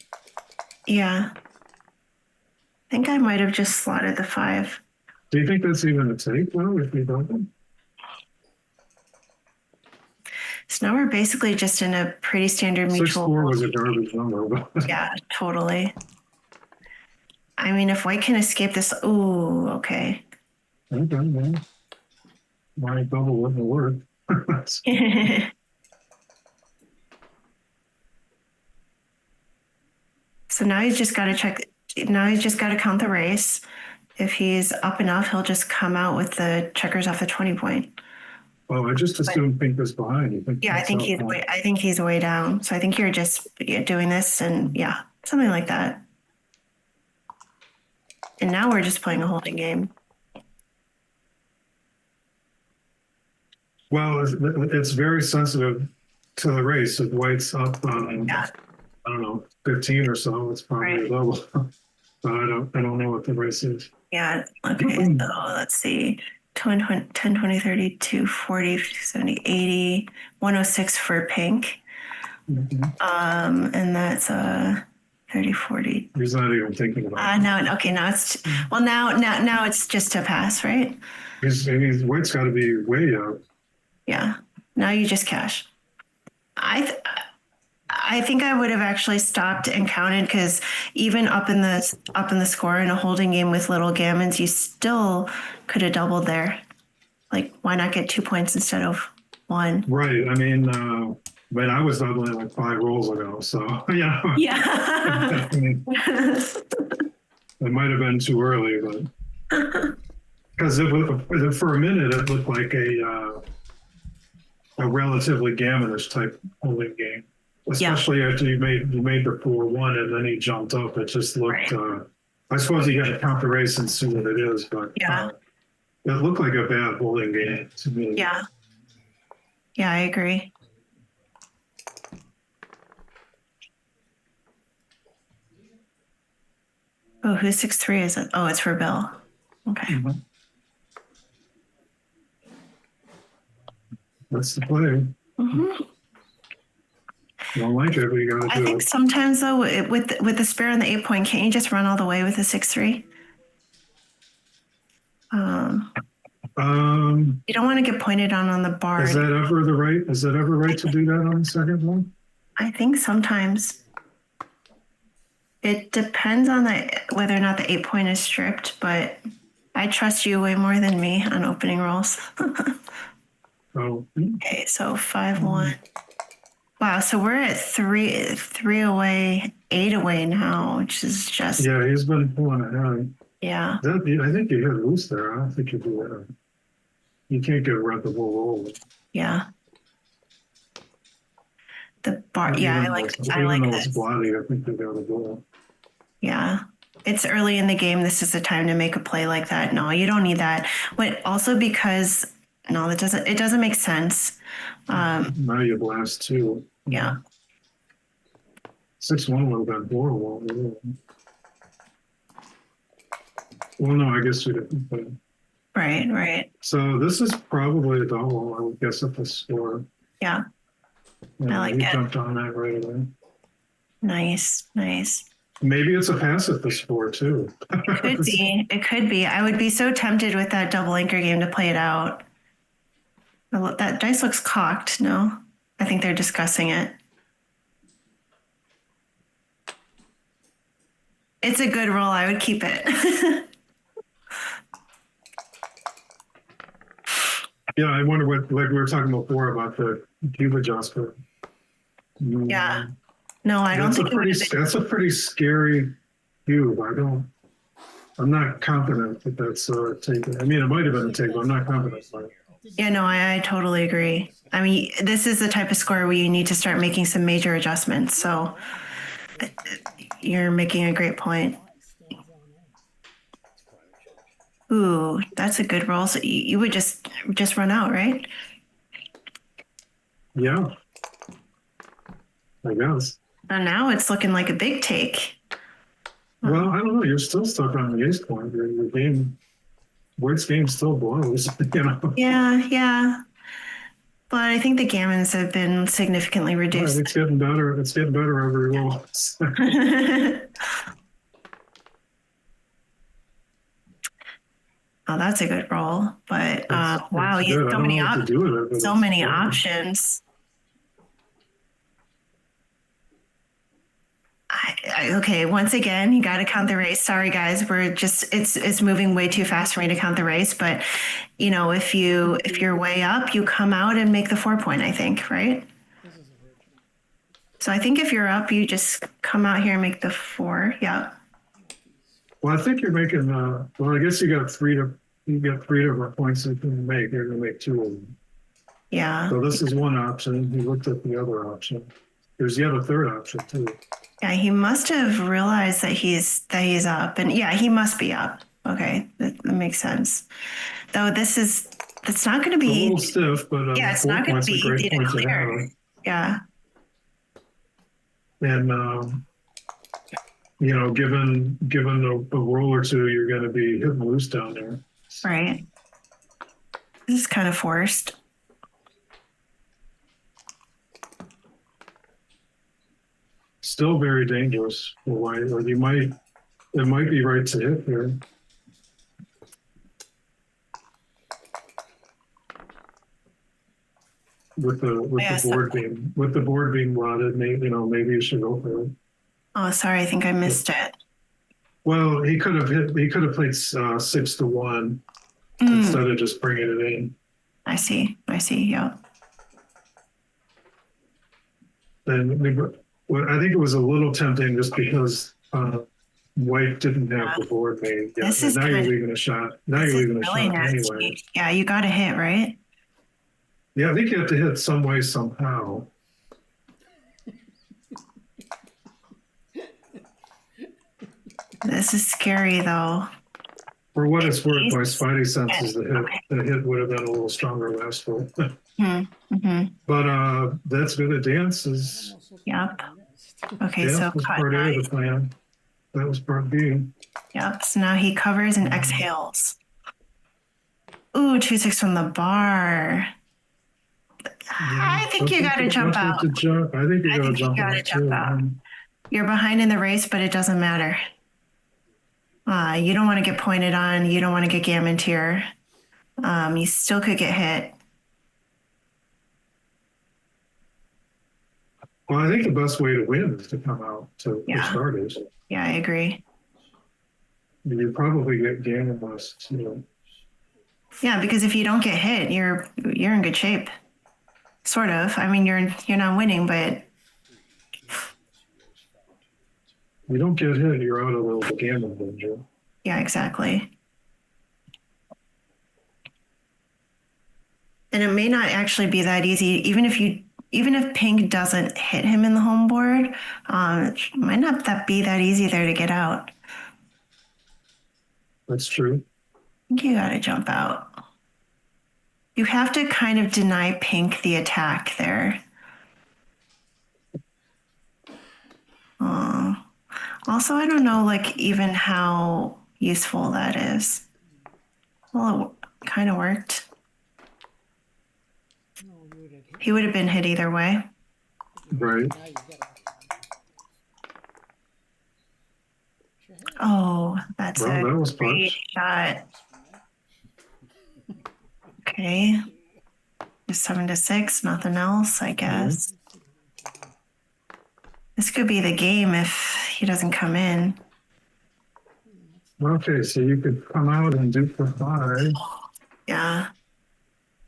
Yeah. I think I might have just slotted the 5. Do you think that's even a take though, if you don't? So now we're basically just in a pretty standard mutual. 6-4 was a garbage number, but Yeah, totally. I mean, if white can escape this, ooh, okay. okay, well, my double wouldn't work. So now he's just got to check. Now he's just got to count the race. If he's up enough, he'll just come out with the checkers off the 20 point. Oh, I just assumed pink was behind. You think Yeah, I that's think how he's it way, I think he's way down. So I think you're just doing this and yeah, something like that. And now we're just playing a holding game. Well, it's very sensitive to the race. If white's up, Yeah. I don't know, 15 or so, it's probably Right. a double. But I don't know what the race is. Yeah. Okay. So let's see. 10, 20, 30, 2, 40, 70, 80, 106 for pink. And that's 30, 40. He's not even thinking about it. No, okay, now it's well now it's just a pass, right? White's got to be way up. Yeah. Now you just cash. I think I would have actually stopped and counted because even up in the score in a holding game with little gammons, you still could have doubled there. Like, why not get 2 points instead of 1? Right. I mean, I was doubling like 5 rolls ago, so yeah. Yeah. I mean, it might have been too early, but because for a minute it looked like a relatively gammonish type holding game, especially after you made the 4-1 and then he jumped up. It just looked. Right. I suppose you got to count the race and see what it is, but Yeah. it looked like a bad holding game to me. Yeah. Yeah, I agree. Oh, who's 6'3" is it? Oh, it's for Bill. Okay. Mhm. That's the play. Mm-hmm. You don't like it, but you got to I do think it. sometimes though, with the spare and the 8 point, can't you just run all the way with a 6'3"? You don't want to get pointed on the bar. Is that ever right to do that on the second one? I think sometimes it depends on whether or not the 8 point is stripped, but I trust you way more than me on opening rolls. Oh, Okay, so 5-1. Wow, so we're at three away, 8 away now, which is just yeah, he's been pulling ahead. yeah. I think you hit loose there. I don't think you do that. You can't get around the whole roll. Yeah. The bar, yeah, I like Even though it's this. bloody, I think they got a goal. Yeah. It's early in the game. This is the time to make a play like that. No, you don't need that. But also because no, it doesn't make sense. Now you blast 2. Yeah. 6-1 would have been horrible. Well, no, I guess you didn't. But... Right. So this is probably a double, I would guess, at the score. Yeah. Yeah, I like he it. jumped on that right away. Nice. Maybe it's a pass at the score too. It could be. I would be so tempted with that double anchor game to play it out. That dice looks cocked. No, I think they're discussing it. It's a good roll. I would keep it. Yeah, I wonder what, like we were talking before about the cube adjuster. Yeah. No, I don't think that's a pretty scary cube. I'm not confident that that's a take. I mean, it might have been a take, but I'm not confident. Yeah, no, I totally agree. I mean, this is the type of score where you need to start making some major adjustments. So you're making a great point. Ooh, that's a good roll. So you would just run out, right? Yeah, I guess. And now it's looking like a big take. Well, I don't know. You're still stuck on the ace point. Your game, White's game still blows. You know. Yeah. But I think the gammons have been significantly Right, reduced. it's getting better. It's getting better every roll. Oh, that's a good roll. But wow, It's you good. have I don't know what to do with it, but so it's many good. options. okay, once again, you got to count the race. Sorry, guys, we're just it's moving way too fast for me to count the race. But you know, if you're way up, you come out and make the 4-point. I think, right? This is a virtual. So I think if you're up, you just come out here and make the 4. Yeah. Well, I think you're making, well, I guess you got three different points you can make. You're going to make 2 of them. Yeah. So this is one option. You looked at the other option. There's yet a third option too. Yeah, he must have realized that he's up, and yeah, he must be up. Okay, that makes sense. Though it's not going to It's a be little stiff, but yeah, it's 4 not going to points be is a great easy to point to clear. have. Yeah, And you know, given a roll or two, you're going to be hitting loose down there. right. This is kind of forced. Still very dangerous for white, or it might be right to hit here. With the board being rotted, maybe you should go for it. Oh, sorry, I think I missed it. Well, he could have played 6 to 1 instead of just bringing it in. I see. Yeah. And I think it was a little tempting just because white didn't have the board made yet. This is now you're good. leaving a shot. Now This you're is leaving a really shot nasty. anyway. Yeah, you got to hit, right? Yeah, I think you have to hit some way somehow. This is scary though. For what it's worth, my spidey senses the hit would have been a little stronger last hole. Mm-hmm. But that's good. A dance is Yep. Okay, dance so was cut. part A of the plan. That was part B. Yep. So now he covers and exhales. Ooh, 2-6 from the bar. I think you got to jump out. I think you got to jump out. You're behind in the race, but it doesn't matter. You don't want to get pointed on. You don't want to get gammoned here. You still could get hit. Well, I think the best way to win is to come out for starters. Yeah, I agree. You probably get gammon less too. Yeah, because if you don't get hit, you're in good shape. Sort of. I mean, you're not winning, but You don't get hit, you're out of the gammon danger. yeah, exactly. And it may not actually be that easy, even if pink doesn't hit him in the home board, it might not be that easy there to get out. That's true. I think you got to jump out. You have to kind of deny pink the attack there. Also, I don't know, like, even how useful that is. Well, it kind of worked. He would have been hit either way. Right. Oh, that's Well, that was great clutch. shot. Okay. Just 7-6, nothing else, I guess. This could be the game if he doesn't come in. Okay, so you could come out and do for 5. Yeah.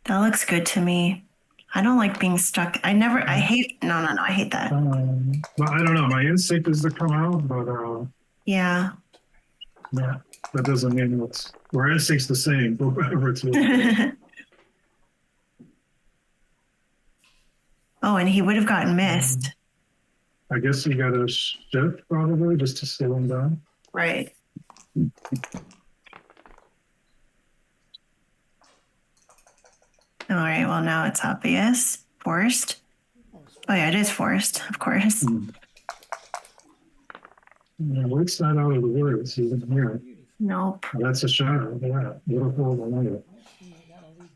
That looks good to me. I don't like being stuck. I hate that. Well, I don't know. My instinct is to come out, but Yeah. yeah, that doesn't mean our instinct's the same, whatever it's. Oh, and he would have gotten missed. I guess you got to shift probably just to slow him down. Right. All right, well, now it's obvious. Forced. Oh, yeah, it is forced, of course. Yeah, White's not out of the woods even here. Nope. That's a shot. Yeah, beautiful. I like it.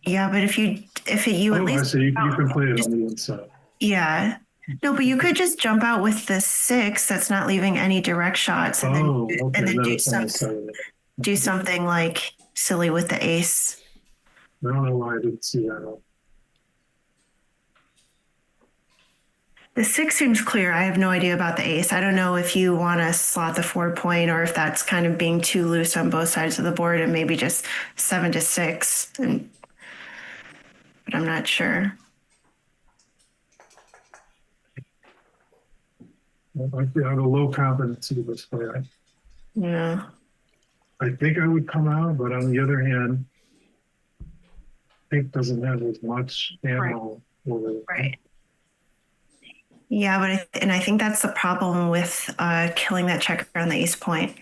Yeah, but if you at least. I see. You can play it on the inside. Yeah. No, but you could just jump out with the 6 that's not leaving any direct shots and then do something like silly with the ace. I don't know why I didn't see that. The 6 seems clear. I have no idea about the ace. I don't know if you want to slot the 4 point or if that's kind of being too loose on both sides of the board and maybe just 7 to 6. But I'm not sure. I have a low confidence in this play. Yeah. I think I would come out, but on the other hand, pink doesn't have as much ammo. Right. Yeah, but I think that's the problem with killing that checker on the ace point.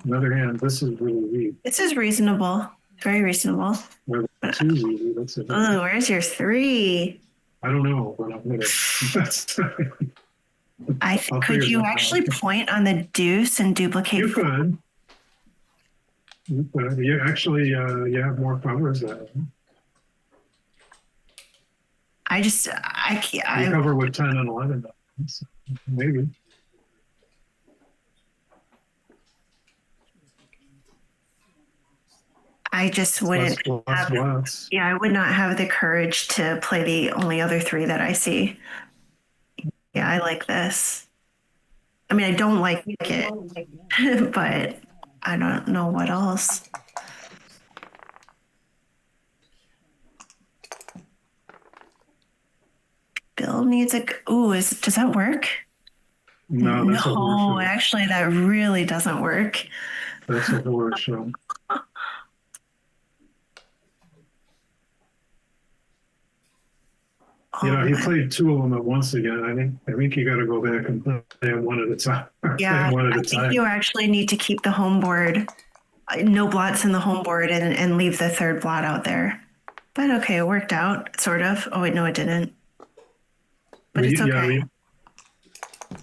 On the other hand, this is really weak. This is reasonable. Very reasonable. Where the 2's easy. That's it. Oh, where's your 3? I don't know, but I'm gonna. That's, I'll Could figure you that out. actually point on the deuce and duplicate? You could. You actually, you have more covers there. I can't. You cover with 10 and 11. Maybe. I just wouldn't. Lots. Yeah, I would not have the courage to play the only other 3 that I see. Yeah, I like this. I mean, I don't like it, but I don't know what else. Bill needs a. Ooh, does that work? No, that's a horror show. Actually, that really doesn't work. That's a horror show. You know, he played 2 of them at once again. I think you got to go back and play them one at a time. Yeah, I think you actually need to keep the home board, no blots in the home board, and leave the 3rd blot out there. But okay, it worked out, sort of. Oh wait, no, it didn't. But it's okay.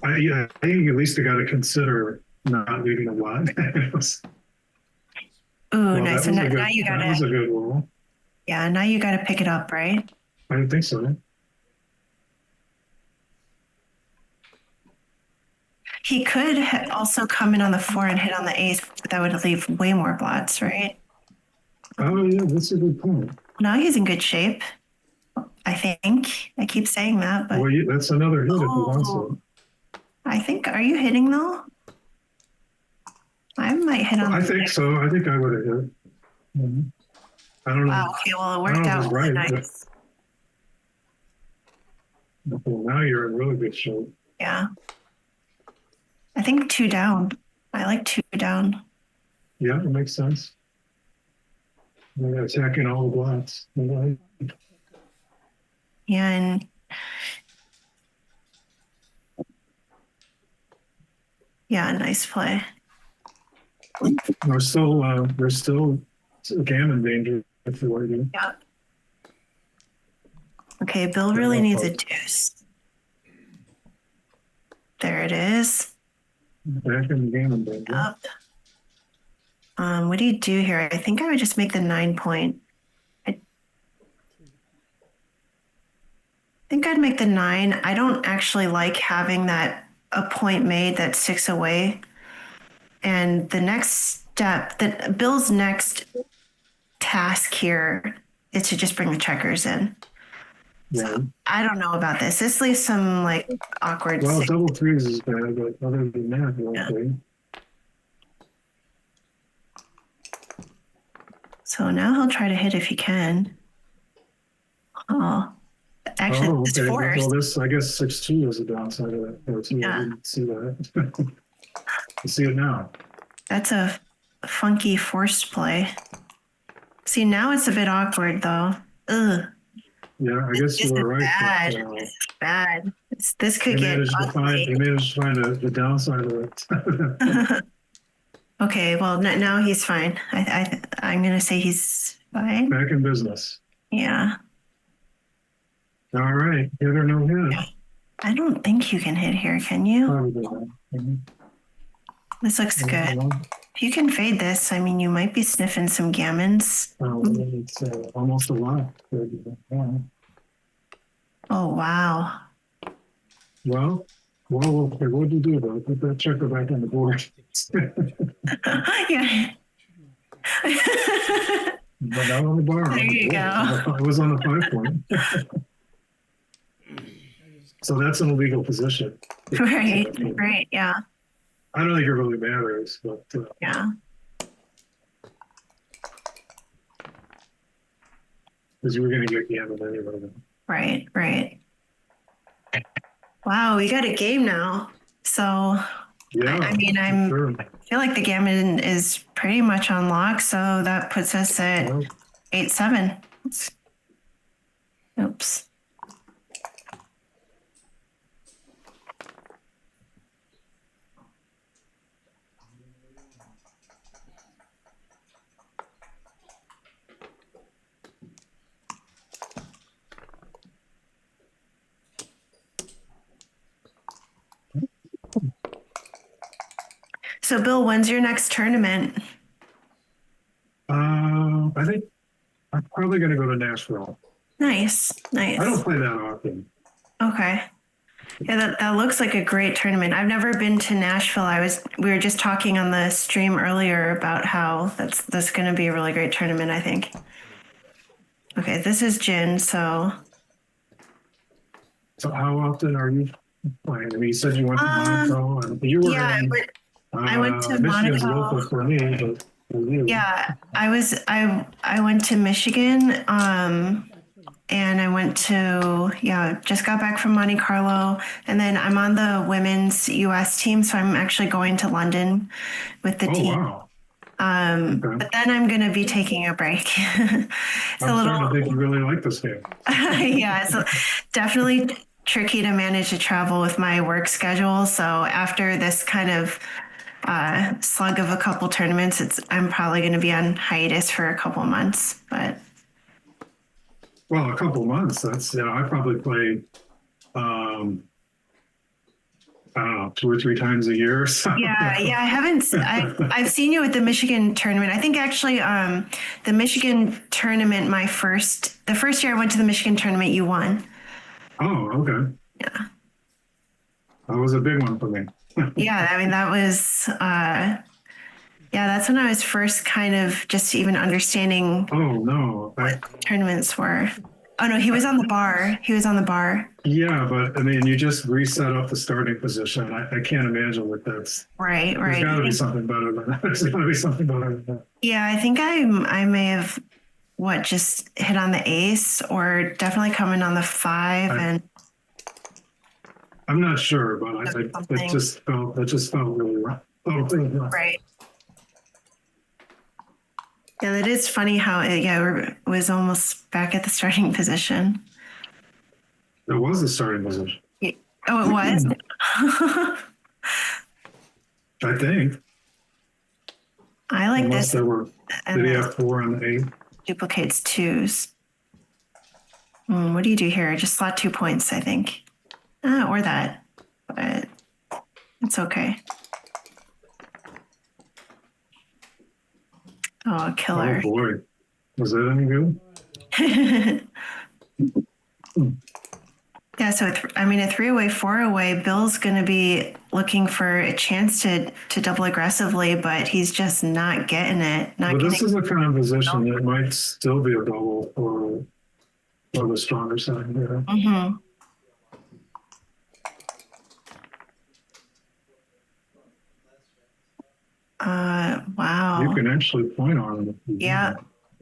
I think at least you got to consider not leaving a blot. Ooh, nice. So now you got to. That was a good rule. Yeah, now you got to pick it up, right? I don't think so. He could also come in on the 4 and hit on the ace, but that would leave way more blots, right? Oh, yeah, that's a good point. Now he's in good shape, I think. I keep saying that, but... Well, that's another hit if he wants it. I think... Are you hitting, though? I might hit on... I think so. I think I would have hit. Mm-hmm. I don't know. Wow, okay, well, it worked out really nice. Well, now you're in really good shape. Yeah. I think 2 down. I like 2 down. Yeah, it makes sense. They're attacking all the blots. Yeah, and yeah, nice play. There's still gammon danger if you want to. Yeah. Okay, Bill really needs a deuce. There it is. Back in the gammon danger. Up. What do you do here? I think I would just make the 9 point. I think I'd make the 9. I don't actually like having a point made that's 6 away. And the next step, Bill's next task here is to just bring the checkers in. Yeah. So I don't know about this. This leaves some awkward. Well, double 3s is bad, but other than that, okay. So now he'll try to hit if he can. Oh, actually, it's forced. Well, this, I guess 6-2 is the downside of that. Yeah. I didn't see that. You see it now. That's a funky forced play. See, now it's a bit awkward, though. Ugh. Yeah, I guess you were right. Bad. But, it's bad. This could get ugly. You managed to find the downside of it. Okay, well, now he's fine. I'm going to say he's fine. Back in business. Yeah. All right. Hit or no hit? Yeah. I don't think you can hit here, can you? Probably not. Mm-hmm. This looks good. If you can fade this, I mean, you might be sniffing some gammons. Oh, it's almost a lot. Yeah. Oh, wow. Well, okay, what do you do though? Put that checker back on the board. Yeah. But not on the bar. There you go. It was on the 5 point. So that's an illegal position. Right. Right. Yeah. I don't think it really matters, but Yeah. because you were going to get gammon anyway. Right. Right. Wow, we got a game now. So Yeah. I mean, I sure. feel like the gammon is pretty much on lock. So that puts us at Well, 8-7. Oops. So, Bill, when's your next tournament? I think I'm probably going to go to Nashville. Nice. I don't Nice. play that often. Okay. Yeah, that looks like a great tournament. I've never been to Nashville. We were just talking on the stream earlier about how that's going to be a really great tournament, I think. Okay, this is Jin, so So how often are you playing? I mean, you said you went to Monaco, and you were yeah, in I went to Michigan's Monaco. local for me, but for you. Yeah, I went to Michigan, and I went to just got back from Monte Carlo, and then I'm on the women's U.S. team, so I'm actually going to London with the Oh, team. wow. Okay. But then I'm going to be taking a break. It's I'm a starting to little, think you really like this game. yeah, it's definitely tricky to manage to travel with my work schedule. So after this kind of slug of a couple tournaments, I'm probably going to be on hiatus for a couple months. But Well, a couple months. That's I probably play, I don't know, 2 or 3 times a year or something. yeah, I haven't. I've seen you at the Michigan tournament. I think actually, the Michigan tournament, the first year I went to the Michigan tournament, you won. Oh, okay. Yeah. That was a big one for me. Yeah, I mean that was that's when I was first kind of just even understanding Oh no. what tournaments were. Oh no, he was on the bar. Yeah, but I mean, you just reset up the starting position. I can't imagine what that's. Right. There's got to be something better than that. There's got to be something better than that. Yeah, I think I may have just hit on the ace or definitely coming on the 5 and I'm not sure, but something. it just felt really rough. Oh, really rough. Right. Yeah, that is funny how it was almost back at the starting position. It was the starting position, Oh, it was? I think. I like Unless this. there were, And did he then have 4 on the 8? duplicates 2s. What do you do here? Just slot 2 points, I think. Or that. But it's okay. Oh, killer. Oh boy, was that any good? Yeah, so a 3 away, 4 away. Bill's going to be looking for a chance to double aggressively, but he's just not getting it. But this is a kind of position that might still be a double for the stronger side here. Mm-hmm. Wow. You can actually point on it. Yeah.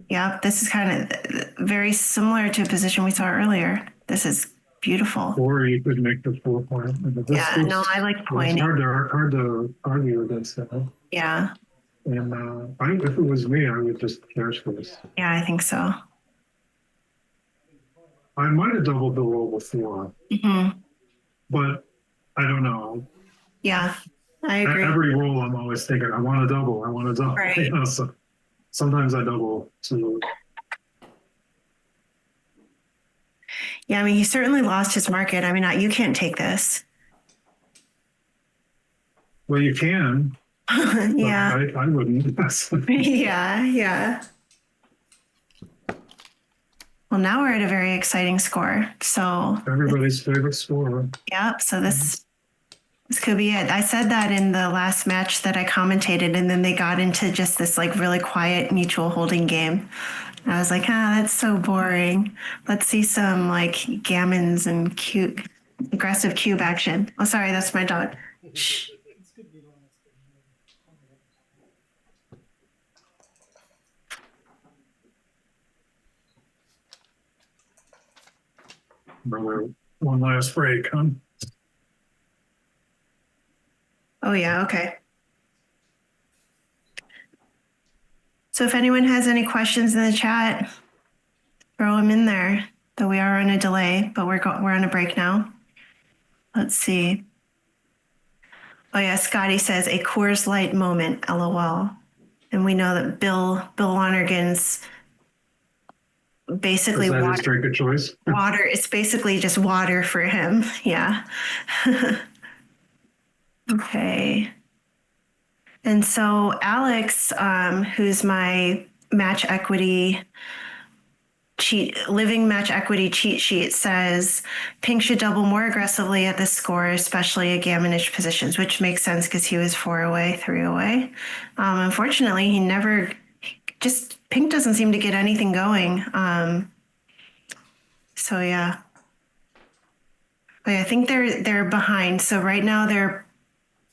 Yeah. This is kind of very similar to a position we saw earlier. This is beautiful. Or you could make the 4 point. No, I like pointing. It's hard to argue against that. Yeah. And if it was me, I would just cash for this. Yeah, I think so. I might have doubled the roll before, Mm-hmm. but I don't know. Yeah, I agree. Every roll, I'm always thinking, I want to double. Right. You know, so sometimes I double too. Yeah, I mean, he certainly lost his market. I mean, you can't take this. Well, you can. But Yeah. I wouldn't. Yeah. Well, now we're at a very exciting score. So, Everybody's favorite scorer. yeah, so this could be it. I said that in the last match that I commentated, and then they got into just this like really quiet mutual holding game. I was like, that's so boring. Let's see some like gammons and cute Aggressive cube action. Oh, sorry, that's my dog. Shh. This could be the last Brother, one last break, huh? Oh, yeah, okay. So if anyone has any questions in the chat, throw them in there. Though we are on a delay, but we're on a break now. Let's see. Oh yeah, Scotty says a Coors Light moment, LOL. And we know that Bill Lonergan's basically Is that his water. drink of choice? Water. It's basically just water for him. Yeah. Okay. And so Alex, who's my match equity living match equity cheat sheet, says Pink should double more aggressively at this score, especially at gammonish positions, which makes sense because he was 4 away, 3 away. Unfortunately, Pink doesn't seem to get anything going. So yeah. But I think they're behind. So right now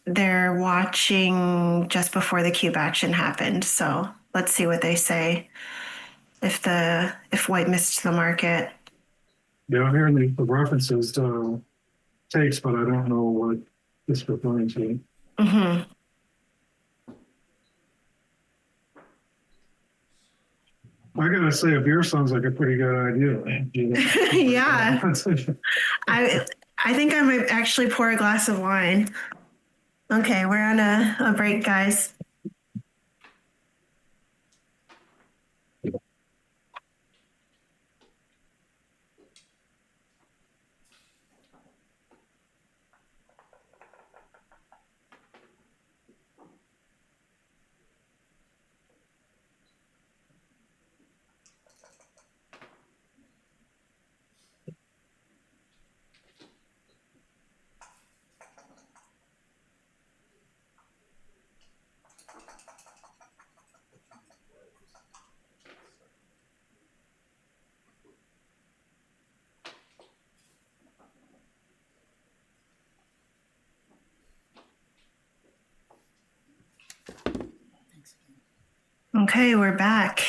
they're watching just before the cube action happened. So let's see what they say. If white missed the market. Yeah, I'm hearing the references to takes, but I don't know what it's referring to. Mm-hmm. I gotta say, a beer sounds like a pretty good idea. Yeah. I think I might actually pour a glass of wine. Okay, we're on a break, guys. Okay, we're back.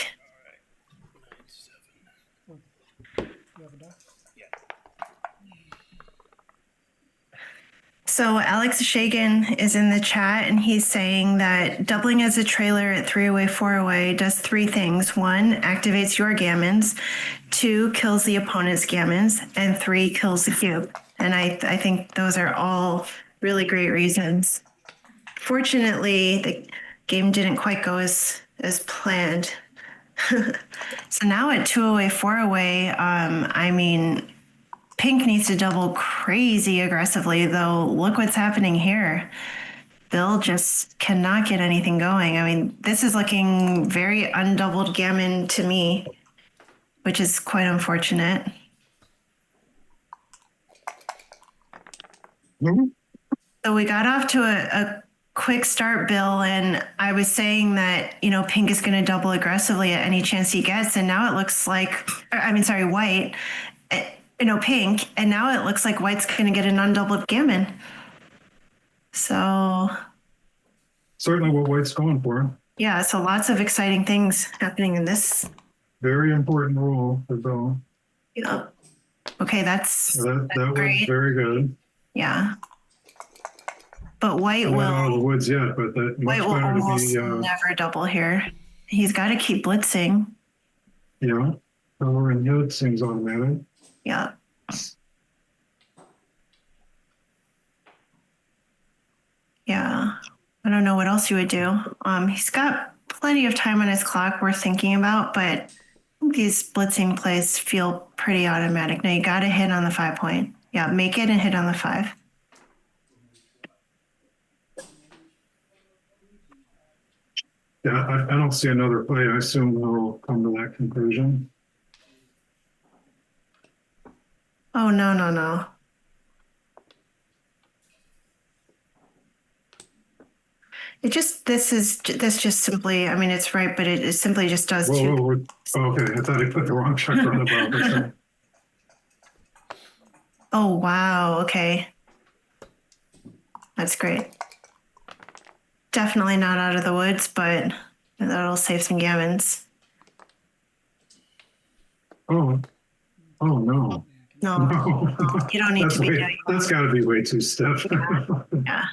You have a dog? So Alex Shagan is in the chat and he's saying that doubling as a trailer at 3 away, 4 away does 3 things. 1, activates your gammons. 2, kills the opponent's gammons. And 3, kills the cube. And I think those are all really great reasons. Fortunately, the game didn't quite go as planned. So now at 2 away, 4 away, I mean, Pink needs to double crazy aggressively, though. Look what's happening here. Bill just cannot get anything going. I mean, this is looking very undoubled gammon to me, which is quite unfortunate. Mm-hmm. So we got off to a quick start, Bill, and I was saying that, Pink is going to double aggressively at any chance he gets, and now it looks like, white, Pink, and now it looks like white's going to get an undoubled gammon. So Certainly what white's going for. yeah, so lots of exciting things happening in this. Very important rule for Bill. Yeah. Okay, that's That was great. very good. Yeah. But white Not out of the will woods yet, but that much white will better almost to be, never double here. He's got to keep blitzing. cover and hood seems automatic. Yeah. Yeah. I don't know what else you would do. He's got plenty of time on his clock worth thinking about, but I think these blitzing plays feel pretty automatic. Now you got to hit on the 5 point. Yeah, make it and hit on the 5. Yeah, I don't see another play. I assume we'll come to that conclusion. Oh, no. This just simply, I mean, it's right, but it simply just does two. Whoa. Okay, I thought I put the wrong checker on the ball. Oh, wow. Okay. That's great. Definitely not out of the woods, but that'll save some gammons. Oh, oh no. No, No. you don't need to be doing That's got to be way too stiff. Yeah.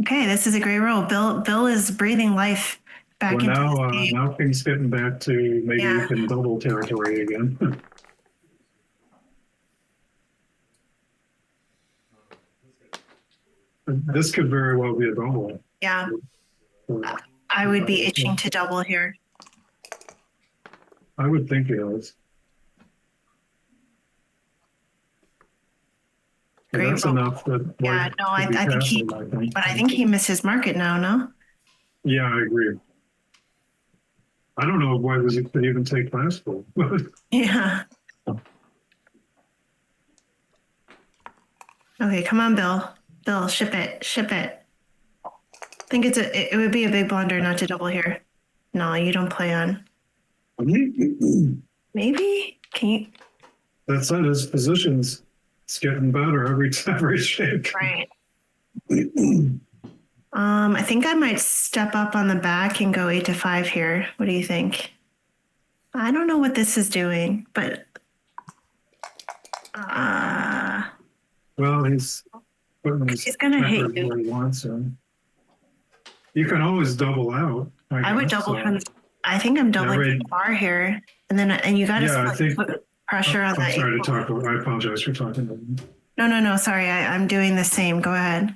Okay, this is a great roll. Bill is breathing life back Well, into now, this game. now things getting back to maybe Yeah. you can double territory again. This could very well be a double. Yeah, I would be itching to double here. I would think it is. Great That's roll. enough that. Yeah, white no, could be I think he, passing, I think. but I think he missed his market now, no? Yeah, I agree. I don't know if white was could even take classical. Yeah. Okay, come on, Bill. Bill, ship it, ship it. I think it would be a big blunder not to double here. No, you don't play on. Maybe? Can you? That said, his position's it's getting better every shake. Right. I think I might step up on the back and go 8 to 5 here. What do you think? I don't know what this is doing, but Well, he's putting his He's gonna hate record you. where he wants him. You can always double out. I would guess, double so. from. I think I'm doubling right. from the bar here, and you got to Yeah, I think- put pressure on I'm that. sorry to talk. I apologize for talking. No. Sorry, I'm doing the same. Go ahead.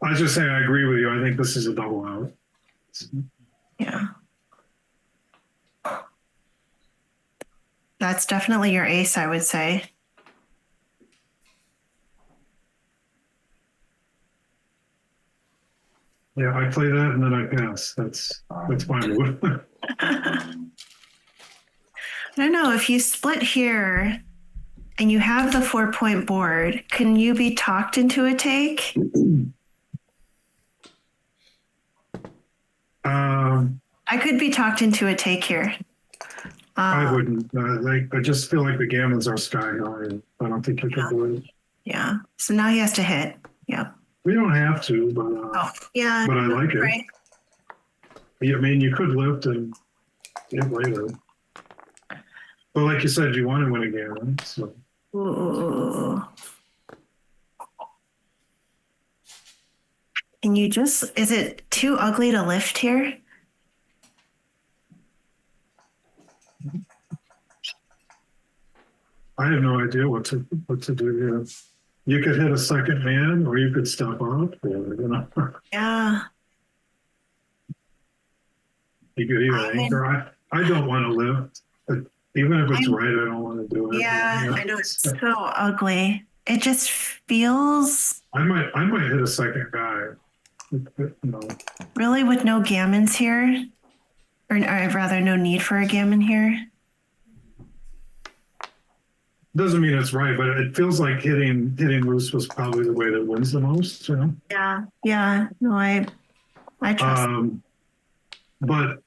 I was just saying, I agree with you. I think this is a double out. Yeah. That's definitely your ace, I would say. Yeah, I play that and then I pass. That's fine. I don't know if you split here and you have the 4-point board, can you be talked into a take? I could be talked into a take here. I wouldn't. I just feel like the gammons are sky high. I don't think you can do it. Yeah. So now he has to hit. Yep. We don't have to, but Yeah. but I like it. Right. I mean, you could lift and hit later. But like you said, you want to win a gammon. So Ooh. Can you is it too ugly to lift here? I have no idea what to do here. You could hit a second man, or you could step up. Yeah. You could either anchor. I don't want to lift, but even if it's right, I don't want to do it. Yeah, I know it's so ugly. It just feels I might hit a second guy. No. really with no gammons here, or rather, no need for a gammon here. Doesn't mean it's right, but it feels like hitting loose was probably the way that wins the most. You know. Yeah. No, I trust. But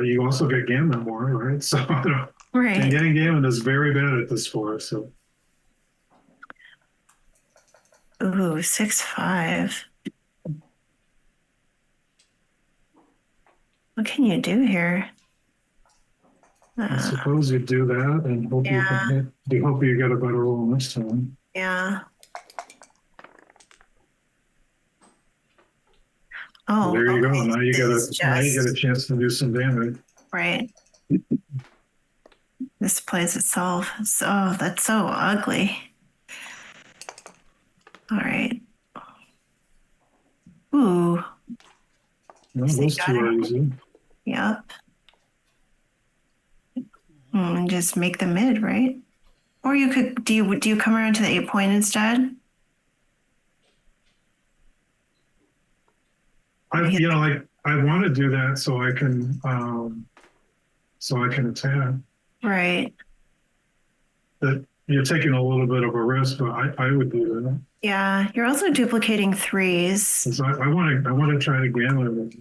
you also get gammon more, right? So and Right. getting gammon is very bad at this sport. So Ooh, 6-5. What can you do here? I suppose you do that and hope you can hit. You hope you get a better roll next time. Yeah. Oh, There you go. okay. Now you get This now you is get a chance to do some damage. right. This plays itself. So that's so ugly. All right. Ooh. No, So you those got two are it. easy. Yep. And just make the mid, right? Or you could do you come around to the 8-point instead? I want to do that so I can attack. Right. That you're taking a little bit of a risk, but I would do that. Yeah. You're also duplicating 3s. 'Cause I want to try to gammon and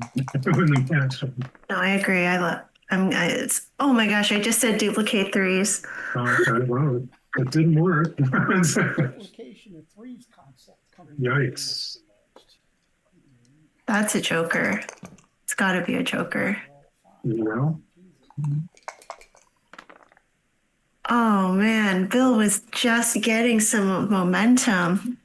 win the match. No, I agree. I It's, oh my gosh, I just said duplicate threes. Okay, well, it didn't work. Application of threes concept coming. Yikes. That's a joker. It's got to be a joker. Well, Oh man, Bill was just getting some momentum.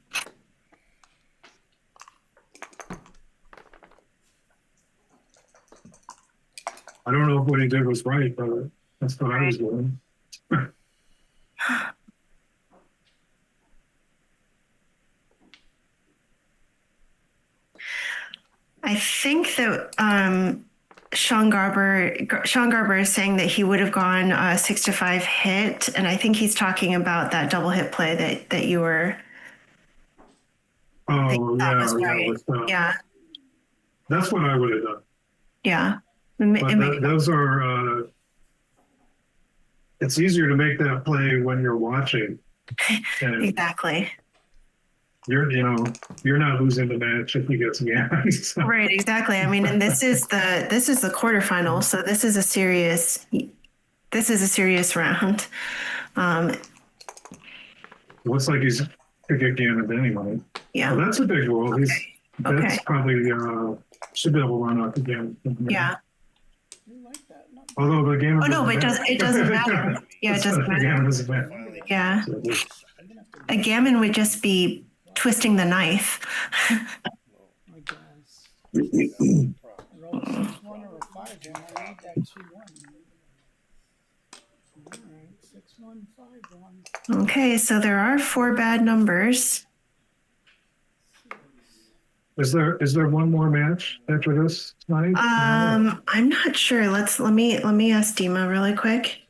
I don't know if what he did was right, but that's what I was doing. I think that Sean Garber is saying that he would have gone 6 to 5 hit, and I think he's talking about that double hit play that you were. I think Oh, that yeah, was yeah, right. Yeah, that's what I would have done. yeah. But those are, it's easier to make that play when you're watching. And Exactly. you're not losing the match if he gets jammed. So. Right, exactly. I mean, and this is the quarterfinal, so this is a serious round. Looks like he's could get jammed anyway. Yeah. Well, that's a big roll. That's Okay. probably should be able to run up again. Yeah. Although the game. Oh no, but it doesn't matter. Yeah, it doesn't The matter. game doesn't matter. Yeah. So, A gammon would just be twisting the knife. My guys. I rolled a 6-1 or a 5-1. I need that 2-1. All right, 6-1, 5-1. Okay, so there are 4 bad numbers. Is there one more match after this night? I'm not sure. Let me ask Dima really quick.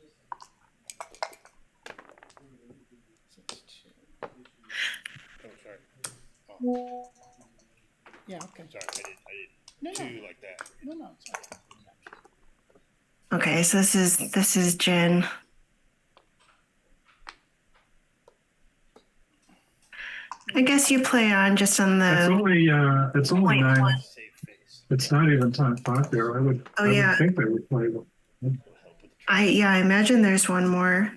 Oh, sorry. Yeah, okay. Sorry, I did No, no, two like that. no, it's all right. Okay, so this is Jen. I guess you play on just on It's the only point 9. one. Save face. It's not even time 5 there. I would think they would play. I imagine there's one more.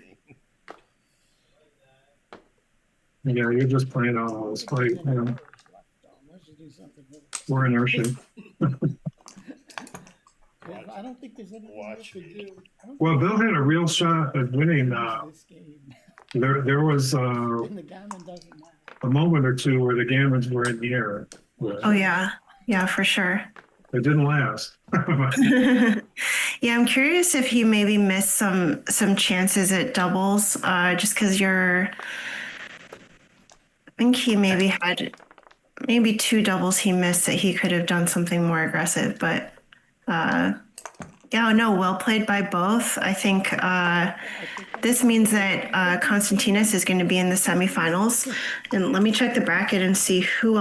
Yeah, you're just playing on all this fight. Let's do something with it. We're inertia. I don't think there's anything else to do. I don't Well, think Bill had a real shot at winning. this game. There was And the gammon doesn't matter. a moment or two where the gammons were in the air. Oh yeah, for sure. It didn't last. Yeah, I'm curious if he maybe missed some chances at doubles, just because I think he maybe had 2 doubles he missed that he could have done something more aggressive, but yeah, no, well played by both. I think this means that Konstantinos is going to be in the semifinals, and let me check the bracket and see who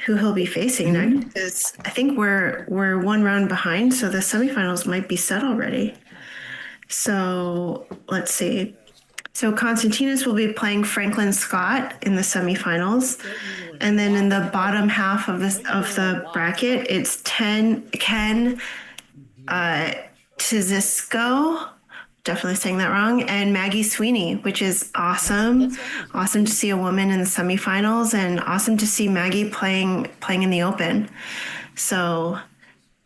he'll be facing next. Because I think we're 1 round behind, so the semifinals might be set already. So let's see. So Konstantinos will be playing Franklin Scott in the semifinals, and then in the bottom half of the bracket, it's Ken Tizisco. Definitely saying that wrong, and Maggie Sweeney, which is awesome. Awesome to see a woman in the semifinals, and awesome to see Maggie playing in the Open. So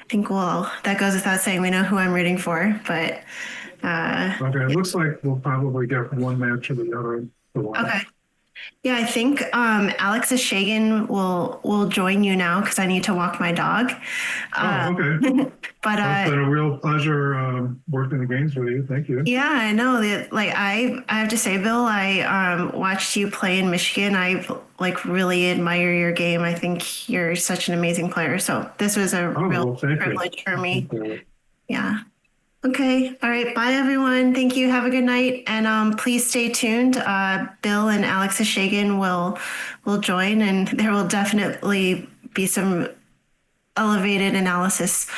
I think that goes without saying. We know who I'm rooting for, but Okay, it looks like we'll probably get one match or the other. okay. Yeah, I think Alexa Shagan will join you now because I need to walk my dog. Okay. But It's been a real pleasure working the games with you. Thank you. yeah, I know that. Like I have to say, Bill, I watched you play in Michigan. I really admire your game. I think you're such an amazing player. So this was a real privilege for me. Yeah. Okay. All right. Bye, everyone. Thank you. Have a good night. And please stay tuned. Bill and Alexa Shagan will join, and there will definitely be some elevated analysis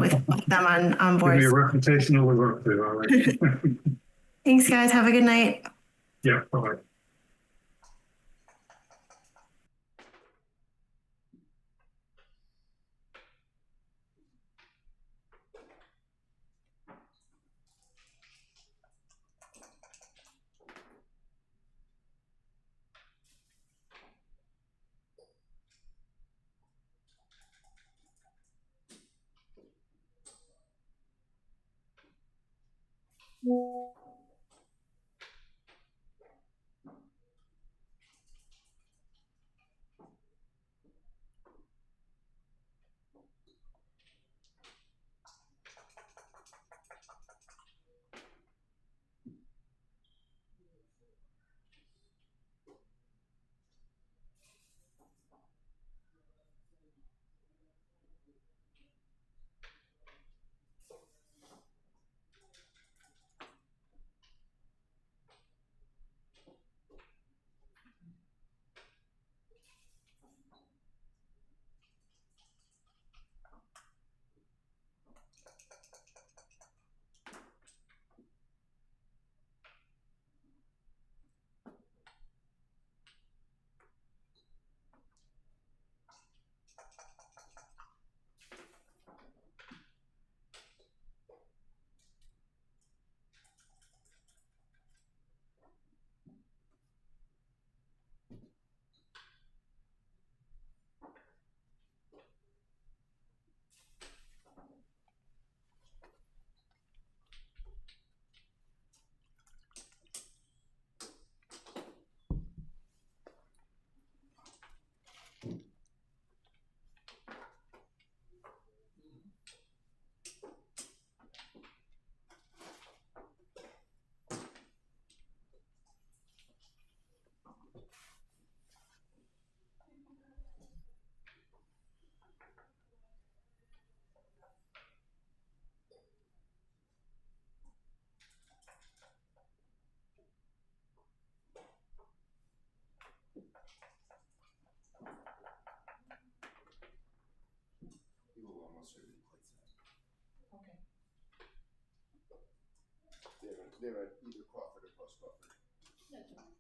with them on board. Give me a reputation to live up to. All right. Thanks, guys. Have a good night. Yeah. Bye. They're at either Crawford or Post Crawford. That's fine.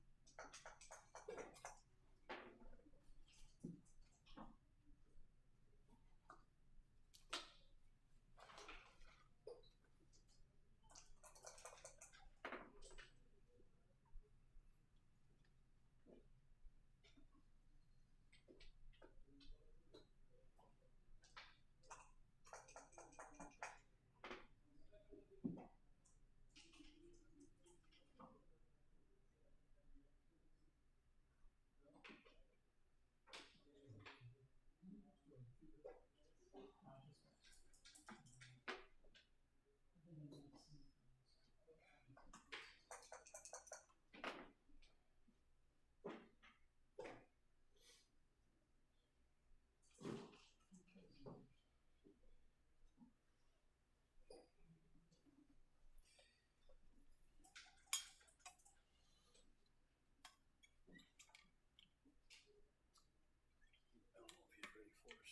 I don't know if he's ready for us.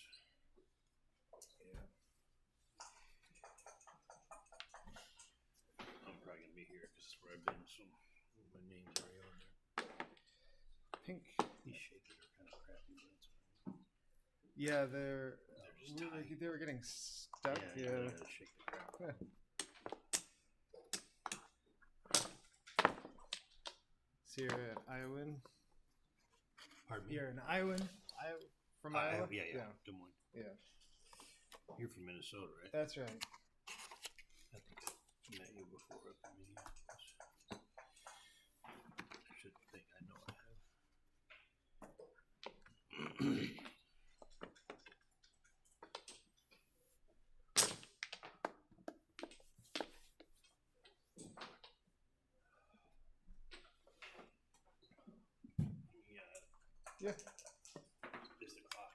Yeah. I'm probably gonna be here because it's where I've been, so my name's already on there. Pink. These shakers are kind of crappy, but it's all right. Yeah, they're just really, tight. they were getting stuck. You Yeah. gotta shake the crap. Yeah. So you're at Iowan. Pardon me? You're in Iowa. From Iowa. Yeah. Des Moines. Yeah. You're from Minnesota, right? That's right. I think I met you before up in Minneapolis. I should think I know I have. Yeah. Is the clock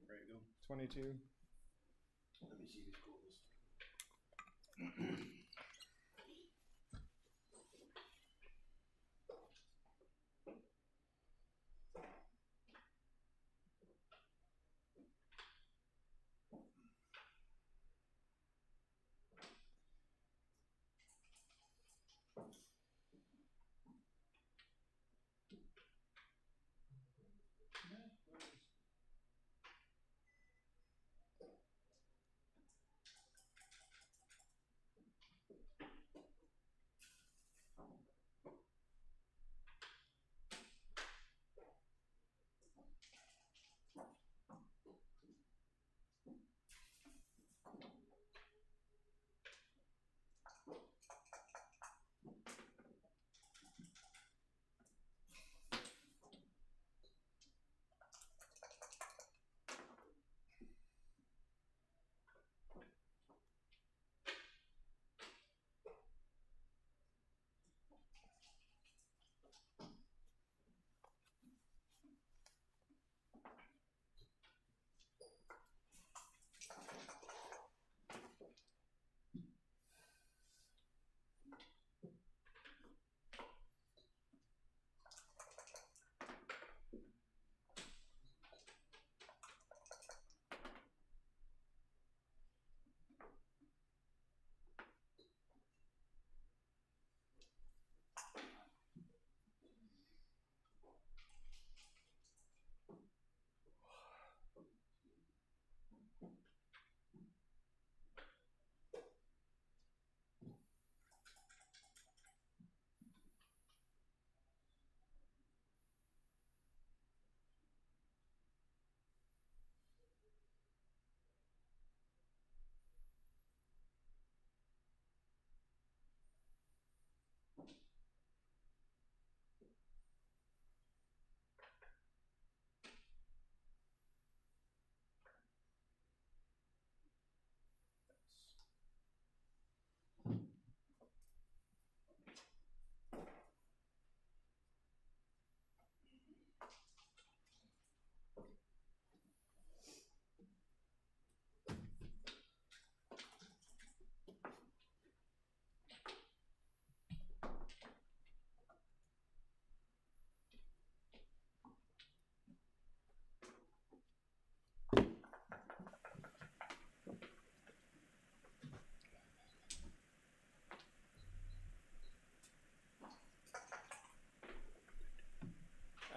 ready to go? 22. Let me see who's closest.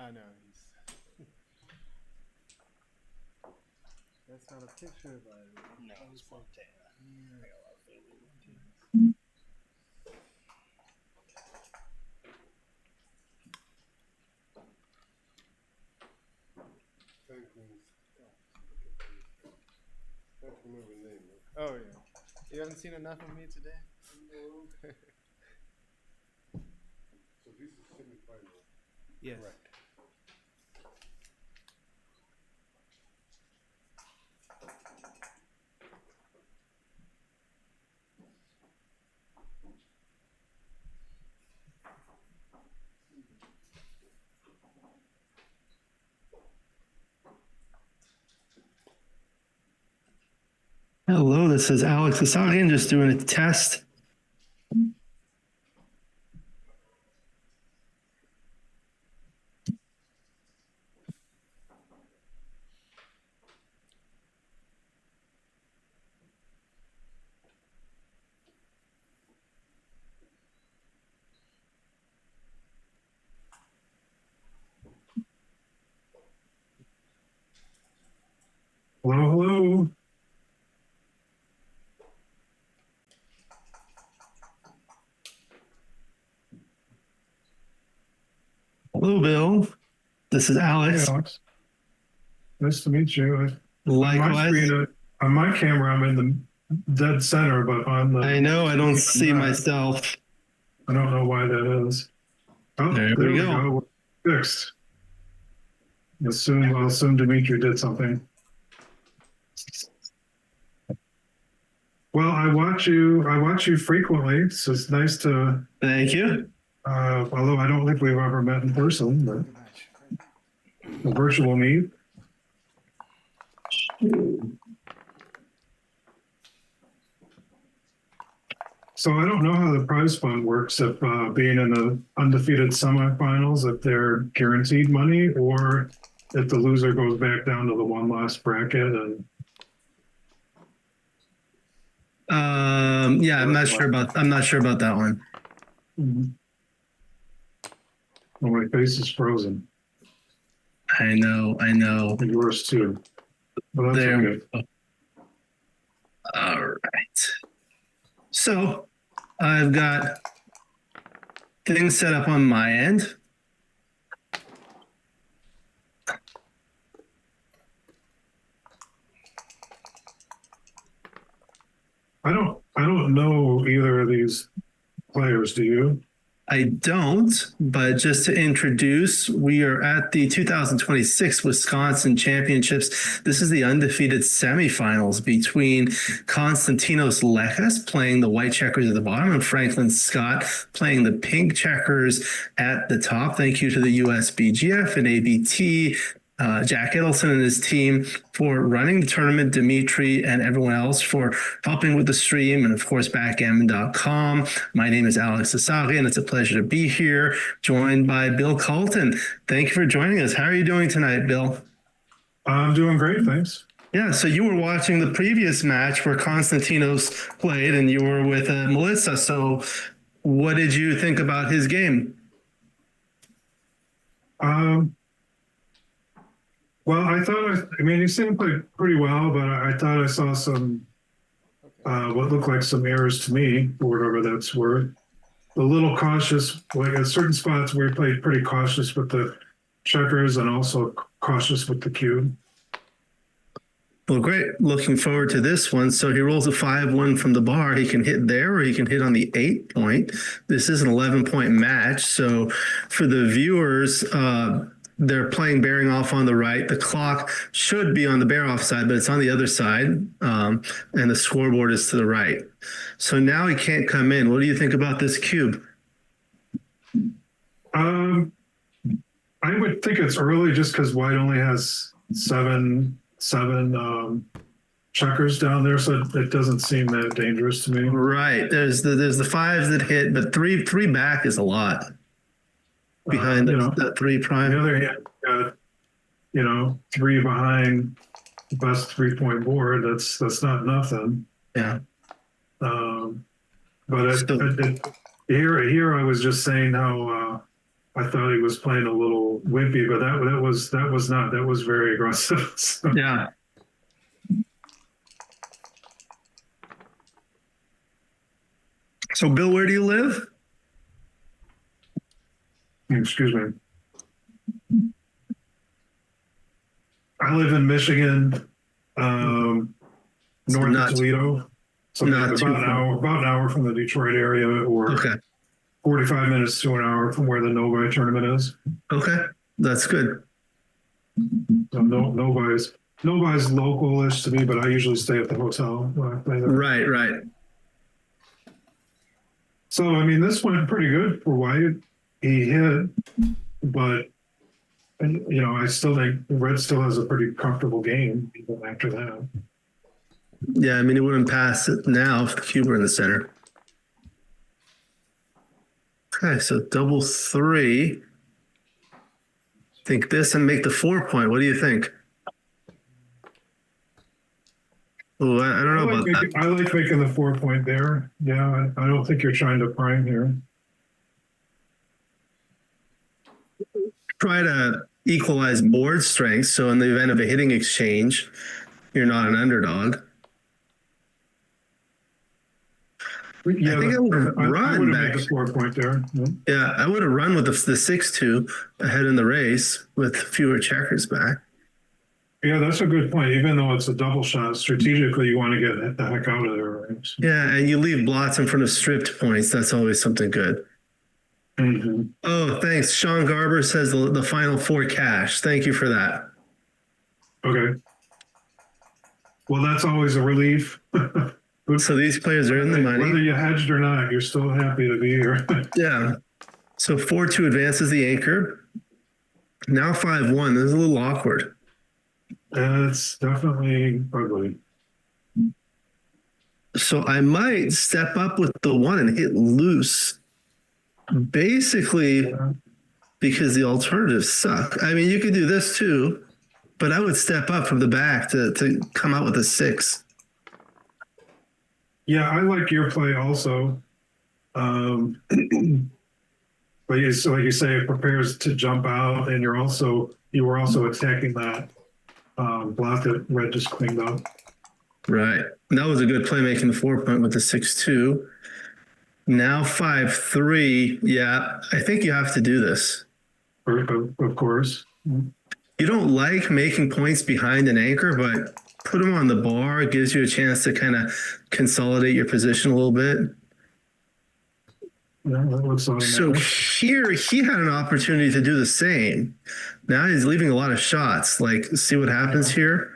I know. That's not a picture, but No, it's Montana. I got a lot of family in Montana. That's a moving name. oh yeah. You haven't seen enough of me today. So this is semi-final. Yes. Correct. Hello, this is Alex Asagian, just doing a test. Hello, hello. Hello, Bill. This is Hey, Alex. Alex. Nice to meet you. On my Likewise. screen, on my camera, I'm in the dead center, but on the I know, I don't I'm see not. myself. I don't know why that is. Oh, There we go. We're fixed. I'll assume Dimitri did something. Well, I watch you frequently, so it's nice to, Thank you. although I don't think we've ever met in person, but a virtual meet. So I don't know how the prize fund works, if being in the undefeated semifinals, if they're guaranteed money, or if the loser goes back down to the one last bracket. And Yeah, I'm not sure about that one. oh, my face is frozen. I know. And yours too. But that's There okay. we go. All right. So I've got things set up on my end. I don't know either of these players, do you? I don't, but just to introduce, we are at the 2026 Wisconsin Championships. This is the undefeated semifinals between Konstantinos Lekas playing the white checkers at the bottom and Franklin Scott playing the pink checkers at the top. Thank you to the USBGF and ABT, Jack Edelson and his team for running the tournament, Dimitri and everyone else for helping with the stream, and of course, backgammon.com. My name is Alex Asagi, and it's a pleasure to be here, joined by Bill Colton. Thank you for joining us. How are you doing tonight, Bill? I'm doing great, thanks. Yeah, so you were watching the previous match where Konstantinos played, and you were with Melissa. So what did you think about his game? Well, I mean, he seemed to play pretty well, but I thought I saw some, what looked like some errors to me, or whatever that's worth. A little cautious, like at certain spots where he played pretty cautious with the checkers and also cautious with the cube. Well, great. Looking forward to this one. So he rolls a 5-1 from the bar. He can hit there or he can hit on the 8-point. This is an 11-point match. So for the viewers, they're playing bearing off on the right. The clock should be on the bear off side, but it's on the other side. And the scoreboard is to the right. So now he can't come in. What do you think about this cube? I would think it's early just because white only has seven checkers down there, so it doesn't seem that dangerous to me. Right. There's the fives that hit, but three back is a lot behind the 3 prime. On the other hand, three behind the best 3-point board. That's not nothing. Yeah. But here I was just saying how I thought he was playing a little wimpy, but that was not. That was very aggressive. So, Yeah. So, Bill, where do you live? excuse me. I live in Michigan, So north not- of Toledo. So not about too an far. hour, from the Detroit area, or Okay. 45 minutes to an hour from where the Novi tournament is. Okay. That's good. So Novi's local-ish to me, but I usually stay at the hotel when I play there. Right, right. So, I mean, this went pretty good for White. He hit, but, you know, I still think Red still has a pretty comfortable game even after that. Yeah, I mean, he wouldn't pass it now if the cube were in the center. Okay, so double three. Think this and make the 4 point. What do you think? Oh, I don't know about that. I like making the 4 point there. Yeah, I don't think you're trying to prime here. Try to equalize board strength, so in the event of a hitting exchange, you're not an underdog. Yeah, I think I would have I run would have back. made the 4 point there. Yeah. Yeah, I would have run with the 6-2 ahead in the race with fewer checkers back. Yeah, that's a good point. Even though it's a double shot, strategically, you want to get the heck out of there. Right? Yeah, and you leave blots in front of stripped points. That's always something good. Mm-hmm. Oh, thanks. Sean Garber says the final 4 cash. Thank you for that. Okay. Well, that's always a relief. So these players are in the Whether money. you hedged or not, you're still happy to be here. Yeah. So 4-2 advances the anchor. Now 5-1. This is a little awkward. It's definitely ugly. So I might step up with the 1 and hit loose. Basically, Yeah. because the alternatives suck. I mean, you could do this too, but I would step up from the back to come out with a 6. Yeah, I like your play also. But so like you say, it prepares to jump out, and you were also attacking that block that Red just cleaned up. Right. That was a good play making the 4 point with the 6-2. Now 5-3. Yeah, I think you have to do this. Of course. You don't like making points behind an anchor, but put them on the bar. It gives you a chance to kind of consolidate your position a little bit. Yeah, that looks automatic. So here he had an opportunity to do the same. Now he's leaving a lot of shots. Like, see what happens here.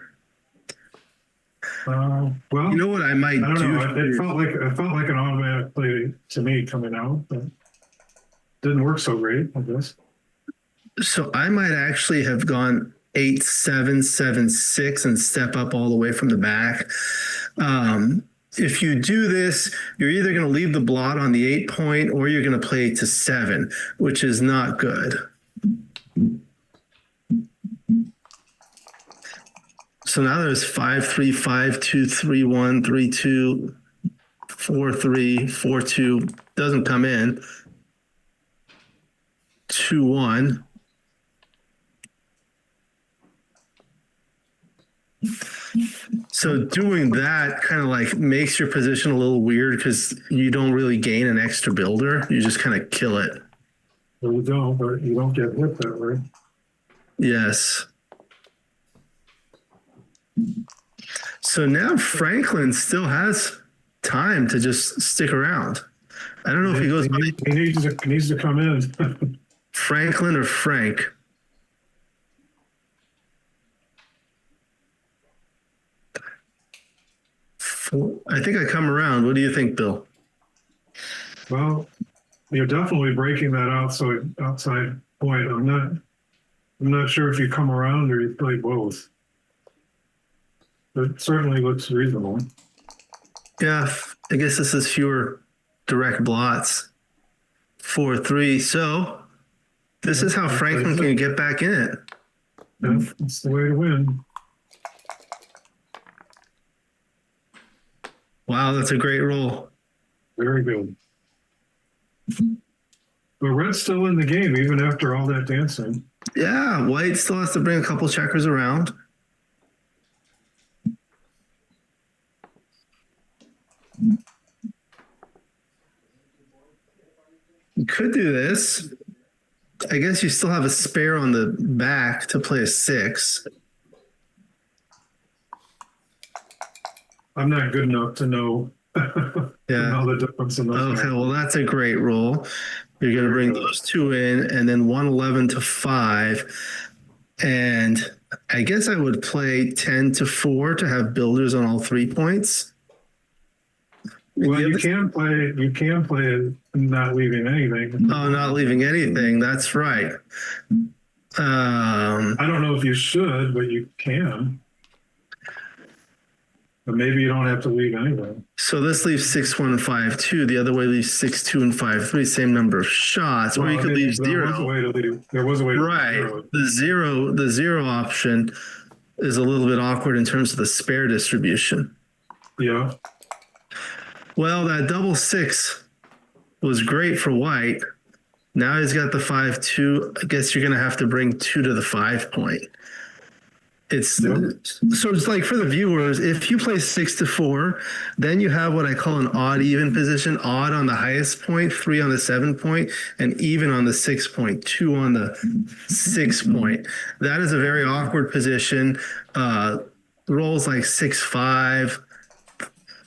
Well, You know what I might I don't do? know. It felt like an automatic play to me coming out, but didn't work so great, I guess. So I might actually have gone 8-7, 7-6 and step up all the way from the back. If you do this, you're either going to leave the blot on the 8 point or you're going to play to 7, which is not good. So now there's 5-3, 5-2, 3-1, 3-2, 4-3, 4-2. Doesn't come in. 2-1. So doing that kind of like makes your position a little weird because you don't really gain an extra builder. You just kind of kill it. Well, you don't, but you don't get hit that way. Yes. So now Franklin still has time to just stick around. I don't know if he goes by He needs to come in. Franklin or Frank. I think I come around. What do you think, Bill? Well, you're definitely breaking that outside point. I'm not sure if you come around or you play both. It certainly looks reasonable. Yeah, I guess this is fewer direct blots. 4-3. So this is how Franklin can get back in it. That's the way to win. Wow, that's a great roll. Very good. But red's still in the game even after all that dancing. Yeah, white still has to bring a couple checkers around. You could do this. I guess you still have a spare on the back to play a 6. I'm not good enough to know, Yeah. know the difference in those. Okay, well, that's a great roll. You're going to bring those 2 in and then 111 to 5. And I guess I would play 10 to 4 to have builders on all 3 points. Well, you can play not leaving anything. Oh, not leaving anything. That's right. I don't know if you should, but you can. But maybe you don't have to leave anything. So this leaves 6, 1, 5, 2. The other way leaves 6, 2, and 5, 3. Same number of shots. Or you could leave 0. There was a way to leave. There was a way to Right. leave The zero option is a little bit awkward in terms of the spare distribution. Yeah. Well, that double 6 was great for white. Now he's got the 5, 2. I guess you're going to have to bring 2 to the 5 point. So it's like for the viewers, if you play 6 to 4, then you have what I call an odd even position, odd on the highest point, 3 on the 7 point, and even on the 6 point, 2 on the 6 point. That is a very awkward position. Rolls like 6, 5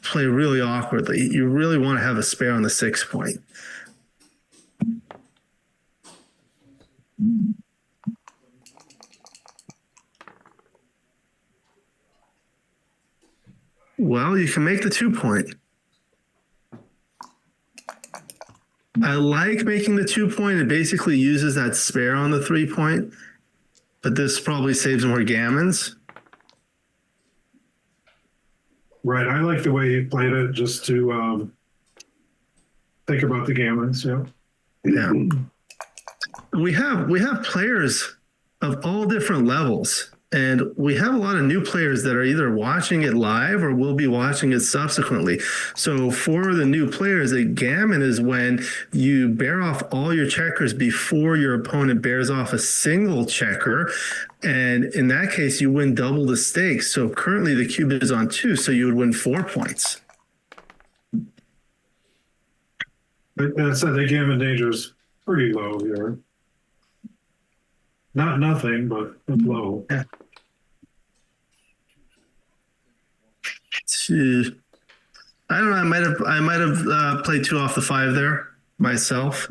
play really awkwardly. You really want to have a spare on the 6 point. Well, you can make the 2 point. I like making the 2 point. It basically uses that spare on the 3 point, but this probably saves more gammons. Right. I like the way you played it just to think about the gammons. Yeah. Yeah. We have players of all different levels. And we have a lot of new players that are either watching it live or will be watching it subsequently. So for the new players, a gammon is when you bear off all your checkers before your opponent bears off a single checker. And in that case, you win double the stakes. So currently the cube is on 2, so you would win 4 points. But that said, the gammon danger is pretty low here. Not nothing, but low. Yeah. I don't know. I might have played 2 off the 5 there myself.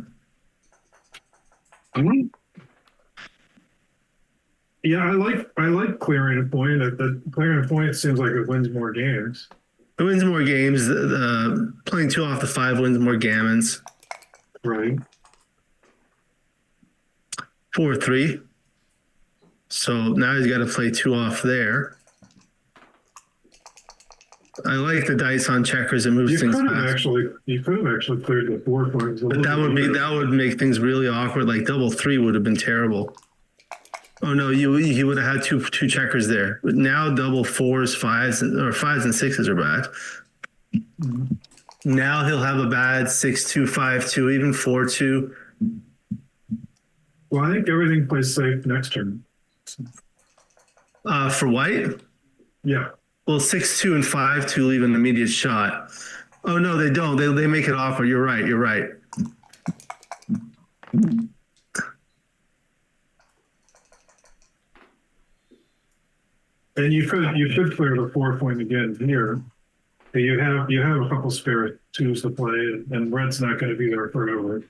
Yeah, I like clearing a point. The clearing a point seems like it wins more games. It wins more games. Playing 2 off the 5 wins more gammons. Right. 4, 3. So now he's got to play 2 off there. I like the dice on checkers. It moves things fast. You could have actually cleared the 4 points. But that would make things really awkward. Like double 3 would have been terrible. Oh no, he would have had two checkers there. But now double 4s, 5s, or 5s and 6s are bad. Now he'll have a bad 6-2, 5-2, even 4-2. Well, I think everything plays safe next turn. For white? Yeah. Well, 6-2 and 5-2 leave an immediate shot. Oh no, they don't. They make it awkward. You're right. You're right. And you could clear the 4 point again here. You have a couple spare 2s to play, and red's not going to be there forever.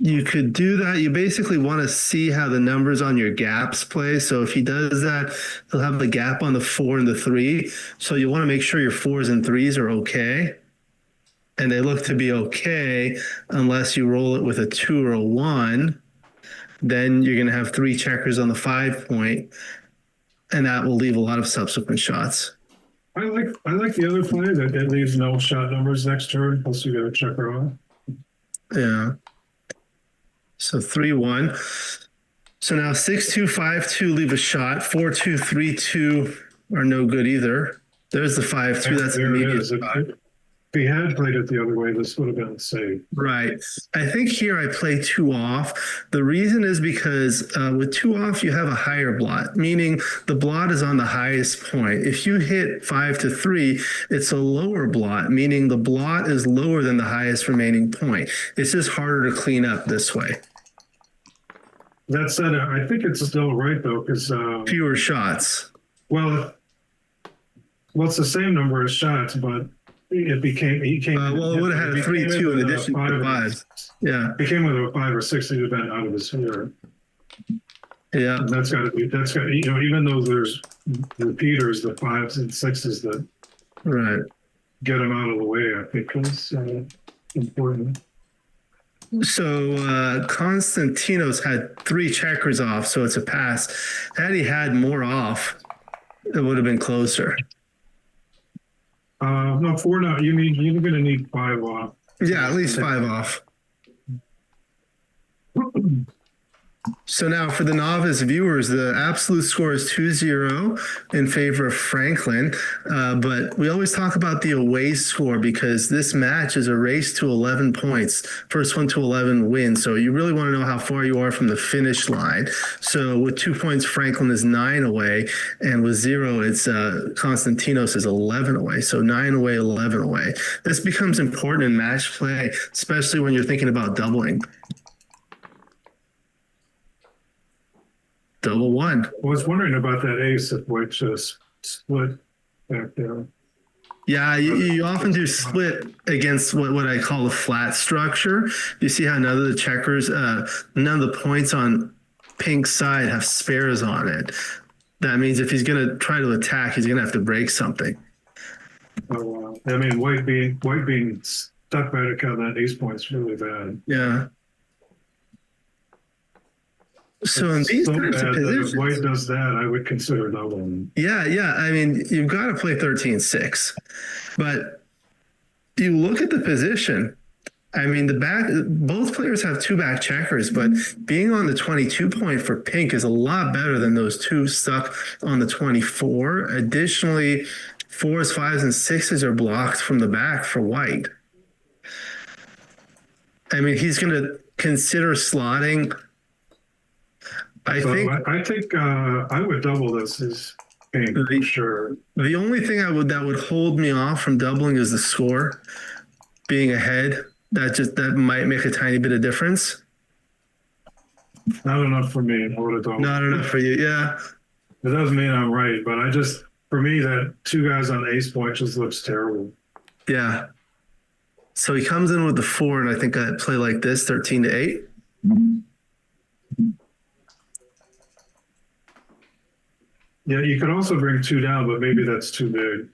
You could do that. You basically want to see how the numbers on your gaps play. So if he does that, he'll have the gap on the 4 and the 3. So you want to make sure your 4s and 3s are okay. And they look to be okay unless you roll it with a 2 or a 1. Then you're going to have 3 checkers on the 5 point. And that will leave a lot of subsequent shots. I like the other play that it leaves no shot numbers next turn, plus you got a checker on. Yeah. So 3-1. So now 6-2, 5-2 leave a shot. 4-2, 3-2 are no good either. There's the 5-2. That's an There it immediate is. shot. If he had played it the other way, this would have been safe. Right. I think here I play 2 off. The reason is because with 2 off, you have a higher blot, meaning the blot is on the highest point. If you hit 5 to 3, it's a lower blot, meaning the blot is lower than the highest remaining point. It's just harder to clean up this way. That said, I think it's still right though, because Fewer shots. well, it's the same number of shots, but he came. Well, it would have had a 3-2 in addition to the 5. Yeah. He came with a 5 or 6 he'd have been out of his sphere. Yeah. And that's got to be, even though there's repeaters, the 5s and 6s that Right. get him out of the way, I think is important. So Konstantinos had 3 checkers off, so it's a pass. Had he had more off, it would have been closer. No, 4 now. You're going to need 5 off. Yeah, at least 5 off. So now for the novice viewers, the absolute score is 2-0 in favor of Franklin. But we always talk about the away score because this match is a race to 11 points. First one to 11 wins. So you really want to know how far you are from the finish line. So with 2 points, Franklin is 9 away. And with 0, it's Konstantinos is 11 away. So 9 away, 11 away. This becomes important in match play, especially when you're thinking about doubling. Double 1. I was wondering about that ace of which split back there. Yeah, you often do split against what I call a flat structure. You see how none of the checkers, none of the points on pink's side have spares on it. That means if he's going to try to attack, he's going to have to break something. Oh, wow. I mean, white being stuck by that ace point's really bad. Yeah. So in these so types of bad that if positions, white does that, I would consider doubling. yeah. I mean, you've got to play 13-6, but you look at the position. I mean, both players have 2 back checkers, but being on the 22 point for pink is a lot better than those 2 stuck on the 24. Additionally, 4s, 5s, and 6s are blocked from the back for white. I mean, he's going to consider slotting. I think I would double this as pink for sure. The only thing that would hold me off from doubling is the score being ahead. That might make a tiny bit of difference. Not enough for me. I would have doubled. Not enough for you, yeah. It doesn't mean I'm right, but for me, that 2 guys on ace point just looks terrible. Yeah. So he comes in with the 4, and I think I play like this, 13-8. Yeah, you could also bring 2 down, but maybe that's too big.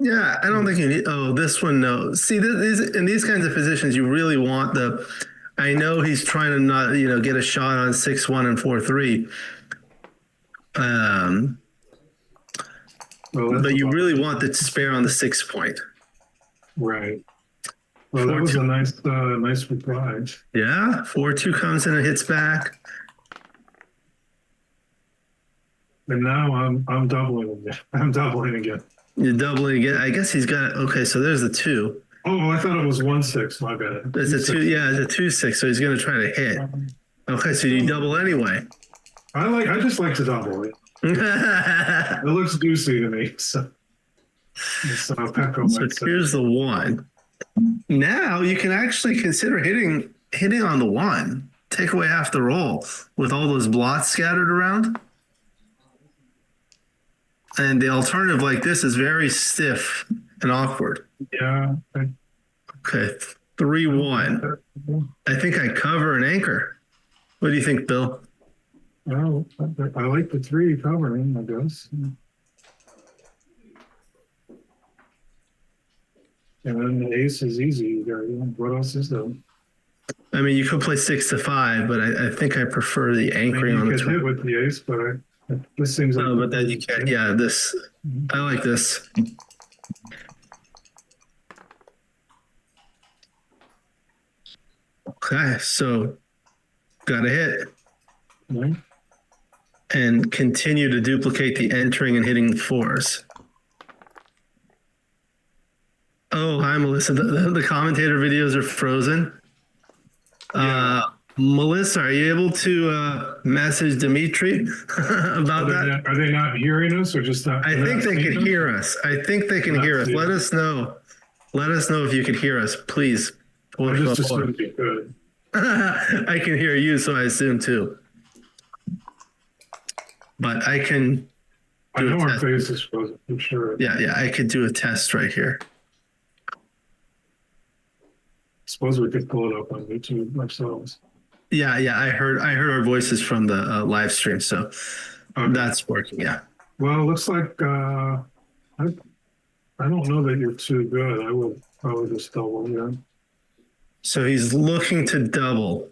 Yeah, I don't think you need. Oh, this one, no. See, in these kinds of positions, you really want I know he's trying to not, get a shot on 6-1 and 4-3. But you really want the spare on the 6 point. Right. Well, that was a nice reply. Yeah, 4-2 comes in and hits back. And now I'm doubling again. I'm doubling again. You're doubling again. I guess he's got. Okay, so there's the 2. Oh, I thought it was 1-6. My bad. It's a 2. Yeah, it's a 2-6. So he's going to try to hit. Okay, so you double anyway. I just like to double it. It looks juicy to me. So here's the 1. Now you can actually consider hitting on the 1. Take away half the roll with all those blots scattered around. And the alternative like this is very stiff and awkward. Yeah. Okay, 3-1. I think I cover an anchor. What do you think, Bill? Well, I like the 3 covering, I guess. And then the ace is easy. What else is there? I mean, you could play 6-5, but I think I prefer the anchoring on the 2. Hit with the ace, but this seems like. No, but then you can't. Yeah, this. I like this. Okay, so got a hit. Right. And continue to duplicate the entering and hitting 4s. Oh, hi, Melissa. The commentator videos are frozen. Melissa, are you able to message Dimitri about that? Are they not hearing us or just not? I they're think not they seeing can us? hear us. I think they can Not hear us. seeing Let us. us know. Let us know if you can hear us, please. I just assumed you could. I can hear you, so I assume too. But I can. I know our face is frozen, for sure. Yeah, I could do a test right here. Suppose we could pull it up on YouTube ourselves. Yeah, I heard our voices from the live stream, so Okay. that's working. Yeah. Well, it looks like I don't know that you're too good. I will probably just double here. So he's looking to double.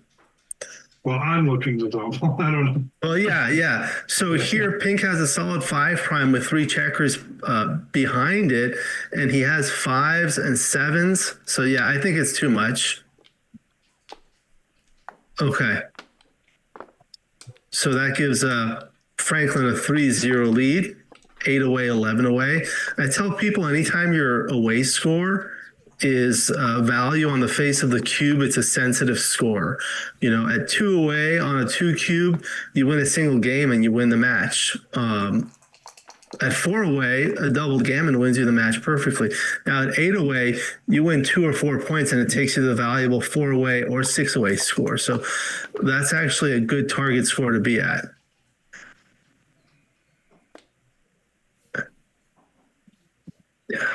Well, I'm looking to double. I don't know. Well, yeah. So here, Pink has a solid 5' with 3 checkers behind it, and he has 5s and 7s. So yeah, I think it's too much. Okay. So that gives Franklin a 3-0 lead, 8 away, 11 away. I tell people anytime your away score is value on the face of the cube, it's a sensitive score. You know, at 2 away on a 2 cube, you win a single game and you win the match. At 4 away, a double gammon wins you the match perfectly. Now at 8 away, you win 2 or 4 points and it takes you the valuable 4 away or 6 away score. So that's actually a good target score to be at. Yeah.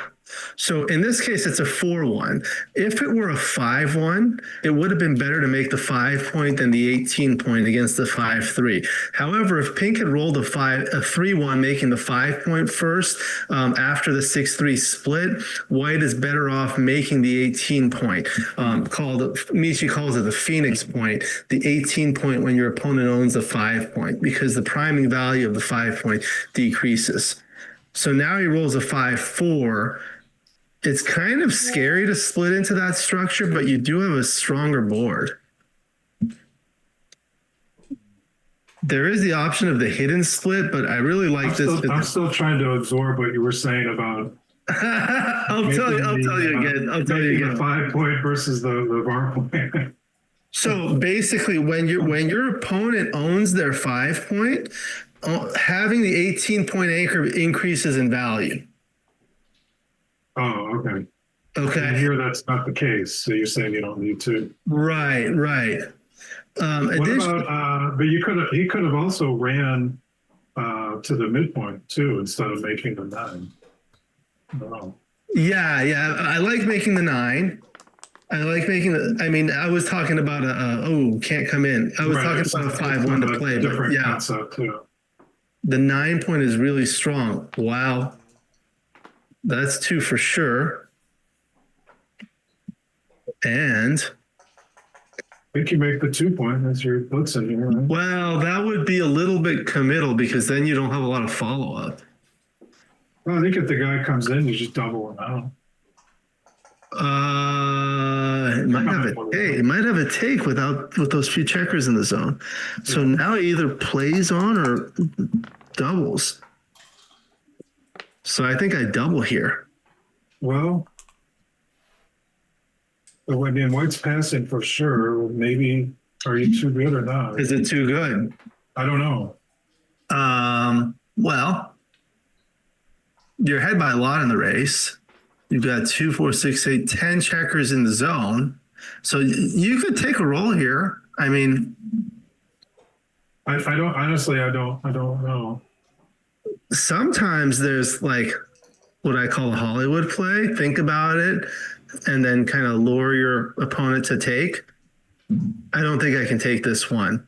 So in this case, it's a 4-1. If it were a 5-1, it would have been better to make the 5 point than the 18 point against the 5-3. However, if Pink had rolled a 3-1, making the 5 point first after the 6-3 split, White is better off making the 18 point. Michi calls it the Phoenix point, the 18 point when your opponent owns the 5 point, because the priming value of the 5 point decreases. So now he rolls a 5-4. It's kind of scary to split into that structure, but you do have a stronger board. There is the option of the hidden split, but I really like this. I'm still trying to absorb what you were saying about. I'll tell you again. The 5 point versus the VAR point. So basically, when your opponent owns their 5 point, having the 18 point anchor increases in value. Oh, okay. Okay. And here that's not the case. So you're saying you don't need to. Right. What about? But he could have also ran to the midpoint too instead of making the 9. Oh. Yeah. I like making the 9. I like making the. I mean, I was talking about can't come in. I was talking about a 5-1 to play, but yeah. Concept too. The 9 point is really strong. Wow. That's 2 for sure. And I think you make the 2 point as your puts in here, right? well, that would be a little bit committal because then you don't have a lot of follow up. Well, I think if the guy comes in, you just double him out. It might have a take. It might have a take with those few checkers in the zone. So now it either plays on or doubles. So I think I double here. Well, I mean, White's passing for sure. Maybe are you too good or not? Is it too good? I don't know. Well, you're ahead by a lot in the race. You've got 2, 4, 6, 8, 10 checkers in the zone. So you could take a roll here. I mean, I don't honestly. I don't know. Sometimes there's like what I call a Hollywood play. Think about it and then kind of lure your opponent to take. I don't think I can take this one.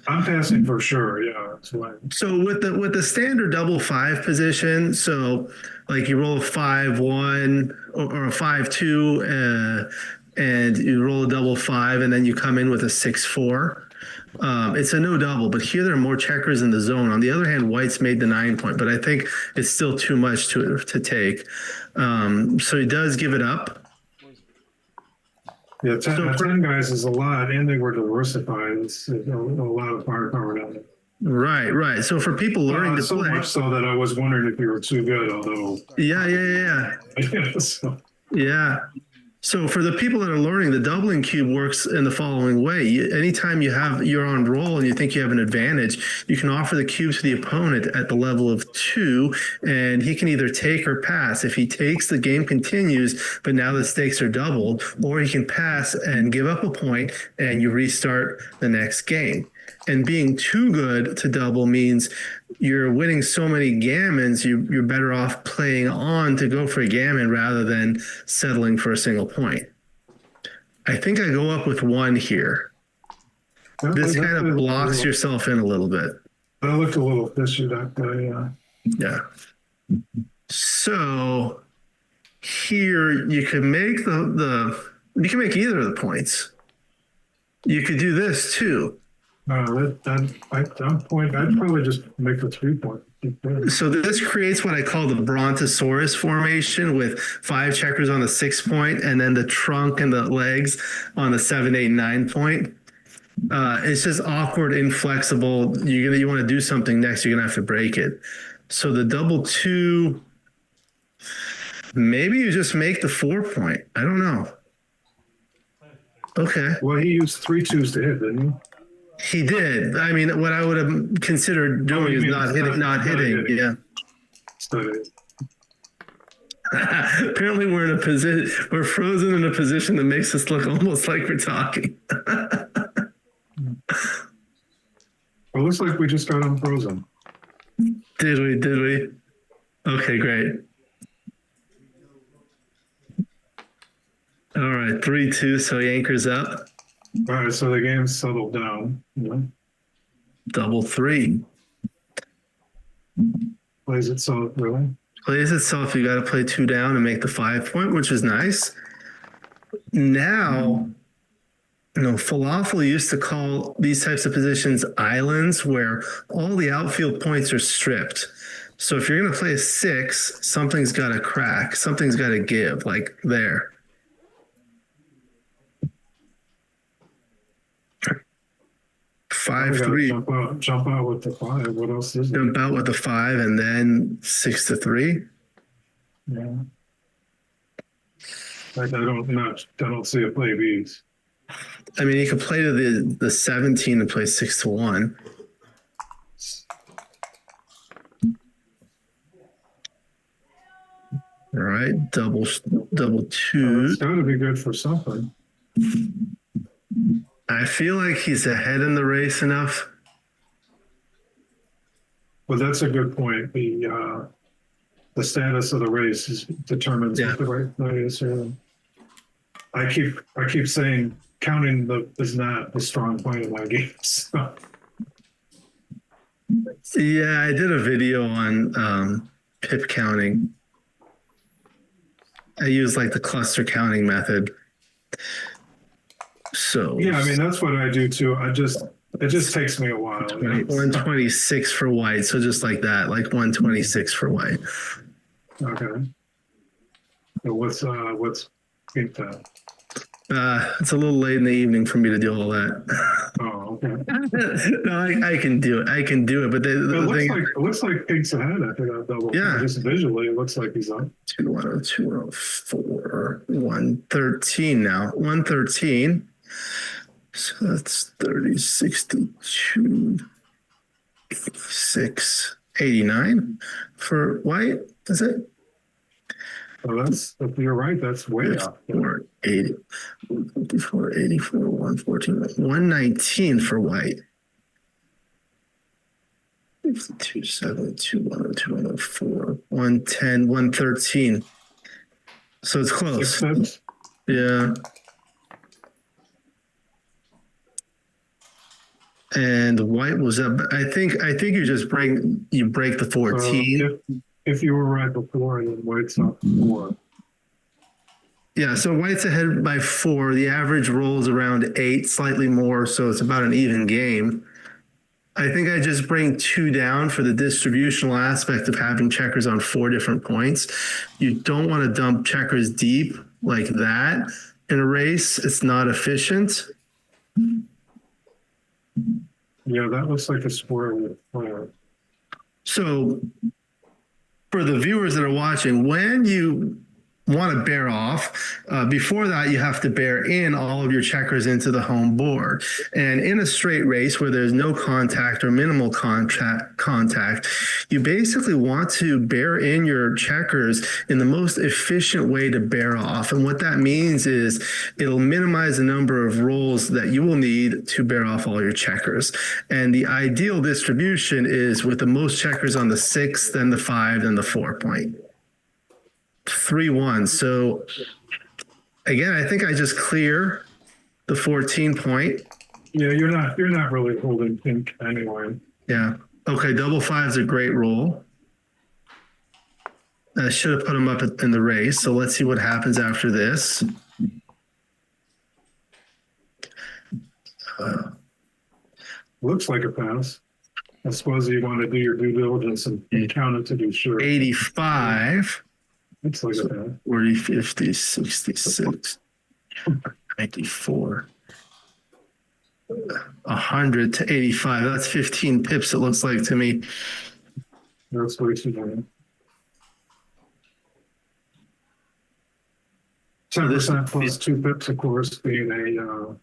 I'm passing for sure. Yeah, that's why. So with the standard double 5 position, so like you roll a 5-1 or a 5-2, and you roll a double 5, and then you come in with a 6-4. It's a no double, but here there are more checkers in the zone. On the other hand, White's made the 9 point, but I think it's still too much to take. So he does give it up. Yeah, 10 guys is a lot, and they were diversified. It's a lot of firepower down there. Right. So for people learning to so play, much so that I was wondering if you were too good, although. yeah. So, Yeah. So for the people that are learning, the doubling cube works in the following way. Anytime you're on roll and you think you have an advantage, you can offer the cube to the opponent at the level of 2, and he can either take or pass. If he takes, the game continues, but now the stakes are doubled, or he can pass and give up a point, and you restart the next game. And being too good to double means you're winning so many gammons, you're better off playing on to go for a gammon rather than settling for a single point. I think I go up with 1 here. This kind of blocks yourself in a little bit. I looked a little fishy that day. Yeah. So here you could make you can make either of the points. You could do this too. I'd probably just make a 3-point. So this creates what I call the Brontosaurus formation, with 5 checkers on the 6 point and then the trunk and the legs on the 7, 8, 9 point. It's just awkward, inflexible. You want to do something next, you're gonna have to break it. So the double 2, maybe you just make the 4 point. I don't know. Okay. Well, he used 3 2s to hit, didn't he? He did. I mean, what I would have considered doing is not hitting. Yeah. Apparently, we're in a position. We're frozen in a position that makes us look almost like we're talking. It looks like we just got unfrozen. Did we? Okay, great. All right, 3-2. So he anchors up. All right, so the game's settled down. Yeah. Double 3. Plays itself, really. Plays itself. You got to play 2 down and make the 5 point, which is nice. Now, Falafel used to call these types of positions islands, where all the outfield points are stripped. So if you're going to play a 6, something's got to crack. Something's got to give, like there. Five, 3. Jump out with the 5. What else is there? Jump out with the 5 and then 6 to 3. Yeah. Like I don't see a play B's. I mean, you could play to the 17 and play 6 to 1. All right, double 2. It's got to be good for something. I feel like he's ahead in the race enough. Well, that's a good point. The status of the race determines what the right play is here. I keep saying counting is not a strong point in my game. So. Yeah, I did a video on pip counting. I use like the cluster counting method. So yeah, I mean that's what I do too. It just takes me a while. 126 for white, so just like that, like 126 for white. Okay. So what's pink time? It's a little late in the evening for me to do all that. Oh, okay. No, I can do it. I can do it, but it looks like pink's ahead after that double. Yeah. Just visually, it looks like he's up. 210, 204, 113 now. 113. So that's 30, 62, 6, 89 for white. Is it? Well, if you're right, that's way up. 80, 154, 84, 114, 119 for white. 52, 72, 102, 104, 110, 113. So it's close. Yeah. And white was up. I think you just break the 14. If you were right before, and then white's up 4. Yeah, so white's ahead by 4. The average rolls around 8, slightly more, so it's about an even game. I think I just bring 2 down for the distributional aspect of having checkers on 4 different points. You don't want to dump checkers deep like that in a race. It's not efficient. Yeah, that looks like a square with So for the viewers that are watching, when you want to bear off, before that, you have to bear in all of your checkers into the home board. And in a straight race where there's no contact or minimal contact, you basically want to bear in your checkers in the most efficient way to bear off. And what that means is it'll minimize the number of rolls that you will need to bear off all your checkers. And the ideal distribution is with the most checkers on the 6, then the 5, then the 4 point. 3-1. So again, I think I just clear the 14 point. Yeah, you're not really holding pink anyway. Yeah. Okay. Double 5's a great roll. I should have put him up in the race. So let's see what happens after this. Looks like a pass. I suppose you want to do your due diligence and count it to be sure. 85. Looks like a pass. 40, 50, 66, 94, 100 to 85. That's 15 pips, it looks like to me. That's way too many. 10% plus 2 pips, of course, being a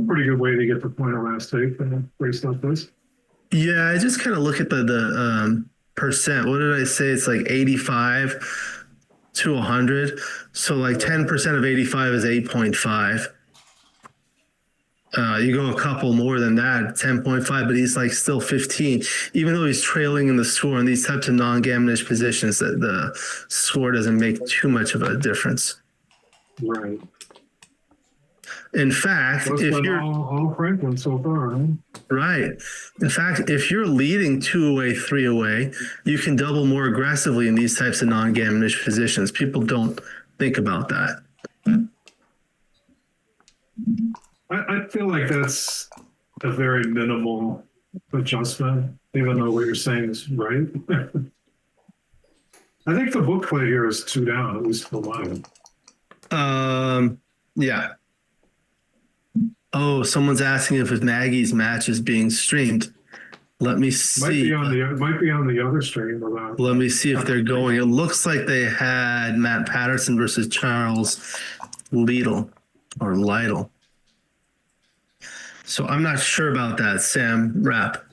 pretty good way to get the point of last take in a race like this. Yeah, I just kind of look at the percent. What did I say? It's like 85 to 100. So like 10% of 85 is 8.5. You go a couple more than that, 10.5, but he's like still 15. Even though he's trailing in the score in these types of non-gammonish positions, that the score doesn't make too much of a difference. Right. In fact, That's if been you're all Franklin so far, huh? right, in fact, if you're leading 2 away, 3 away, you can double more aggressively in these types of non-gammonish positions. People don't think about that. I feel like that's a very minimal adjustment, even though what you're saying is right. I think the book play here is 2 down, at least for mine. Yeah. Oh, someone's asking if Maggie's match is being streamed. Let me see. Might be on the other stream. Let me see if they're going. It looks like they had Matt Patterson versus Charles Lytle. So I'm not sure about that, Sam Rapp.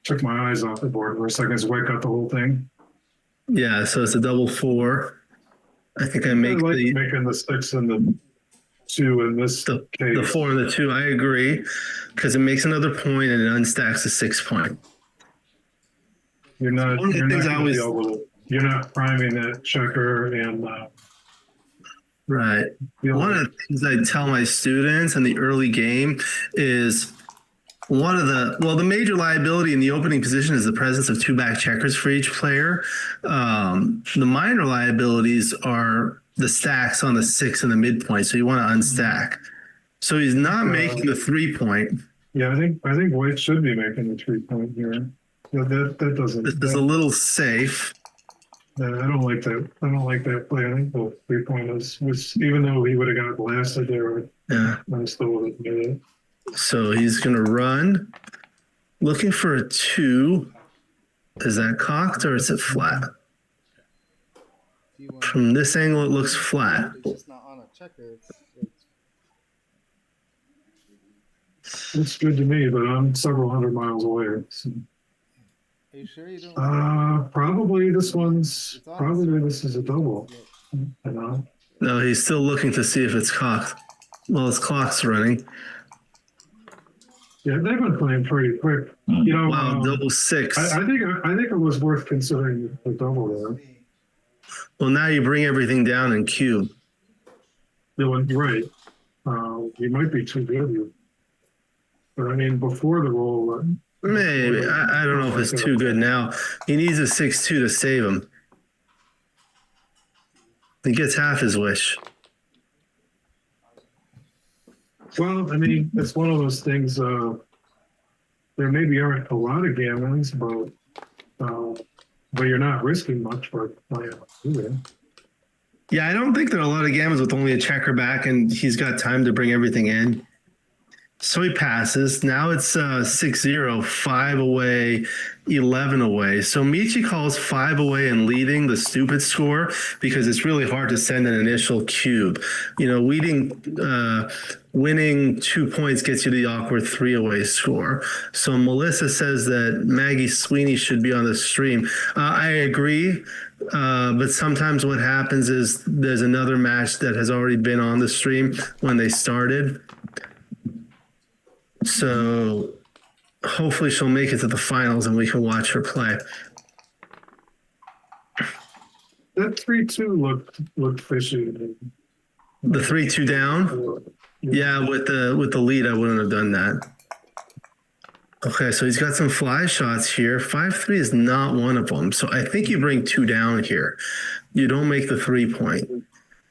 Took my eyes off the board for a second. Just wipe out the whole thing. Yeah, so it's a double 4. I think I make making the 6 and the 2 in this case. The 4 and the 2. I agree, because it makes another point and it unstacks a 6 point. You're not priming that checker and right. One of the things I tell my students in the early game is the major liability in the opening position is the presence of 2 back checkers for each player. The minor liabilities are the stacks on the 6 and the midpoint. So you want to unstack. So he's not making the 3 point. Yeah, I think White should be making the 3 point here. Yeah, that doesn't. This is a little safe. I don't like that. I don't like that play. I think the 3 point was even though he would have got blasted there. Yeah, I still would have made it. So he's going to run, looking for a 2. Is that cocked or is it flat? From this angle, it looks flat. It's just not on a checker. It's good to me, but I'm several hundred miles away. So. Are you sure you don't? Probably this is a double. You know? No, he's still looking to see if it's cocked. Well, his clock's running. Yeah, they've been playing pretty quick. You know, wow, double 6. I think it was worth considering the double there. Well, now you bring everything down in cube. You're right. You might be too good. But I mean, before the roll. Maybe. I don't know if it's too good now. He needs a 6-2 to save him. He gets half his wish. Well, I mean, it's one of those things. There maybe aren't a lot of gammons, but you're not risking much for playing. Yeah, I don't think there are a lot of gammons with only a checker back, and he's got time to bring everything in. So he passes. Now it's 6-0, 5 away, 11 away. So Michi calls 5 away and leading the stupid score because it's really hard to send an initial cube. You know, winning 2 points gets you the awkward 3 away score. So Melissa says that Maggie Sweeney should be on the stream. I agree. But sometimes what happens is there's another match that has already been on the stream when they started. So hopefully she'll make it to the finals and we can watch her play. That 3-2 looked fishy. The 3-2 down? Yeah, with the lead, I wouldn't have done that. Okay, so he's got some fly shots here. 5-3 is not one of them. So I think you bring 2 down here. You don't make the 3-point.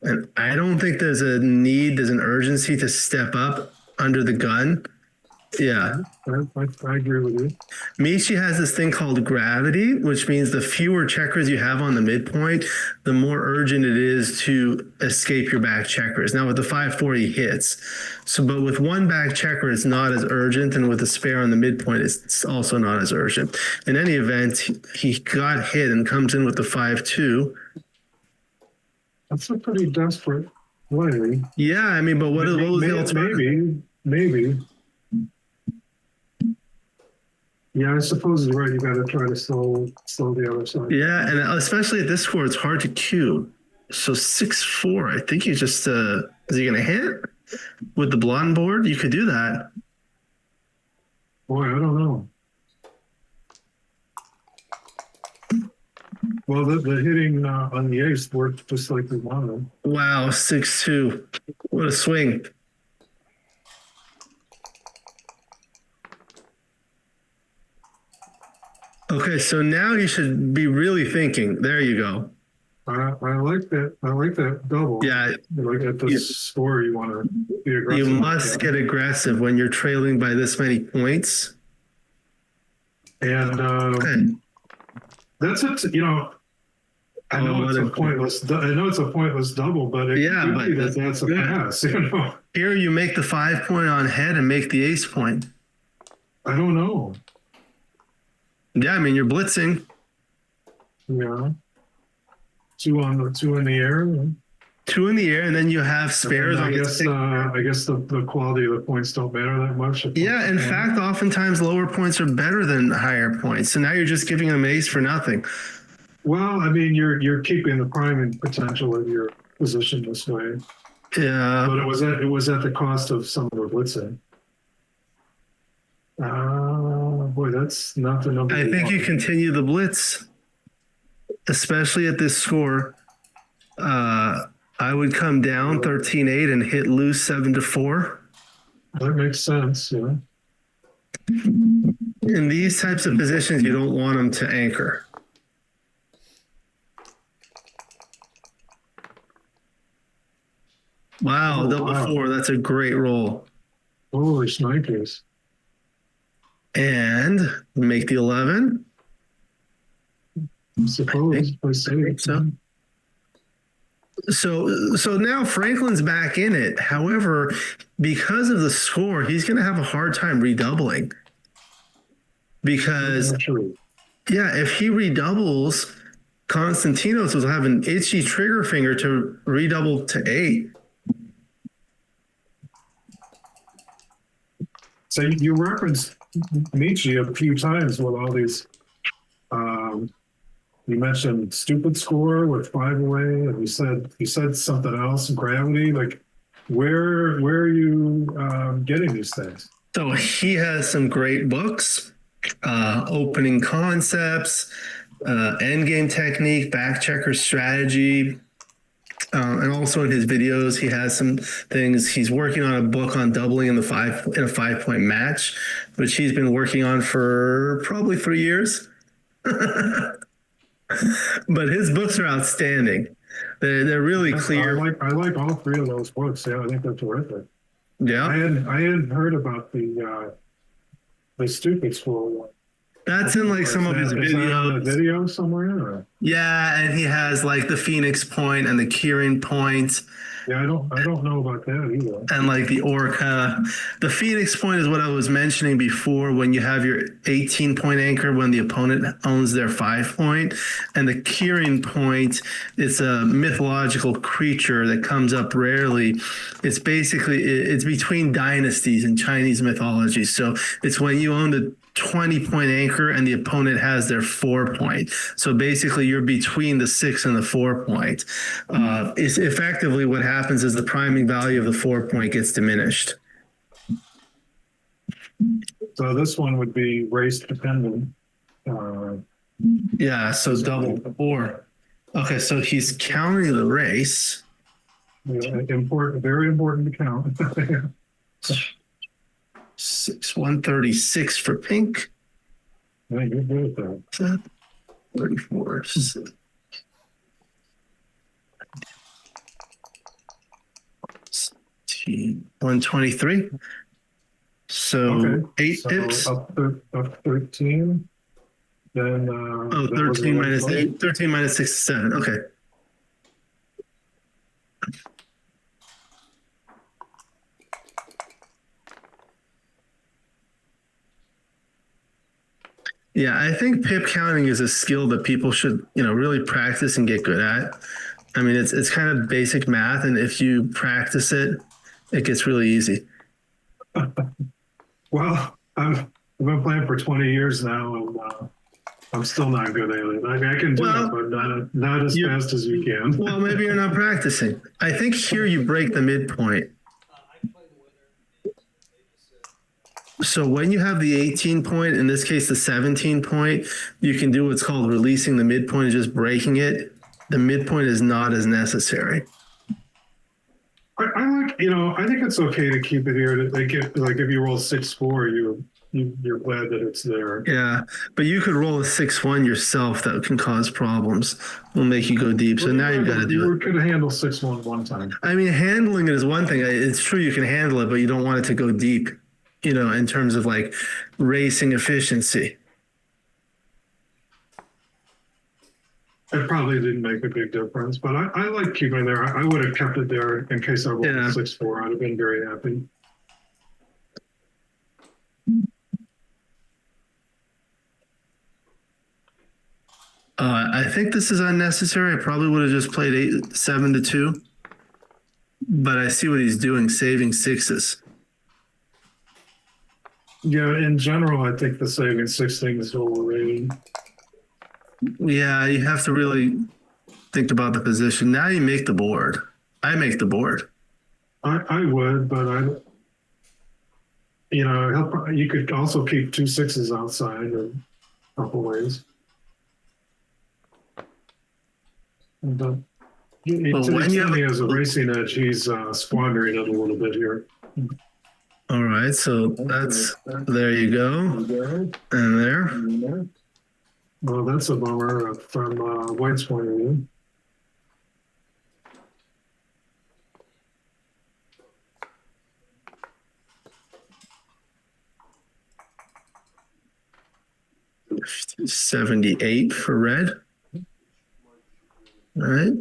And I don't think there's an urgency to step up under the gun. Yeah. I agree with you. Michi has this thing called gravity, which means the fewer checkers you have on the midpoint, the more urgent it is to escape your back checkers. Now with the 5-4, he hits. But with one back checker, it's not as urgent. And with a spare on the midpoint, it's also not as urgent. In any event, he got hit and comes in with the 5-2. That's a pretty desperate play. Yeah, I mean, but what was the alternative? Maybe. Yeah, I suppose you're right. You got to try to slow the other side. Yeah, and especially at this score, it's hard to cue. So 6-4, I think you just is he going to hit with the blonde board? You could do that. Boy, I don't know. Well, the hitting on the ace worked just like we wanted. Wow, 6-2. What a swing. Okay, so now you should be really thinking. There you go. I like that. I like that double. Yeah. Like at the score, you want to be aggressive. You must get aggressive when you're trailing by this many points. And Okay. that's it. You know, I know it's a pointless. I know it's a pointless double, but that's a pass. You know. Here you make the 5-point on head and make the ace point. I don't know. Yeah, I mean you're blitzing. Yeah. 2 in the air. 2 in the air, and then you have spares. I guess the quality of the points don't matter that much. Yeah, in fact, oftentimes lower points are better than higher points. So now you're just giving them ace for nothing. Well, I mean, you're keeping the priming potential of your position this way. Yeah, but it was at the cost of some of the blitzing. Boy, that's not the number. I think you continue the blitz, especially at this score. I would come down 13-8 and hit loose 7-4. That makes sense. Yeah. In these types of positions, you don't want them to anchor. Wow, double 4. That's a great roll. Holy shnikers. And make the 11. I suppose. I see. So now Franklin's back in it. However, because of the score, he's going to have a hard time redoubling. Because, yeah, if he redoubles, Konstantinos will have an itchy trigger finger to redouble to 8. So you referenced Michi a few times with all these. You mentioned stupid score with 5 away, and you said something else, gravity. Like, where are you getting these things? So he has some great books, opening concepts, endgame technique, back checker strategy. And also in his videos, he has some things. He's working on a book on doubling in a 5-point match, which he's been working on for probably 3 years. But his books are outstanding. They're really clear. I like all 3 of those books. Yeah, I think they're terrific. Yeah. I hadn't heard about the stupid school one. That's in like some of his Is that on a videos. video somewhere? Or? Yeah, and he has like the Phoenix Point and the Kieran Point Yeah, I don't know about that either. and like the Orca. The Phoenix Point is what I was mentioning before when you have your 18-point anchor when the opponent owns their 5-point. And the Kieran Point, it's a mythological creature that comes up rarely. It's basically, it's between dynasties in Chinese mythology. So it's when you own the 20-point anchor and the opponent has their 4-point. So basically you're between the 6 and the 4-point. It's effectively what happens is the priming value of the 4-point gets diminished. So this one would be race dependent. Yeah, so double 4. Okay, so he's counting the race. Important, very important to count. 136 for pink. Yeah, you're good at that. 34. 123. So Okay. 8 So pips. up 13. Then Oh, 13 minus 8. 13 minus 6 is 7. Okay. Yeah, I think pip counting is a skill that people should, really practice and get good at. I mean, it's kind of basic math, and if you practice it, it gets really easy. Well, I've been playing for 20 years now, and I'm still not good at it. I mean, I can do it, but not as fast as you can. Well, maybe you're not practicing. I think here you break the midpoint. So when you have the 18-point, in this case the 17-point, you can do what's called releasing the midpoint and just breaking it. The midpoint is not as necessary. I like, I think it's okay to keep it here. They get like if you roll 6-4, you're glad that it's there. Yeah, but you could roll a 6-1 yourself. That can cause problems. Will make you go deep. So now you've got to do it. You could handle 6-1 one time. I mean, handling it is one thing. It's true you can handle it, but you don't want it to go deep. In terms of like racing efficiency. It probably didn't make a big difference, but I like keeping it there. I would have kept it there in case I rolled 6-4. I'd have been very happy. I think this is unnecessary. I probably would have just played 7-2, but I see what he's doing, saving 6s. Yeah, in general, I think the saving 6 thing is overrated. Yeah, you have to really think about the position. Now you make the board. I make the board. I would, but you could also keep 2 6s outside in a couple ways. But to the extent he has a racing edge, he's squandering it a little bit here. All right, so that's, there you go, and there. Well, that's a bummer from White's point of view. $78 for red. All right.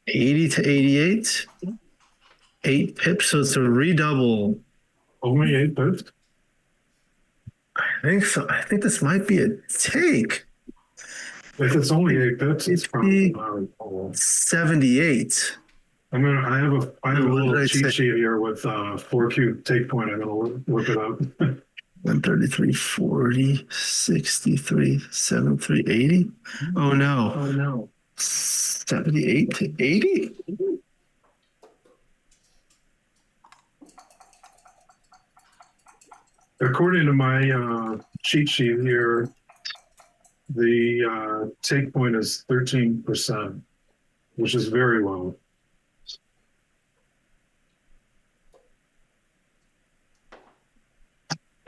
$80 to $88. 8 pips, so it's a redouble. Only 8 pips? I think so. I think this might be a take. If it's only 8 pips, it's probably not 78. I have a little cheat sheet here with 4Q take point. I'm gonna look it up. 133, 40, 63, 73, 80. Oh no. 78 to 80? According to my cheat sheet here, the take point is 13%, which is very low.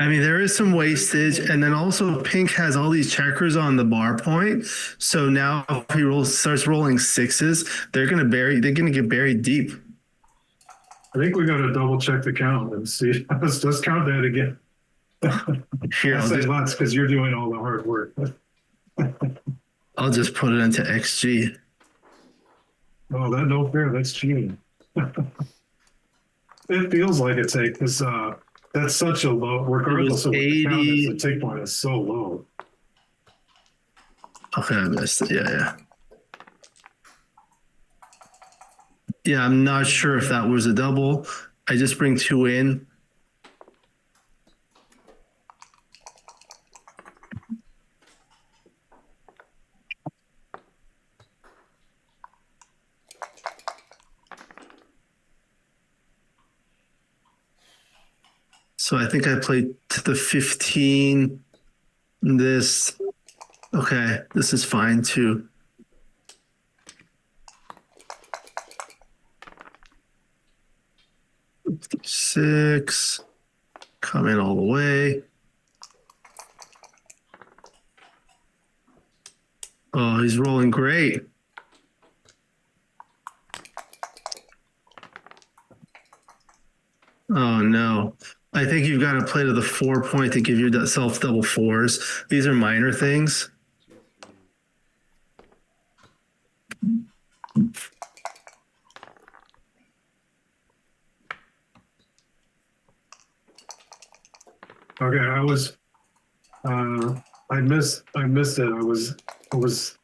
I mean, there is some wastage, and then also pink has all these checkers on the bar point. So now if he starts rolling sixes, they're gonna get buried deep. I think we got to double check the count and see. Let's count that again. Here, I say lots because you're doing all the hard work. I'll just put it into XG. Oh, that no fair. That's cheating. It feels like it's eight because that's such a low, regardless of what the count is, the take point is so low. Okay, I missed it. Yeah. Yeah, I'm not sure if that was a double. I just bring two in. So I think I played to the 15. This, okay, this is fine too. Six, coming all the way. Oh, he's rolling great. Oh no. I think you've got to play to the 4 point to give yourself double fours. These are minor things. Okay, I missed it. I was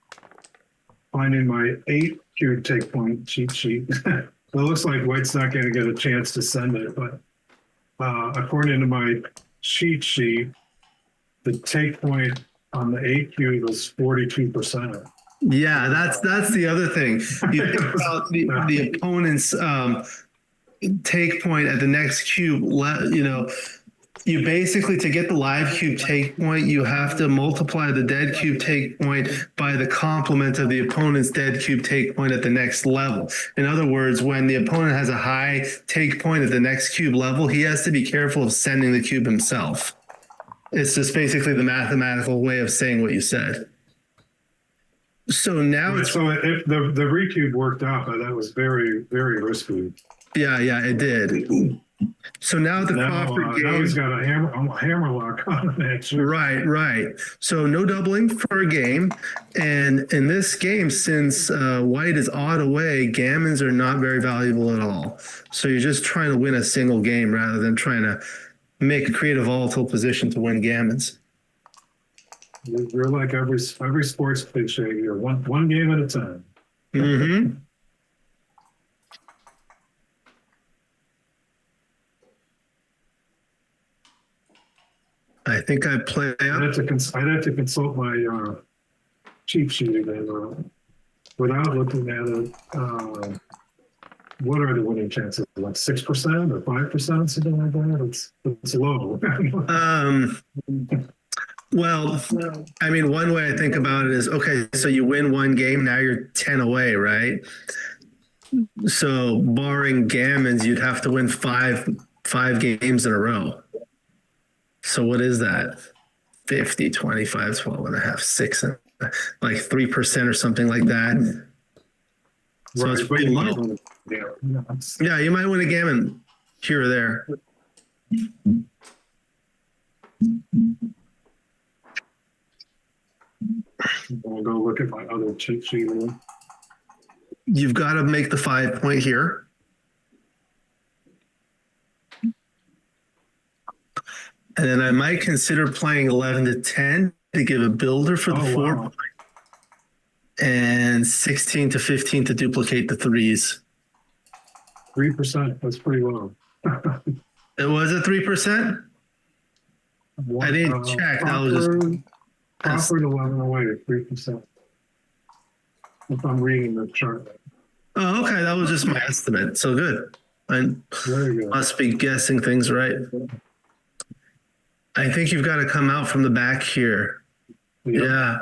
finding my 8 cube take point cheat sheet. It looks like White's not going to get a chance to send it, but according to my cheat sheet, the take point on the 8 cube is 42%. Yeah, that's the other thing. You think about the opponent's take point at the next cube. You basically, to get the live cube take point, you have to multiply the dead cube take point by the complement of the opponent's dead cube take point at the next level. In other words, when the opponent has a high take point at the next cube level, he has to be careful of sending the cube himself. It's just basically the mathematical way of saying what you said. So now Right, so if the recube worked out, but that was very, very risky. Yeah, it did. So now the Crawford game. Now he's got a hammer lock on it. Right. So no doubling for a game. And in this game, since White is odd away, gammons are not very valuable at all. So you're just trying to win a single game rather than trying to create a volatile position to win gammons. You're like every sports cliche. You're one game at a time. Mm-hmm. I think I play I'd up. have to consult my cheat sheet again without looking at it. What are the winning chances? Like 6% or 5%, something like that? It's low. Well, I mean, one way I think about it is, okay, so you win one game, now you're 10 away, right? So barring gammons, you'd have to win five games in a row. So what is that? 50, 25, 12 and a half, 6, like 3% or something like that. So Right, it's pretty low. Yeah, you might win a gammon here or there. I'll go look at my other cheat sheet. You've got to make the 5 point here. And then I might consider playing 11 to 10 to give a builder for the 4 point. And 16 to 15 to duplicate the threes. 3%. That's pretty low. It was a 3%? I didn't check. That was just Crawford 11 away at 3%. If I'm reading the chart. Oh, okay. That was just my estimate. So good. I must be guessing things right. I think you've got to come out from the back here. Yeah.